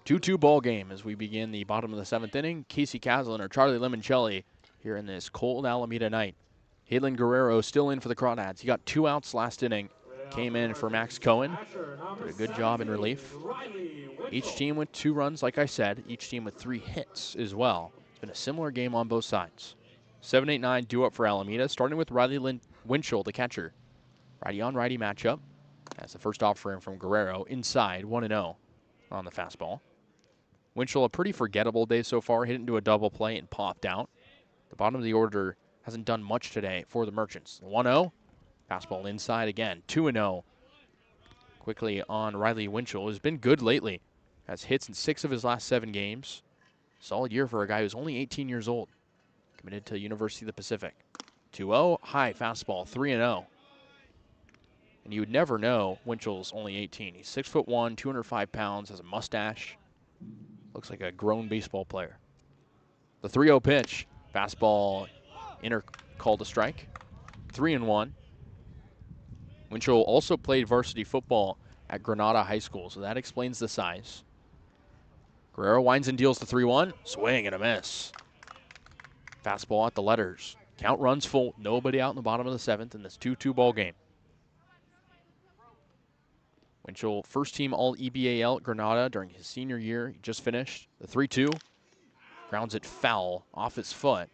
2-2 ball game as we begin the bottom of the 7th inning. Casey Caslin or Charlie Limoncelli here in this cold Alameda night. Hayden Guerrero still in for the Crawdads. He got 2 outs last inning. Came in for Max Cohen. Did a good job in relief. Each team with 2 runs, like I said. Each team with 3 hits as well. It's been a similar game on both sides. 7-8-9 due up for Alameda, starting with Riley Winchell, the catcher. Righty-on-righty matchup. That's the first offering from Guerrero. Inside, 1-0 on the fastball. Winchell, a pretty forgettable day so far. Hit into a double play and popped out. The bottom of the order hasn't done much today for the Merchants. 1-0. Fastball inside again. 2-0. Quickly on Riley Winchell, who's been good lately. Has hits in 6 of his last 7 games. Solid year for a guy who's only 18 years old. Committed to University of the Pacific. 2-0. High fastball. 3-0. And you would never know Winchell's only 18. He's 6'1", 205 pounds, has a mustache. Looks like a grown baseball player. The 3-0 pitch. Fastball inner called a strike. 3-1. Winchell also played varsity football at Granada High School, so that explains the size. Guerrero winds and deals the 3-1. Swing and a miss. Fastball at the letters. Count runs full. Nobody out in the bottom of the 7th in this 2-2 ball game. Winchell, first team All-EBAL at Granada during his senior year. He just finished. The 3-2. Grounds it foul off his foot.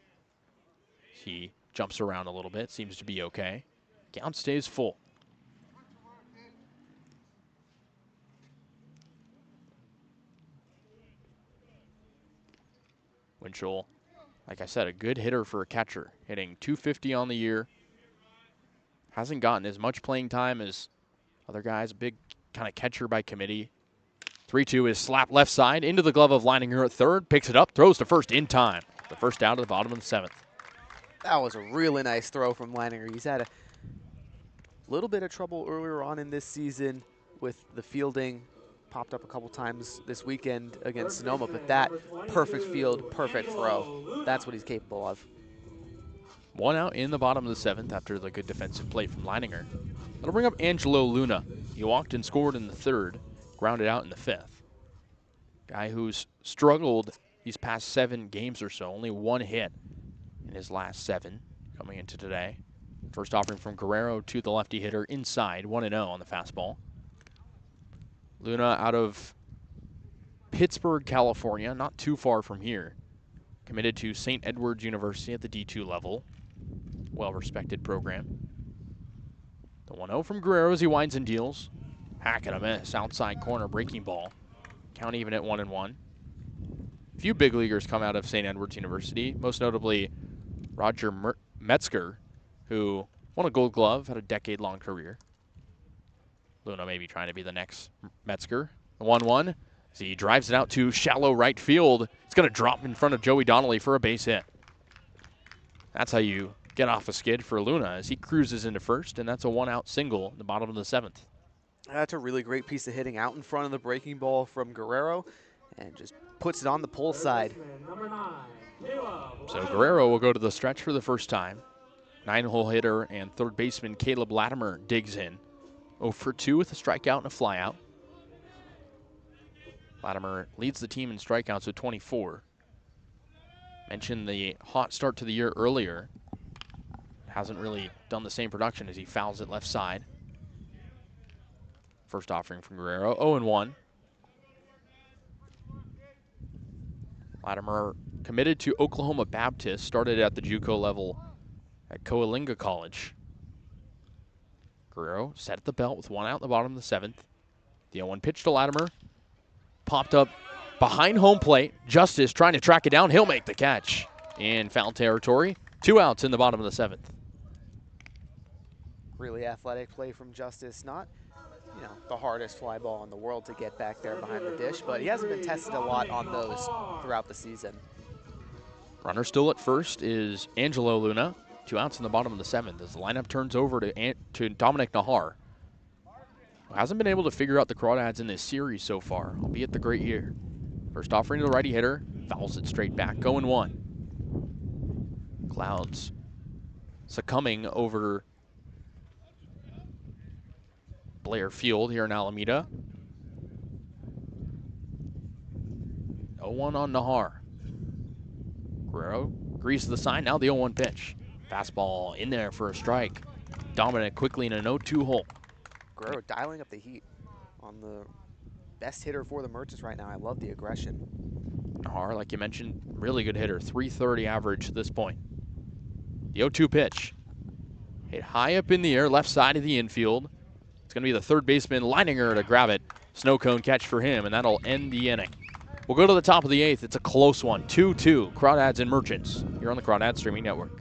He jumps around a little bit. Seems to be okay. Count stays full. Winchell, like I said, a good hitter for a catcher. Hitting .250 on the year. Hasn't gotten as much playing time as other guys. Big kind of catcher by committee. 3-2 is slapped left side into the glove of Leininger at third. Picks it up, throws to first in time. The first out at the bottom of the 7th. That was a really nice throw from Leininger. He's had a little bit of trouble earlier on in this season with the fielding. Popped up a couple times this weekend against Sonoma, but that perfect field, perfect throw. That's what he's capable of. 1 out in the bottom of the 7th after the good defensive play from Leininger. That'll bring up Angelo Luna. He walked and scored in the 3rd, grounded out in the 5th. Guy who's struggled these past 7 games or so, only 1 hit in his last 7 coming into today. First offering from Guerrero to the lefty hitter inside, 1-0 on the fastball. Luna out of Pittsburgh, California, not too far from here. Committed to St. Edward's University at the D2 level. Well-respected program. The 1-0 from Guerrero as he winds and deals. Hack and a miss, outside corner breaking ball. Count even at 1-1. A few big leaguers come out of St. Edward's University, most notably Roger Metzger, who won a Gold Glove, had a decade-long career. Luna maybe trying to be the next Metzger. The 1-1 as he drives it out to shallow right field. It's going to drop in front of Joey Donnelly for a base hit. That's how you get off a skid for Luna as he cruises into first, and that's a 1-out single in the bottom of the 7th. That's a really great piece of hitting out in front of the breaking ball from Guerrero and just puts it on the pull side. So Guerrero will go to the stretch for the first time. 9-hole hitter and third baseman Caleb Latimer digs in. 0 for 2 with a strikeout and a flyout. Latimer leads the team in strikeouts with 24. Mentioned the hot start to the year earlier. Hasn't really done the same production as he fouls it left side. First offering from Guerrero, 0-1. Latimer committed to Oklahoma Baptist, started at the JUCO level at Coalinga College. Guerrero set at the belt with 1 out in the bottom of the 7th. The 0-1 pitch to Latimer. Popped up behind home plate. Justice trying to track it down. He'll make the catch in foul territory. 2 outs in the bottom of the 7th. Really athletic play from Justice. Not, the hardest fly ball in the world to get back there behind the dish, but he hasn't been tested a lot on those throughout the season. Runner still at first is Angelo Luna. 2 outs in the bottom of the 7th as the lineup turns over to Dominic Nahar, who hasn't been able to figure out the Crawdads in this series so far, albeit the great year. First offering to the righty hitter, fouls it straight back, 0-1. Clouds succumbing over Blair Field here in Alameda. 0-1 on Nahar. Guerrero agrees to the sign. Now the 0-1 pitch. Fastball in there for a strike. Dominic quickly in an 0-2 hole. Guerrero dialing up the heat on the best hitter for the Merchants right now. I love the aggression. Nahar, like you mentioned, really good hitter. 330 average at this point. The 0-2 pitch. Hit high up in the air, left side of the infield. It's going to be the third baseman Leininger to grab it. Snow cone catch for him, and that'll end the inning. We'll go to the top of the 8th. It's a close one. 2-2. Crawdads and Merchants here on the Crawdads Streaming Network.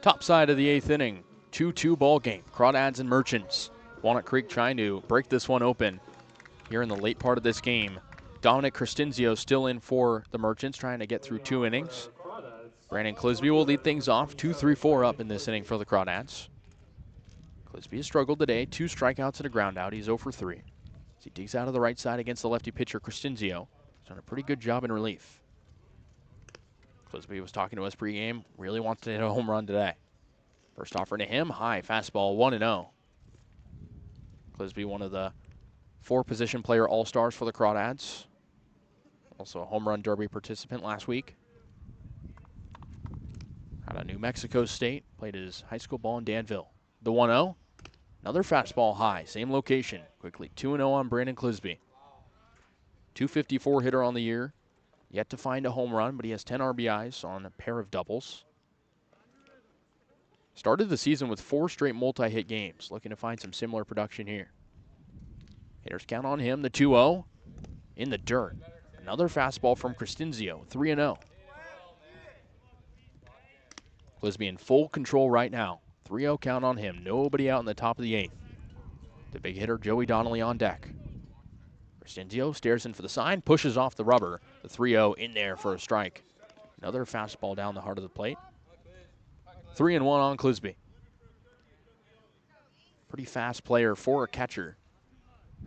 Top side of the 8th inning. 2-2 ball game. Crawdads and Merchants. Walnut Creek trying to break this one open here in the late part of this game. Dominic Cristinzio still in for the Merchants, trying to get through 2 innings. Brandon Clisby will lead things off. 2-3-4 up in this inning for the Crawdads. Clisby has struggled today. 2 strikeouts and a ground out. He's 0 for 3. As he digs out of the right side against the lefty pitcher, Cristinzio. He's done a pretty good job in relief. Clisby was talking to us pregame. Really wants to hit a home run today. First offering to him, high fastball, 1-0. Clisby, one of the 4 position player all-stars for the Crawdads. Also a home run derby participant last week. Out of New Mexico State, played his high school ball in Danville. The 1-0, another fastball high, same location. Quickly 2-0 on Brandon Clisby. 254 hitter on the year. Yet to find a home run, but he has 10 RBIs on a pair of doubles. Started the season with 4 straight multi-hit games. Looking to find some similar production here. Hitters count on him. The 2-0 in the dirt. Another fastball from Cristinzio. 3-0. Clisby in full control right now. 3-0 count on him. Nobody out in the top of the 8th. The big hitter, Joey Donnelly, on deck. Cristinzio stares in for the sign, pushes off the rubber. The 3-0 in there for a strike. Another fastball down the heart of the plate. 3-1 on Clisby. Pretty fast player for a catcher.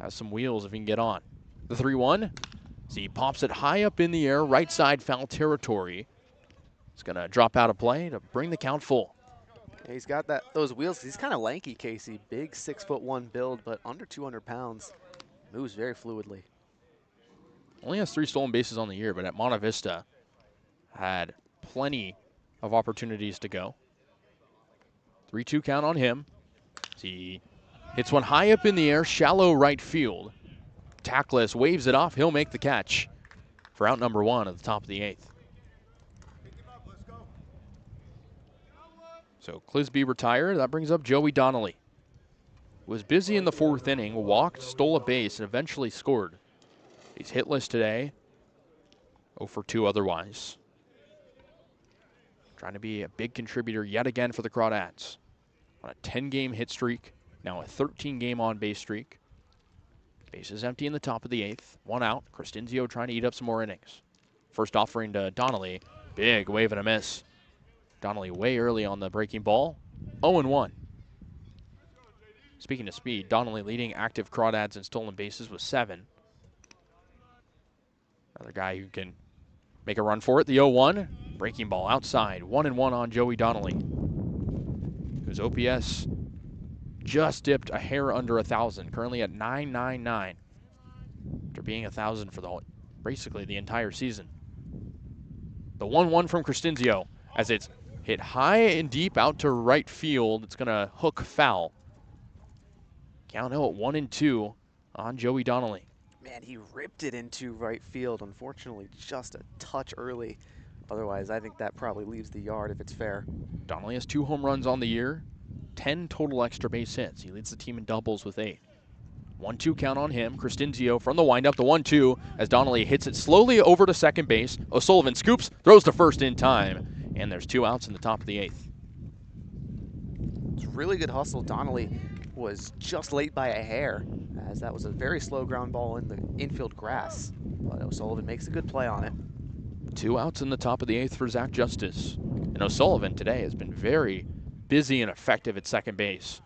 Has some wheels if he can get on. The 3-1. See, he pops it high up in the air, right side foul territory. It's going to drop out of play to bring the count full. Yeah, he's got those wheels. He's kind of lanky, Casey. Big 6'1" build, but under 200 pounds. Moves very fluidly. Only has 3 stolen bases on the year, but at Monte Vista had plenty of opportunities to go. 3-2 count on him. He hits one high up in the air, shallow right field. Tackless, waves it off. He'll make the catch for out number 1 at the top of the 8th. So Clisby retired. That brings up Joey Donnelly. Was busy in the 4th inning, walked, stole a base, and eventually scored. He's hitless today. 0 for 2 otherwise. Trying to be a big contributor yet again for the Crawdads. On a 10-game hit streak, now a 13-game on-base streak. Base is empty in the top of the 8th. 1 out. Cristinzio trying to eat up some more innings. First offering to Donnelly. Big wave and a miss. Donnelly way early on the breaking ball. 0-1. Speaking of speed, Donnelly leading active Crawdads in stolen bases with 7. Another guy who can make a run for it. The 0-1. Breaking ball outside, 1-1 on Joey Donnelly, whose OPS just dipped a hair under 1,000, currently at 999, after being 1,000 for basically the entire season. The 1-1 from Crescenzio, as it's hit high and deep out to right field. It's going to hook foul. Count now at 1-2 on Joey Donnelly. Man, he ripped it into right field. Unfortunately, just a touch early. Otherwise, I think that probably leaves the yard if it's fair. Donnelly has 2 home runs on the year, 10 total extra base hits. He leads the team in doubles with 8. 1-2 count on him. Crescenzio from the windup, the 1-2, as Donnelly hits it slowly over to second base. O'Sullivan scoops, throws to first in time, and there's 2 outs in the top of the 8th. It's really good hustle. Donnelly was just late by a hair, as that was a very slow ground ball in the infield grass. But O'Sullivan makes a good play on it. 2 outs in the top of the 8th for Zach Justice. And O'Sullivan today has been very busy and effective at second base.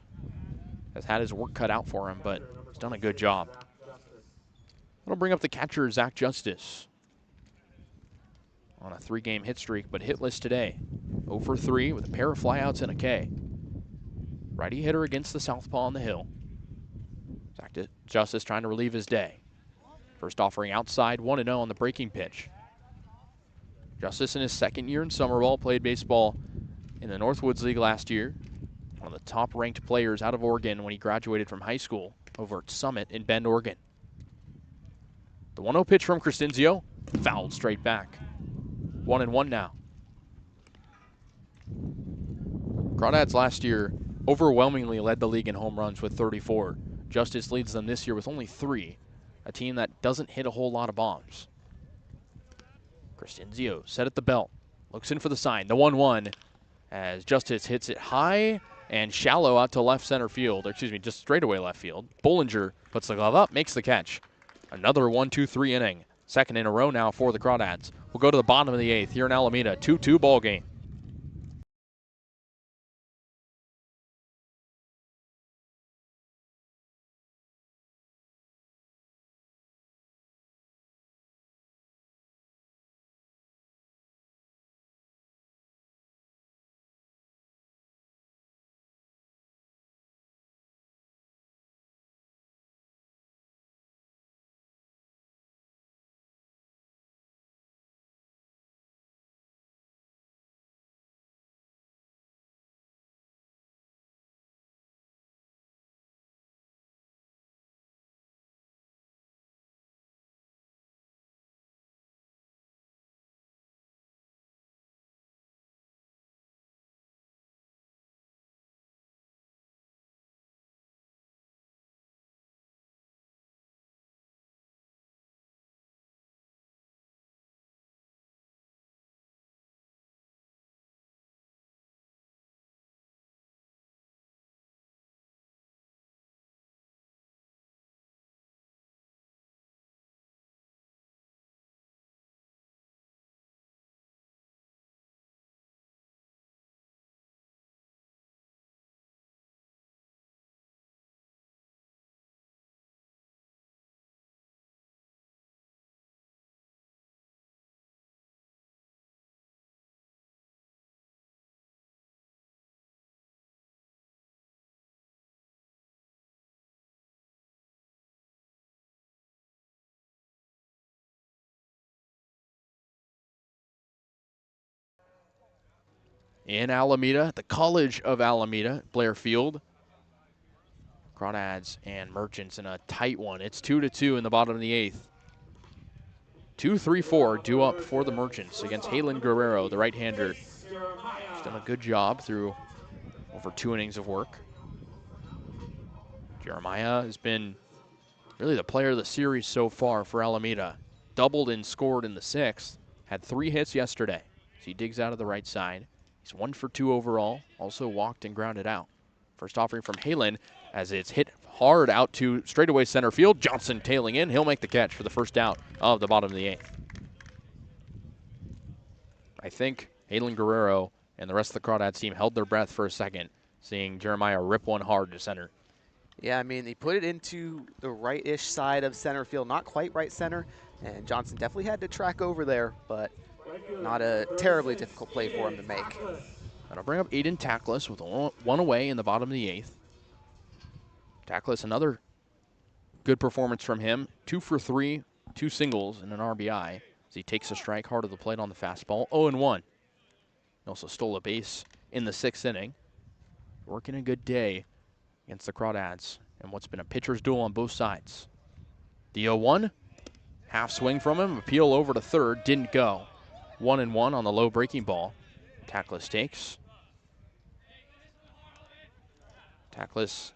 Has had his work cut out for him, but he's done a good job. That'll bring up the catcher, Zach Justice, on a 3-game hit streak, but hitless today. 0 for 3 with a pair of flyouts and a K. Righty hitter against the southpaw on the hill. Zach Justice trying to relieve his day. First offering outside, 1-0 on the breaking pitch. Justice in his 2nd year in summer ball, played baseball in the Northwoods League last year. One of the top-ranked players out of Oregon when he graduated from high school over at Summit in Bend, Oregon. The 1-0 pitch from Crescenzio, fouled straight back. 1-1 now. Crawdads last year overwhelmingly led the league in home runs with 34. Justice leads them this year with only 3, a team that doesn't hit a whole lot of bombs. Crescenzio set at the belt, looks in for the sign, the 1-1, as Justice hits it high and shallow out to left center field, or excuse me, just straightaway left field. Bollinger puts the glove up, makes the catch. Another 1-2-3 inning, 2nd in a row now for the Crawdads. We'll go to the bottom of the 8th here in Alameda, 2-2 ball game. In Alameda, the College of Alameda, Blair Field. Crawdads and Merchants in a tight one. It's 2-2 in the bottom of the 8th. 2-3-4 due up for the Merchants against Halen Guerrero, the right-hander. He's done a good job through over 2 innings of work. Jeremiah has been really the player of the series so far for Alameda. Doubled and scored in the 6th. Had 3 hits yesterday. So he digs out of the right side. He's 1 for 2 overall. Also walked and grounded out. First offering from Halen as it's hit hard out to straightaway center field. Johnson tailing in. He'll make the catch for the first out of the bottom of the 8th. I think Halen Guerrero and the rest of the Crawdads team held their breath for a second, seeing Jeremiah rip one hard to center. Yeah, I mean, he put it into the right-ish side of center field, not quite right center, and Johnson definitely had to track over there, but Not a terribly difficult play for him to make. That'll bring up Aiden Tackless with one away in the bottom of the 8th. Tackless, another good performance from him. 2 for 3, 2 singles and an RBI as he takes a strike hard of the plate on the fastball. 0-1. He also stole a base in the 6th inning. Working a good day against the Crawdads and what's been a pitcher's duel on both sides. The 0-1, half swing from him, appeal over to third, didn't go. 1-1 on the low breaking ball. Tackless takes. Tackless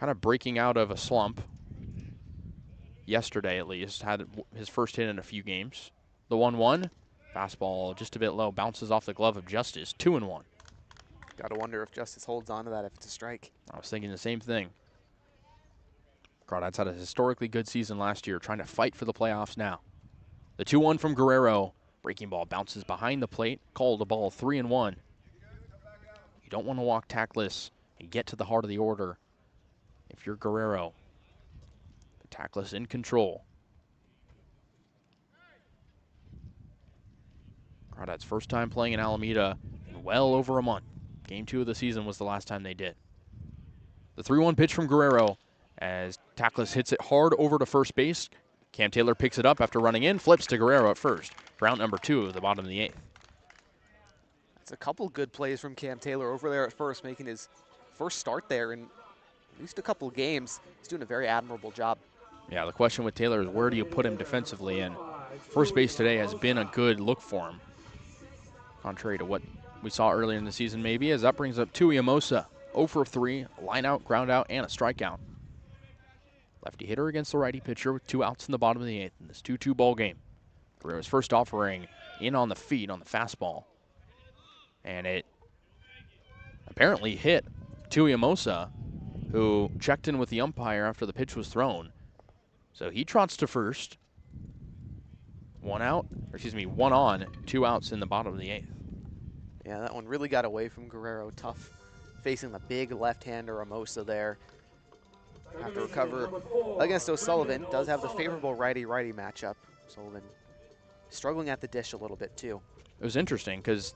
kind of breaking out of a slump. Yesterday, at least, had his first hit in a few games. The 1-1, fastball just a bit low, bounces off the glove of Justice. 2-1. Got to wonder if Justice holds on to that if it's a strike. I was thinking the same thing. Crawdads had a historically good season last year, trying to fight for the playoffs now. The 2-1 from Guerrero. Breaking ball bounces behind the plate. Called a ball 3-1. You don't want to walk Tackless and get to the heart of the order if you're Guerrero. But Tackless in control. Crawdads' first time playing in Alameda in well over a month. Game 2 of the season was the last time they did. The 3-1 pitch from Guerrero as Tackless hits it hard over to first base. Cam Taylor picks it up after running in, flips to Guerrero at first. Round number 2 of the bottom of the 8th. That's a couple good plays from Cam Taylor over there at first, making his first start there in at least a couple of games. He's doing a very admirable job. Yeah, the question with Taylor is where do you put him defensively? And first base today has been a good look for him, contrary to what we saw earlier in the season maybe, as that brings up Tui Amosa. 0 for 3, line out, ground out, and a strikeout. Lefty hitter against the righty pitcher with 2 outs in the bottom of the 8th in this 2-2 ball game. Guerrero's first offering in on the feet on the fastball. And it apparently hit Tui Amosa, who checked in with the umpire after the pitch was thrown. So he trots to first. 1 on, 2 outs in the bottom of the 8th. Yeah, that one really got away from Guerrero. Tough facing the big left-hander Amosa there. Have to recover against O'Sullivan. Does have the favorable righty-righty matchup. O'Sullivan struggling at the dish a little bit too. It was interesting because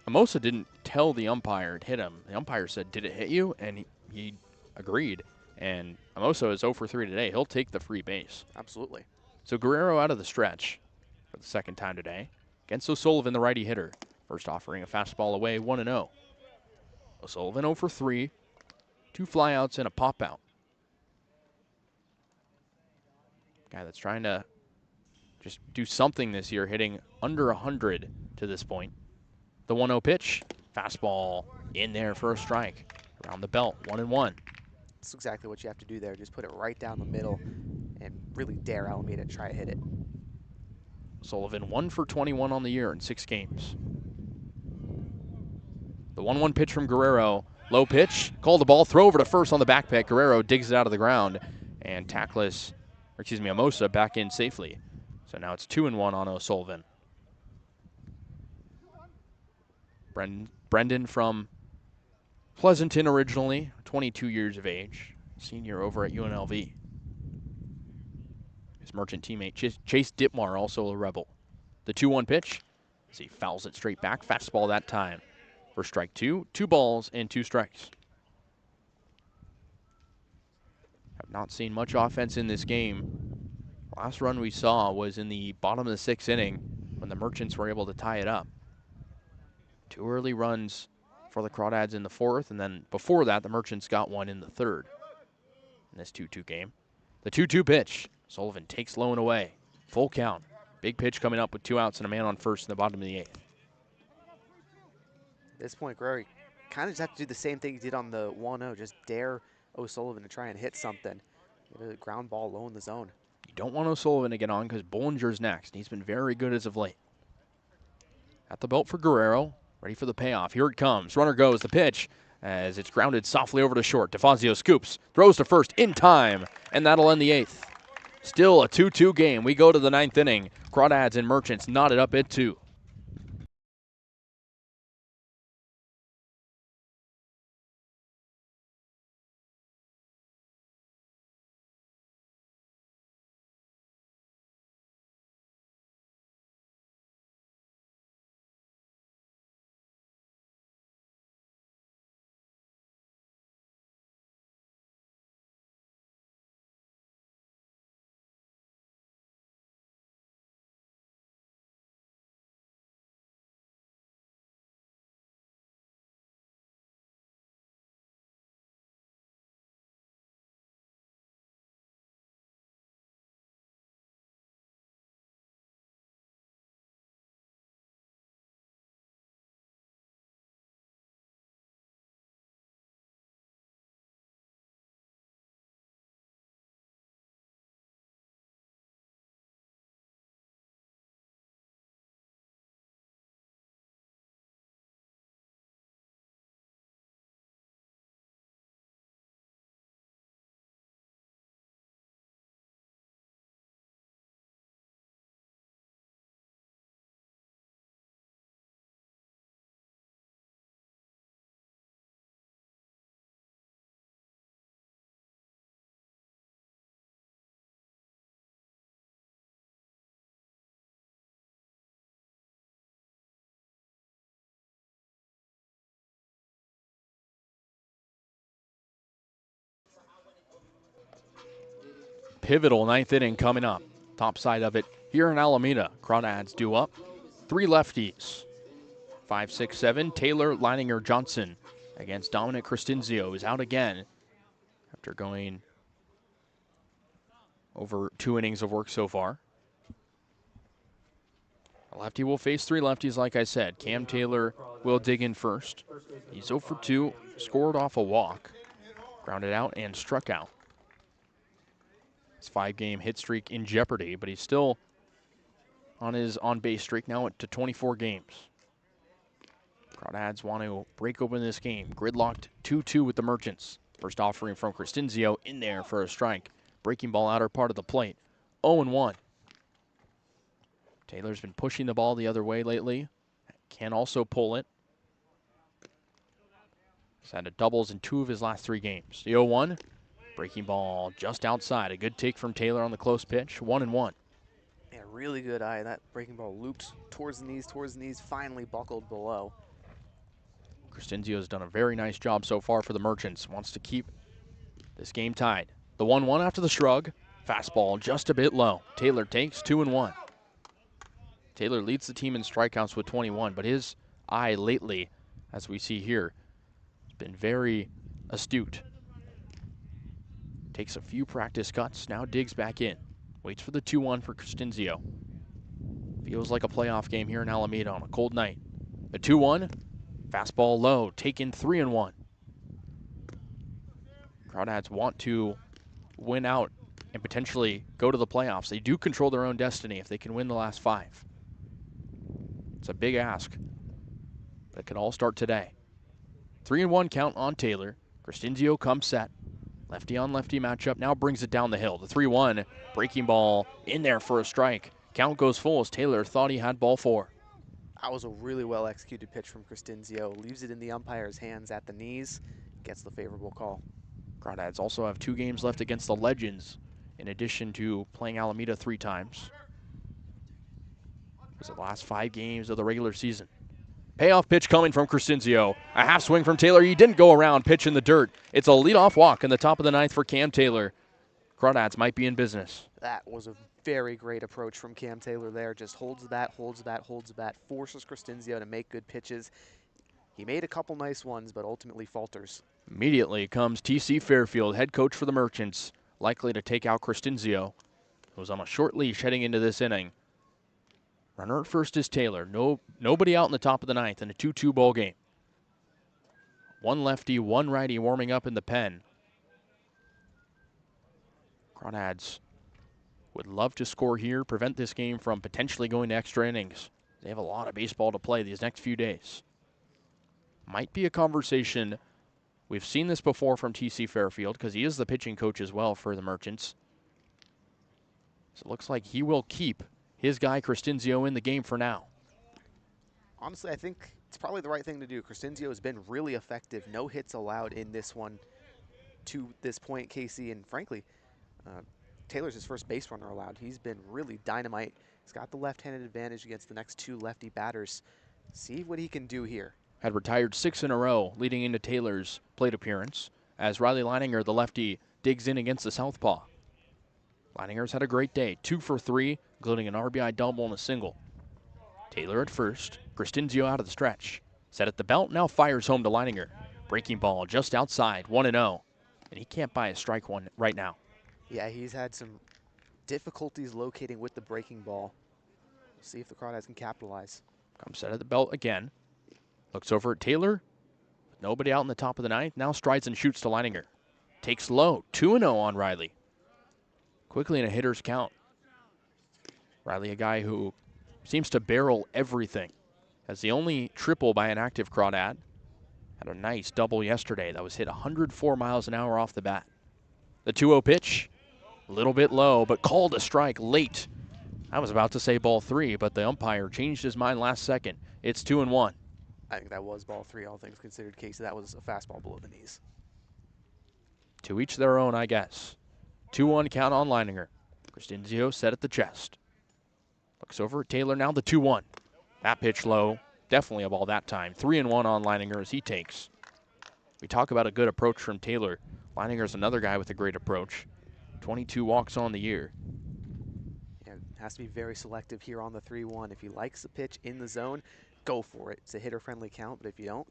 Amosa didn't tell the umpire it hit him. The umpire said, "Did it hit you?" And he agreed. And Amosa is 0 for 3 today. He'll take the free base. Absolutely. So Guerrero out of the stretch for the second time today against O'Sullivan, the righty hitter. First offering a fastball away, 1-0. O'Sullivan 0 for 3, 2 flyouts and a pop out. Guy that's trying to just do something this year, hitting under 100 to this point. The 1-0 pitch, fastball in there for a strike. Around the belt, 1-1. That's exactly what you have to do there. Just put it right down the middle and really dare Alameda to try to hit it. Sullivan 1 for 21 on the year in 6 games. The 1-1 pitch from Guerrero. Low pitch, called the ball, throw over to first on the back pick. Guerrero digs it out of the ground, and Amosa back in safely. So now it's 2-1 on O'Sullivan. Brendan from Pleasanton originally, 22 years of age, senior over at UNLV. His Merchant teammate, Chase Ditmar, also a Rebel. The 2-1 pitch, as he fouls it straight back, fastball that time. For strike 2, 2 balls and 2 strikes. Have not seen much offense in this game. Last run we saw was in the bottom of the 6th inning when the Merchants were able to tie it up. 2 early runs for the Crawdads in the 4th, and then before that, the Merchants got 1 in the 3rd in this 2-2 game. The 2-2 pitch, Sullivan takes low and away. Full count. Big pitch coming up with 2 outs and a man on first in the bottom of the 8th. At this point, Guerrero kind of just have to do the same thing he did on the 1-0, just dare O'Sullivan to try and hit something. Get a ground ball low in the zone. You don't want O'Sullivan to get on because Bollinger's next. He's been very good as of late. At the belt for Guerrero, ready for the payoff. Here it comes. Runner goes. The pitch as it's grounded softly over to short. DeFazio scoops, throws to first in time, and that'll end the 8th. Still a 2-2 game. We go to the 9th inning. Crawdads and Merchants knotted up at 2. pivotal ninth inning coming up. Top side of it here in Alameda. Crawdads due up. 3 lefties. 5, 6, 7. Taylor, Leininger, Johnson against Dominic Cristinzio, who's out again after going over 2 innings of work so far. A lefty will face 3 lefties, like I said. Cam Taylor will dig in first. He's 0 for 2, scored off a walk, grounded out and struck out. His 5-game hit streak in jeopardy, but he's still on his on-base streak now to 24 games. Crawdads want to break open this game. Gridlocked 2-2 with the Merchants. First offering from Cristinzio in there for a strike. Breaking ball outer part of the plate. 0-1. Taylor's been pushing the ball the other way lately. Can also pull it. He's had a doubles in 2 of his last 3 games. The 0-1. Breaking ball just outside. A good take from Taylor on the close pitch. 1-1. Yeah, really good eye. That breaking ball looped towards the knees, finally buckled below. Cristinzio has done a very nice job so far for the Merchants. Wants to keep this game tied. The 1-1 after the shrug. Fastball just a bit low. Taylor takes 2-1. Taylor leads the team in strikeouts with 21, but his eye lately, as we see here, has been very astute. Takes a few practice cuts, now digs back in. Waits for the 2-1 for Cristinzio. Feels like a playoff game here in Alameda on a cold night. The 2-1, fastball low, taken 3-1. Crawdads want to win out and potentially go to the playoffs. They do control their own destiny if they can win the last 5. It's a big ask, but it can all start today. 3-1 count on Taylor. Cristinzio comes set. Lefty on lefty matchup now brings it down the hill. The 3-1 breaking ball in there for a strike. Count goes full as Taylor thought he had ball 4. That was a really well executed pitch from Cristinzio. Leaves it in the umpire's hands at the knees. Gets the favorable call. Crawdads also have 2 games left against the Legends, in addition to playing Alameda 3 times. It was the last 5 games of the regular season. Payoff pitch coming from Cristinzio. A half swing from Taylor. He didn't go around. Pitch in the dirt. It's a leadoff walk in the top of the 9th for Cam Taylor. Crawdads might be in business. That was a very great approach from Cam Taylor there. Just holds the bat, forces Cristinzio to make good pitches. He made a couple nice ones, but ultimately falters. Immediately comes T.C. Fairfield, head coach for the Merchants, likely to take out Cristinzio, who's on a short leash heading into this inning. Runner at first is Taylor. Nobody out in the top of the 9th in a 2-2 ball game. 1 lefty, 1 righty warming up in the pen. Crawdads would love to score here, prevent this game from potentially going to extra innings. They have a lot of baseball to play these next few days. Might be a conversation. We've seen this before from T.C. Fairfield because he is the pitching coach as well for the Merchants. So it looks like he will keep his guy Cristinzio in the game for now. Honestly, I think it's probably the right thing to do. Cristinzio has been really effective. No hits allowed in this one to this point, Casey. And frankly, Taylor's his first base runner allowed. He's been really dynamite. He's got the left-handed advantage against the next 2 lefty batters. See what he can do here. Had retired 6 in a row leading into Taylor's plate appearance as Riley Leininger, the lefty, digs in against the southpaw. Leininger's had a great day, 2 for 3, including an RBI double and a single. Taylor at first, Cristinzio out of the stretch. Set at the belt, now fires home to Leininger. Breaking ball just outside, 1-0. And he can't buy a strike one right now. Yeah, he's had some difficulties locating with the breaking ball. We'll see if the Crawdads can capitalize. Comes set at the belt again. Looks over at Taylor. Nobody out in the top of the 9th. Now strides and shoots to Leininger. Takes low, 2-0 on Riley. Quickly in a hitter's count. Riley, a guy who seems to barrel everything. Has the only triple by an active Crawdad. Had a nice double yesterday that was hit 104 miles an hour off the bat. The 2-0 pitch, a little bit low, but called a strike late. I was about to say ball 3, but the umpire changed his mind last second. It's 2-1. I think that was ball 3, all things considered, Casey. That was a fastball below the knees. To each their own, I guess. 2-1 count on Leininger. Cristinzio set at the chest. Looks over at Taylor now, the 2-1. That pitch low. Definitely a ball that time. 3-1 on Leininger as he takes. We talk about a good approach from Taylor. Leininger's another guy with a great approach. 22 walks on the year. Yeah, has to be very selective here on the 3-1. If he likes the pitch in the zone, go for it. It's a hitter-friendly count, but if you don't,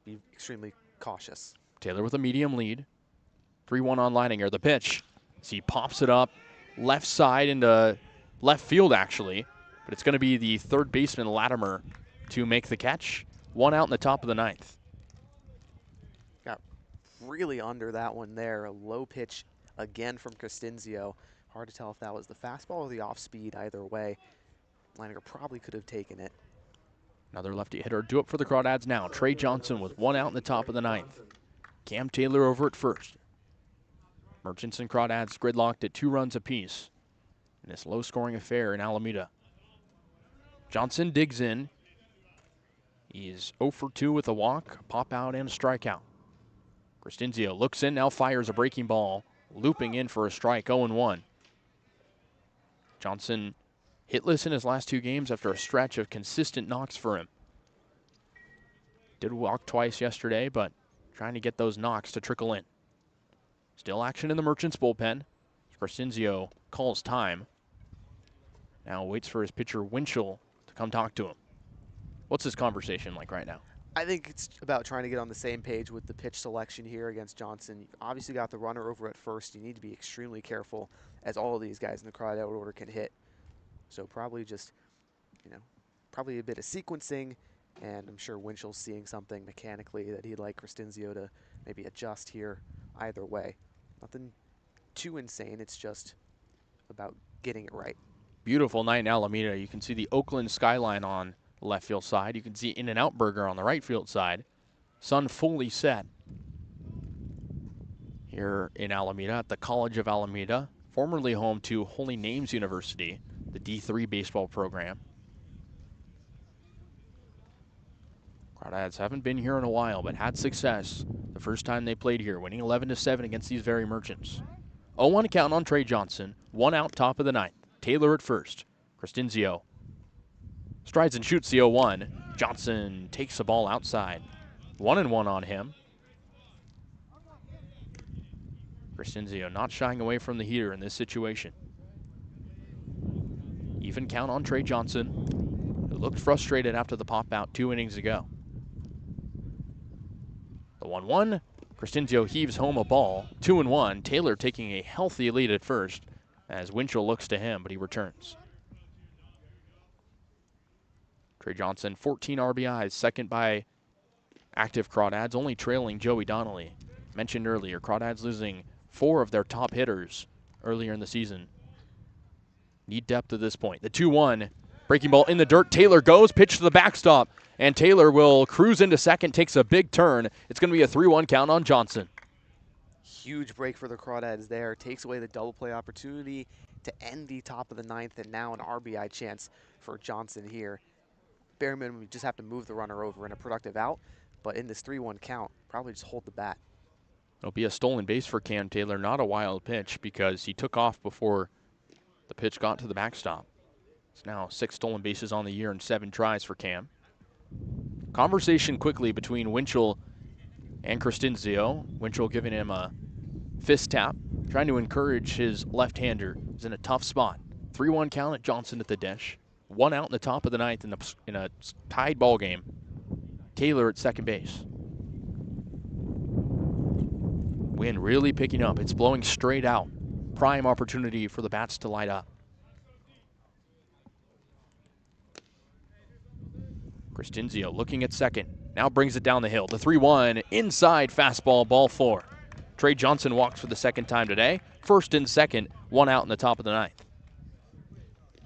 be extremely cautious. Taylor with a medium lead. 3-1 on Leininger. The pitch. As he pops it up left side into left field, actually. But it's going to be the third baseman, Latimer, to make the catch. 1 out in the top of the 9th. Got really under that one there. A low pitch again from Crestinzio. Hard to tell if that was the fastball or the off-speed. Either way, Leininger probably could have taken it. Another lefty hitter. Do it for the Crawdads now. Trey Johnson with 1 out in the top of the 9th. Cam Taylor over at first. Merchants and Crawdads gridlocked at 2 runs apiece in this low-scoring affair in Alameda. Johnson digs in. He's 0 for 2 with a walk, pop out, and a strikeout. Crestinzio looks in, now fires a breaking ball, looping in for a strike, 0-1. Johnson hitless in his last 2 games after a stretch of consistent knocks for him. Did walk twice yesterday, but trying to get those knocks to trickle in. Still action in the Merchants bullpen. Crestinzio calls time. Now waits for his pitcher Winchell to come talk to him. What's his conversation like right now? I think it's about trying to get on the same page with the pitch selection here against Johnson. You've obviously got the runner over at first. You need to be extremely careful, as all of these guys in the Crawdad order can hit. So probably just, probably a bit of sequencing, and I'm sure Winchell's seeing something mechanically that he'd like Crestinzio to maybe adjust here either way. Nothing too insane. It's just about getting it right. Beautiful night in Alameda. You can see the Oakland skyline on the left field side. You can see In-N-Out Burger on the right field side. Sun fully set here in Alameda at the College of Alameda, formerly home to Holy Names University, the D3 baseball program. Crawdads haven't been here in a while, but had success the first time they played here, winning 11-7 against these very Merchants. 0-1 count on Trey Johnson, 1 out top of the 9th. Taylor at first. Crestinzio strides and shoots the 0-1. Johnson takes the ball outside. 1-1 on him. Crestinzio not shying away from the heater in this situation. Even count on Trey Johnson, who looked frustrated after the pop out 2 innings ago. The 1-1. Crestinzio heaves home a ball. 2-1. Taylor taking a healthy lead at first as Winchell looks to him, but he returns. Trey Johnson, 14 RBIs, second by active Crawdads, only trailing Joey Donnelly. Mentioned earlier, Crawdads losing 4 of their top hitters earlier in the season. Need depth at this point. The 2-1, breaking ball in the dirt. Taylor goes, pitch to the backstop, and Taylor will cruise into second, takes a big turn. It's going to be a 3-1 count on Johnson. Huge break for the Crawdads there. Takes away the double play opportunity to end the top of the 9th, and now an RBI chance for Johnson here. Bare minimum, we just have to move the runner over in a productive out, but in this 3-1 count, probably just hold the bat. It'll be a stolen base for Cam Taylor, not a wild pitch because he took off before the pitch got to the backstop. It's now 6 stolen bases on the year and 7 tries for Cam. Conversation quickly between Winchell and Crestinzio. Winchell giving him a fist tap, trying to encourage his left-hander. He's in a tough spot. 3-1 count at Johnson at the dish. 1 out in the top of the 9th in a tied ball game. Taylor at second base. Wind really picking up. It's blowing straight out. Prime opportunity for the bats to light up. Crestinzio looking at second. Now brings it down the hill. The 3-1 inside fastball, ball 4. Trey Johnson walks for the second time today. First and second, 1 out in the top of the 9th.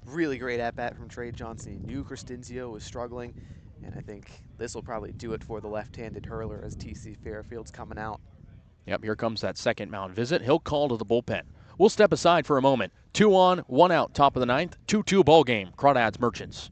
Really great at-bat from Trey Johnson. He knew Crestinzio was struggling, and I think this will probably do it for the left-handed hurler as TC Fairfield's coming out. Yep, here comes that second mound visit. He'll call to the bullpen. We'll step aside for a moment. 2 on, 1 out, top of the 9th. 2-2 ball game. Crawdads Merchants.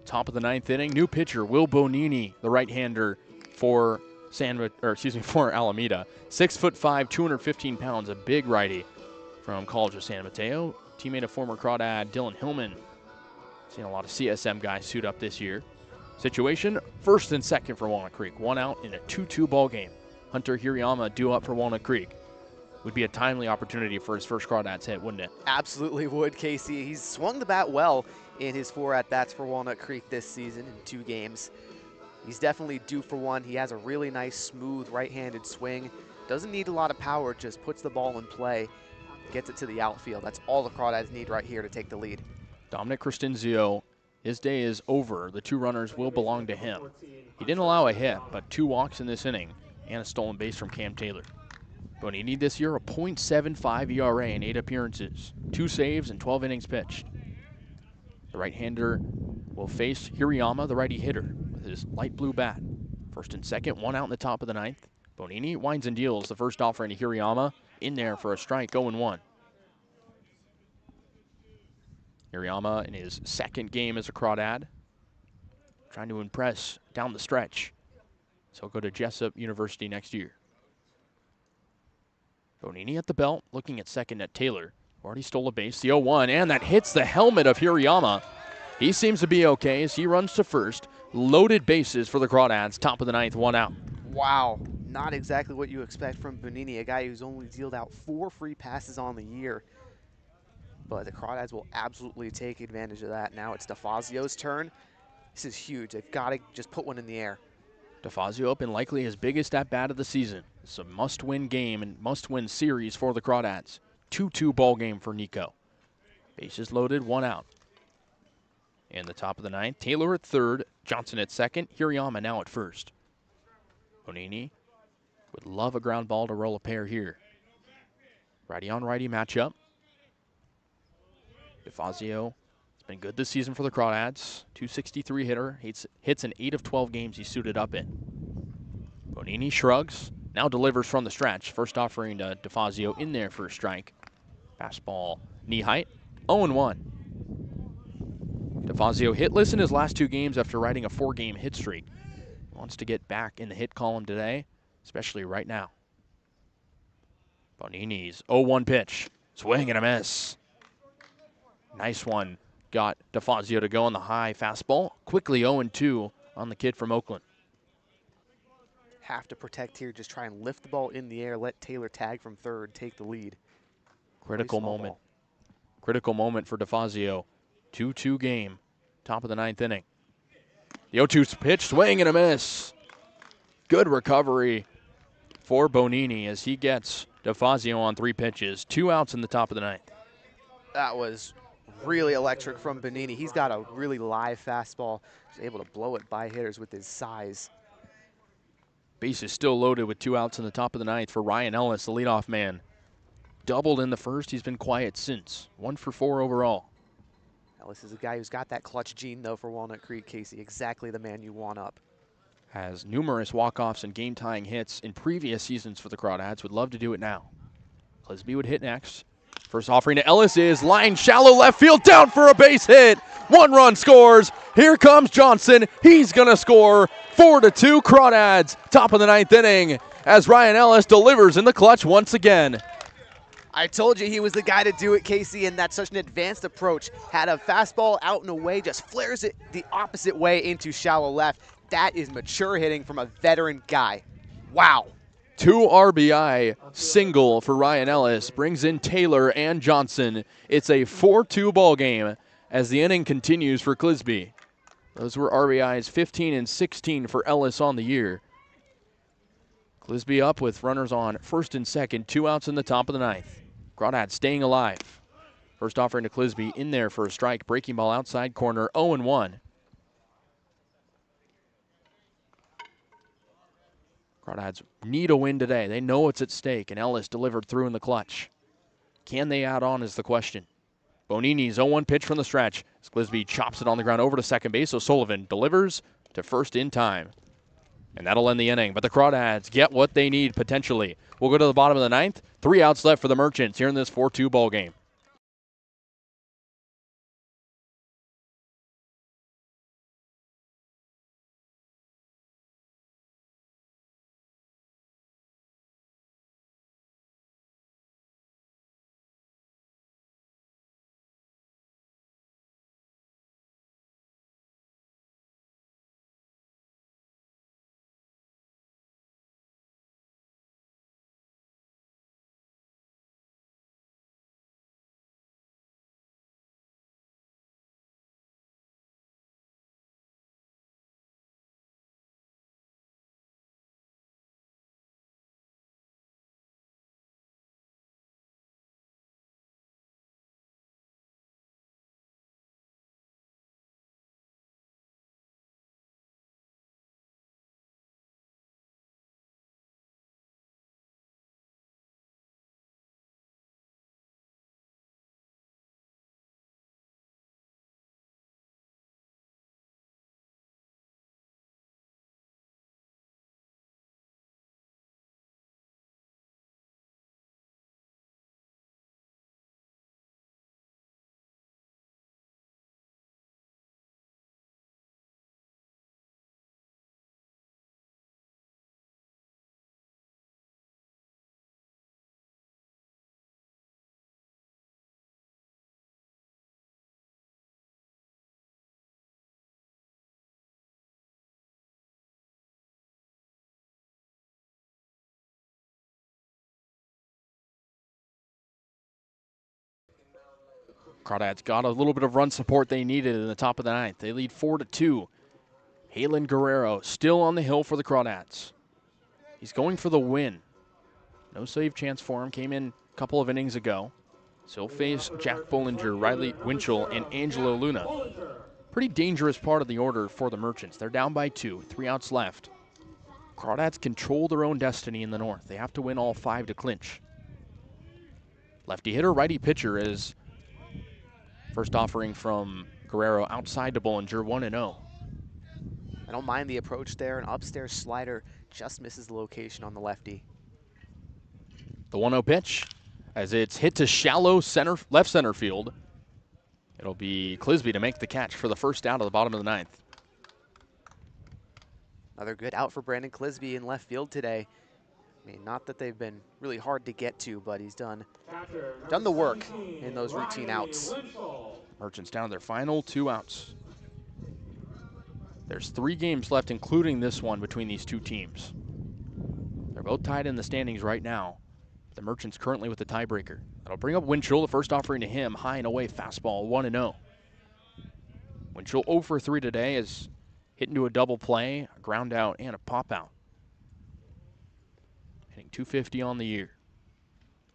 Top of the 9th inning, new pitcher Will Bonini, the right-hander for Alameda. 6'5", 215 pounds, a big righty from College of San Mateo. Teammate of former Crawdad Dylan Hillman. Seen a lot of CSM guys suit up this year. Situation, first and second for Walnut Creek. 1 out in a 2-2 ball game. Hunter Hirayama due up for Walnut Creek. Would be a timely opportunity for his first Crawdads hit, wouldn't it? Absolutely would, Casey. He's swung the bat well in his 4 at-bats for Walnut Creek this season in 2 games. He's definitely due for one. He has a really nice, smooth, right-handed swing. Doesn't need a lot of power, just puts the ball in play, gets it to the outfield. That's all the Crawdads need right here to take the lead. Dominic Crescenzio, his day is over. The 2 runners will belong to him. He didn't allow a hit, but 2 walks in this inning and a stolen base from Cam Taylor. Bonini this year, a .75 ERA in 8 appearances, 2 saves and 12 innings pitched. The right-hander will face Hirayama, the righty hitter, with his light blue bat. First and second, 1 out in the top of the 9th. Bonini winds and deals the first offering to Hirayama, in there for a strike, 0-1. Hirayama in his 2nd game as a Crawdad, trying to impress down the stretch. So he'll go to Jessup University next year. Bonini at the belt, looking at second at Taylor. Already stole a base, the 0-1, and that hits the helmet of Hirayama. He seems to be okay as he runs to first. Loaded bases for the Crawdads, top of the 9th, 1 out. Wow, not exactly what you expect from Bonini, a guy who's only dealt out 4 free passes on the year. But the Crawdads will absolutely take advantage of that. Now it's DeFazio's turn. This is huge. They've got to just put one in the air. DeFazio up in likely his biggest at-bat of the season. It's a must-win game and must-win series for the Crawdads. 2-2 ball game for Nico. Bases loaded, 1 out. In the top of the 9th, Taylor at 3rd, Johnson at 2nd, Hirayama now at 1st. Bonini would love a ground ball to roll a pair here. Righty-on-righty matchup. DeFazio has been good this season for the Crawdads. .263 hitter, hits in 8 of 12 games he's suited up in. Bonini shrugs, now delivers from the stretch. First offering to DeFazio, in there for a strike. Fastball, knee height, 0-1. DeFazio hitless in his last 2 games after riding a 4-game hit streak. Wants to get back in the hit column today, especially right now. Bonini's 0-1 pitch, swing and a miss. Nice one. Got DeFazio to go on the high fastball. Quickly 0-2 on the kid from Oakland. Have to protect here. Just try and lift the ball in the air. Let Taylor tag from 3rd. Take the lead. Critical moment. Critical moment for DeFazio. 2-2 game. Top of the 9th inning. The 0-2 pitch. Swing and a miss. Good recovery for Bonini as he gets DeFazio on 3 pitches. 2 outs in the top of the 9th. That was really electric from Bonini. He's got a really live fastball. He's able to blow it by hitters with his size. Base is still loaded with 2 outs in the top of the 9th for Ryan Ellis, the leadoff man. Doubled in the first. He's been quiet since. 1 for 4 overall. Ellis is a guy who's got that clutch gene, though, for Walnut Creek, Casey. Exactly the man you want up. Has numerous walk-offs and game-tying hits in previous seasons for the Crawdads. Would love to do it now. Clisby would hit next. First offering to Ellis is line shallow left field, down for a base hit. 1 run scores. Here comes Johnson. He's going to score. 4-2 Crawdads. Top of the 9th inning as Ryan Ellis delivers in the clutch once again. I told you he was the guy to do it, Casey, and that's such an advanced approach. Had a fastball out and away, just flares it the opposite way into shallow left. That is mature hitting from a veteran guy. Wow. 2 RBI single for Ryan Ellis, brings in Taylor and Johnson. It's a 4-2 ball game as the inning continues for Clisby. Those were RBIs 15 and 16 for Ellis on the year. Clisby up with runners on 1st and 2nd, 2 outs in the top of the 9th. Crawdad staying alive. First offering to Clisby, in there for a strike, breaking ball outside corner, 0-1. Crawdads need a win today. They know it's at stake, and Ellis delivered through in the clutch. Can they add on is the question. Bonini's 0-1 pitch from the stretch. As Clisby chops it on the ground over to second base, O'Sullivan delivers to first in time. And that'll end the inning, but the Crawdads get what they need potentially. We'll go to the bottom of the 9th. 3 outs left for the Merchants here in this 4-2 ball game. Crawdads got a little bit of run support they needed in the top of the ninth. They lead 4-2. Halen Guerrero still on the hill for the Crawdads. He's going for the win. No save chance for him. Came in a couple of innings ago. So he'll face Jack Bollinger, Riley Winchell, and Angelo Luna. Pretty dangerous part of the order for the Merchants. They're down by 2, 3 outs left. Crawdads control their own destiny in the north. They have to win all 5 to clinch. Lefty hitter, righty pitcher is first offering from Guerrero outside to Bollinger, 1-0. I don't mind the approach there. An upstairs slider just misses the location on the lefty. The 1-0 pitch as it's hit to shallow left center field. It'll be Clisby to make the catch for the first out of the bottom of the ninth. Another good out for Brandon Clisby in left field today. I mean, not that they've been really hard to get to, but he's done the work in those routine outs. Merchants down to their final 2 outs. There's 3 games left, including this one between these two teams. They're both tied in the standings right now. The Merchants currently with the tiebreaker. That'll bring up Winchell, the first offering to him, high and away, fastball, 1-0. Winchell 0 for 3 today is hit into a double play, a ground out, and a pop out. Hitting .250 on the year.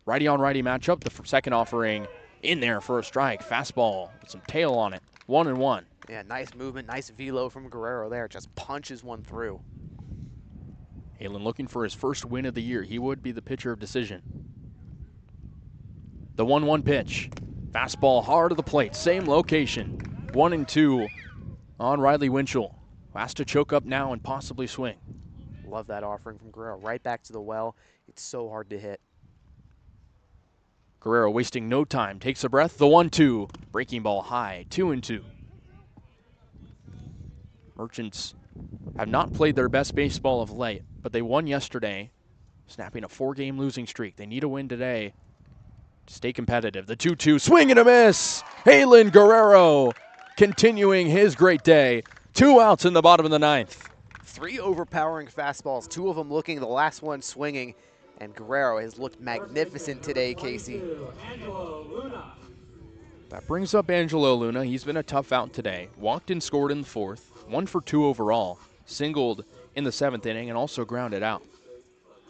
Righty on righty matchup, the second offering in there for a strike. Fastball with some tail on it, 1-1. Yeah, nice movement, nice velo from Guerrero there. Just punches one through. Halen looking for his first win of the year. He would be the pitcher of decision. The 1-1 pitch. Fastball hard to the plate, same location. 1-2 on Riley Winchell. Has to choke up now and possibly swing. Love that offering from Guerrero. Right back to the well. It's so hard to hit. Guerrero wasting no time. Takes a breath. The 1-2. Breaking ball high. 2-2. Merchants have not played their best baseball of late, but they won yesterday, snapping a 4-game losing streak. They need a win today to stay competitive. The 2-2. Swing and a miss. Halen Guerrero continuing his great day. 2 outs in the bottom of the ninth. 3 overpowering fastballs, 2 of them looking, the last one swinging. And Guerrero has looked magnificent today, Casey. That brings up Angelo Luna. He's been a tough out today. Walked and scored in the 4th. 1 for 2 overall. Singled in the 7th inning and also grounded out.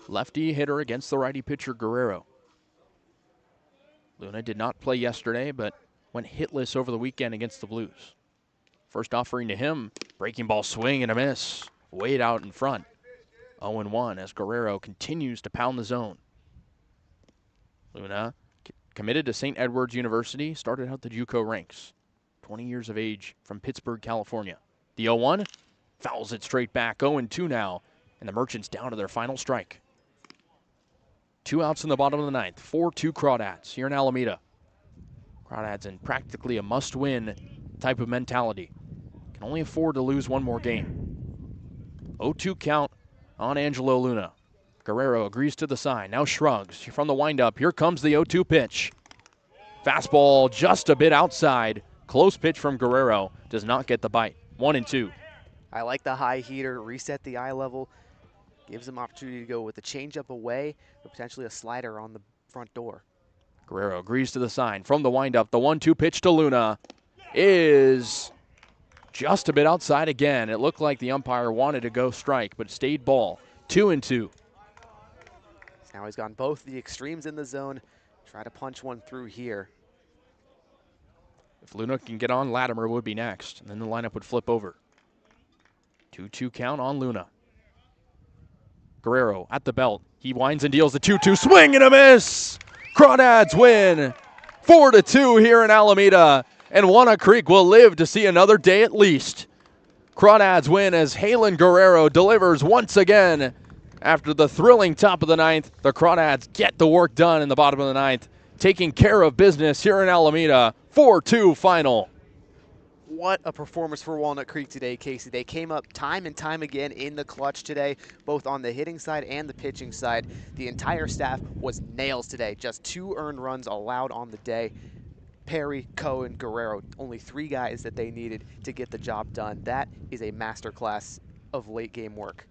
Lefty hitter against the righty pitcher Guerrero. Luna did not play yesterday, but went hitless over the weekend against the Blues. First offering to him, breaking ball swing and a miss. Way out in front. 0-1 as Guerrero continues to pound the zone. Luna committed to St. Edward's University, started out the JUCO ranks. 20 years of age from Pittsburgh, California. The 0-1 fouls it straight back. 0-2 now, and the Merchants down to their final strike. 2 outs in the bottom of the ninth. 4-2 Crawdads here in Alameda. Crawdads in practically a must-win type of mentality. Can only afford to lose 1 more game. 0-2 count on Angelo Luna. Guerrero agrees to the sign, now shrugs from the windup. Here comes the 0-2 pitch. Fastball just a bit outside. Close pitch from Guerrero, does not get the bite. 1-2. I like the high heater, reset the eye level, gives him opportunity to go with a changeup away, or potentially a slider on the front door. Guerrero agrees to the sign from the windup. The 1-2 pitch to Luna is just a bit outside again. It looked like the umpire wanted to go strike, but stayed ball. 2-2. Now he's gone both the extremes in the zone. Try to punch one through here. If Luna can get on, Latimer would be next, and then the lineup would flip over. 2-2 count on Luna. Guerrero at the belt. He winds and deals the 2-2. Swing and a miss! Crawdads win 4-2 here in Alameda, and Walnut Creek will live to see another day at least. Crawdads win as Halen Guerrero delivers once again. After the thrilling top of the ninth, the Crawdads get the work done in the bottom of the ninth, taking care of business here in Alameda. 4-2 final. What a performance for Walnut Creek today, Casey. They came up time and time again in the clutch today, both on the hitting side and the pitching side. The entire staff was nails today. Just 2 earned runs allowed on the day. Perry, Cohen, Guerrero, only 3 guys that they needed to get the job done. That is a masterclass of late game work.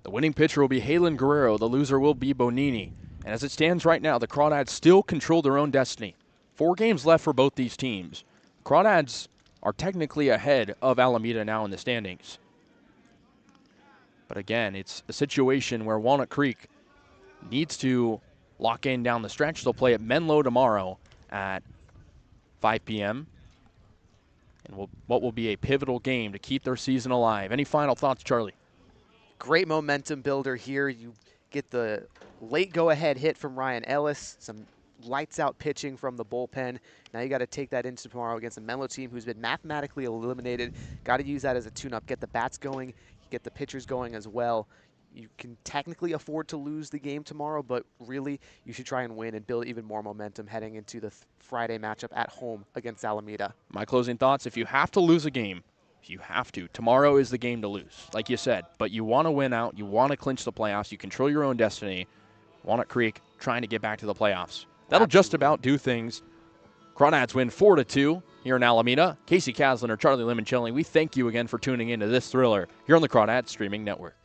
The winning pitcher will be Halen Guerrero. The loser will be Bonini. And as it stands right now, the Crawdads still control their own destiny. 4 games left for both these teams. Crawdads are technically ahead of Alameda now in the standings. But again, it's a situation where Walnut Creek needs to lock in down the stretch. They'll play at Menlo tomorrow at 5 p.m. And what will be a pivotal game to keep their season alive. Any final thoughts, Charlie? Great momentum builder here. You get the late go-ahead hit from Ryan Ellis, some lights-out pitching from the bullpen. Now you got to take that into tomorrow against a Menlo team who's been mathematically eliminated. Got to use that as a tune-up, get the bats going, get the pitchers going as well. You can technically afford to lose the game tomorrow, but really you should try and win and build even more momentum heading into the Friday matchup at home against Alameda. My closing thoughts, if you have to lose a game, if you have to, tomorrow is the game to lose, like you said. But you want to win out. You want to clinch the playoffs. You control your own destiny. Walnut Creek trying to get back to the playoffs. That'll just about do things. Crawdads win 4-2 here in Alameda. Casey Caslin or Charlie Limoncelli, we thank you again for tuning into this thriller here on the Crawdads Streaming Network.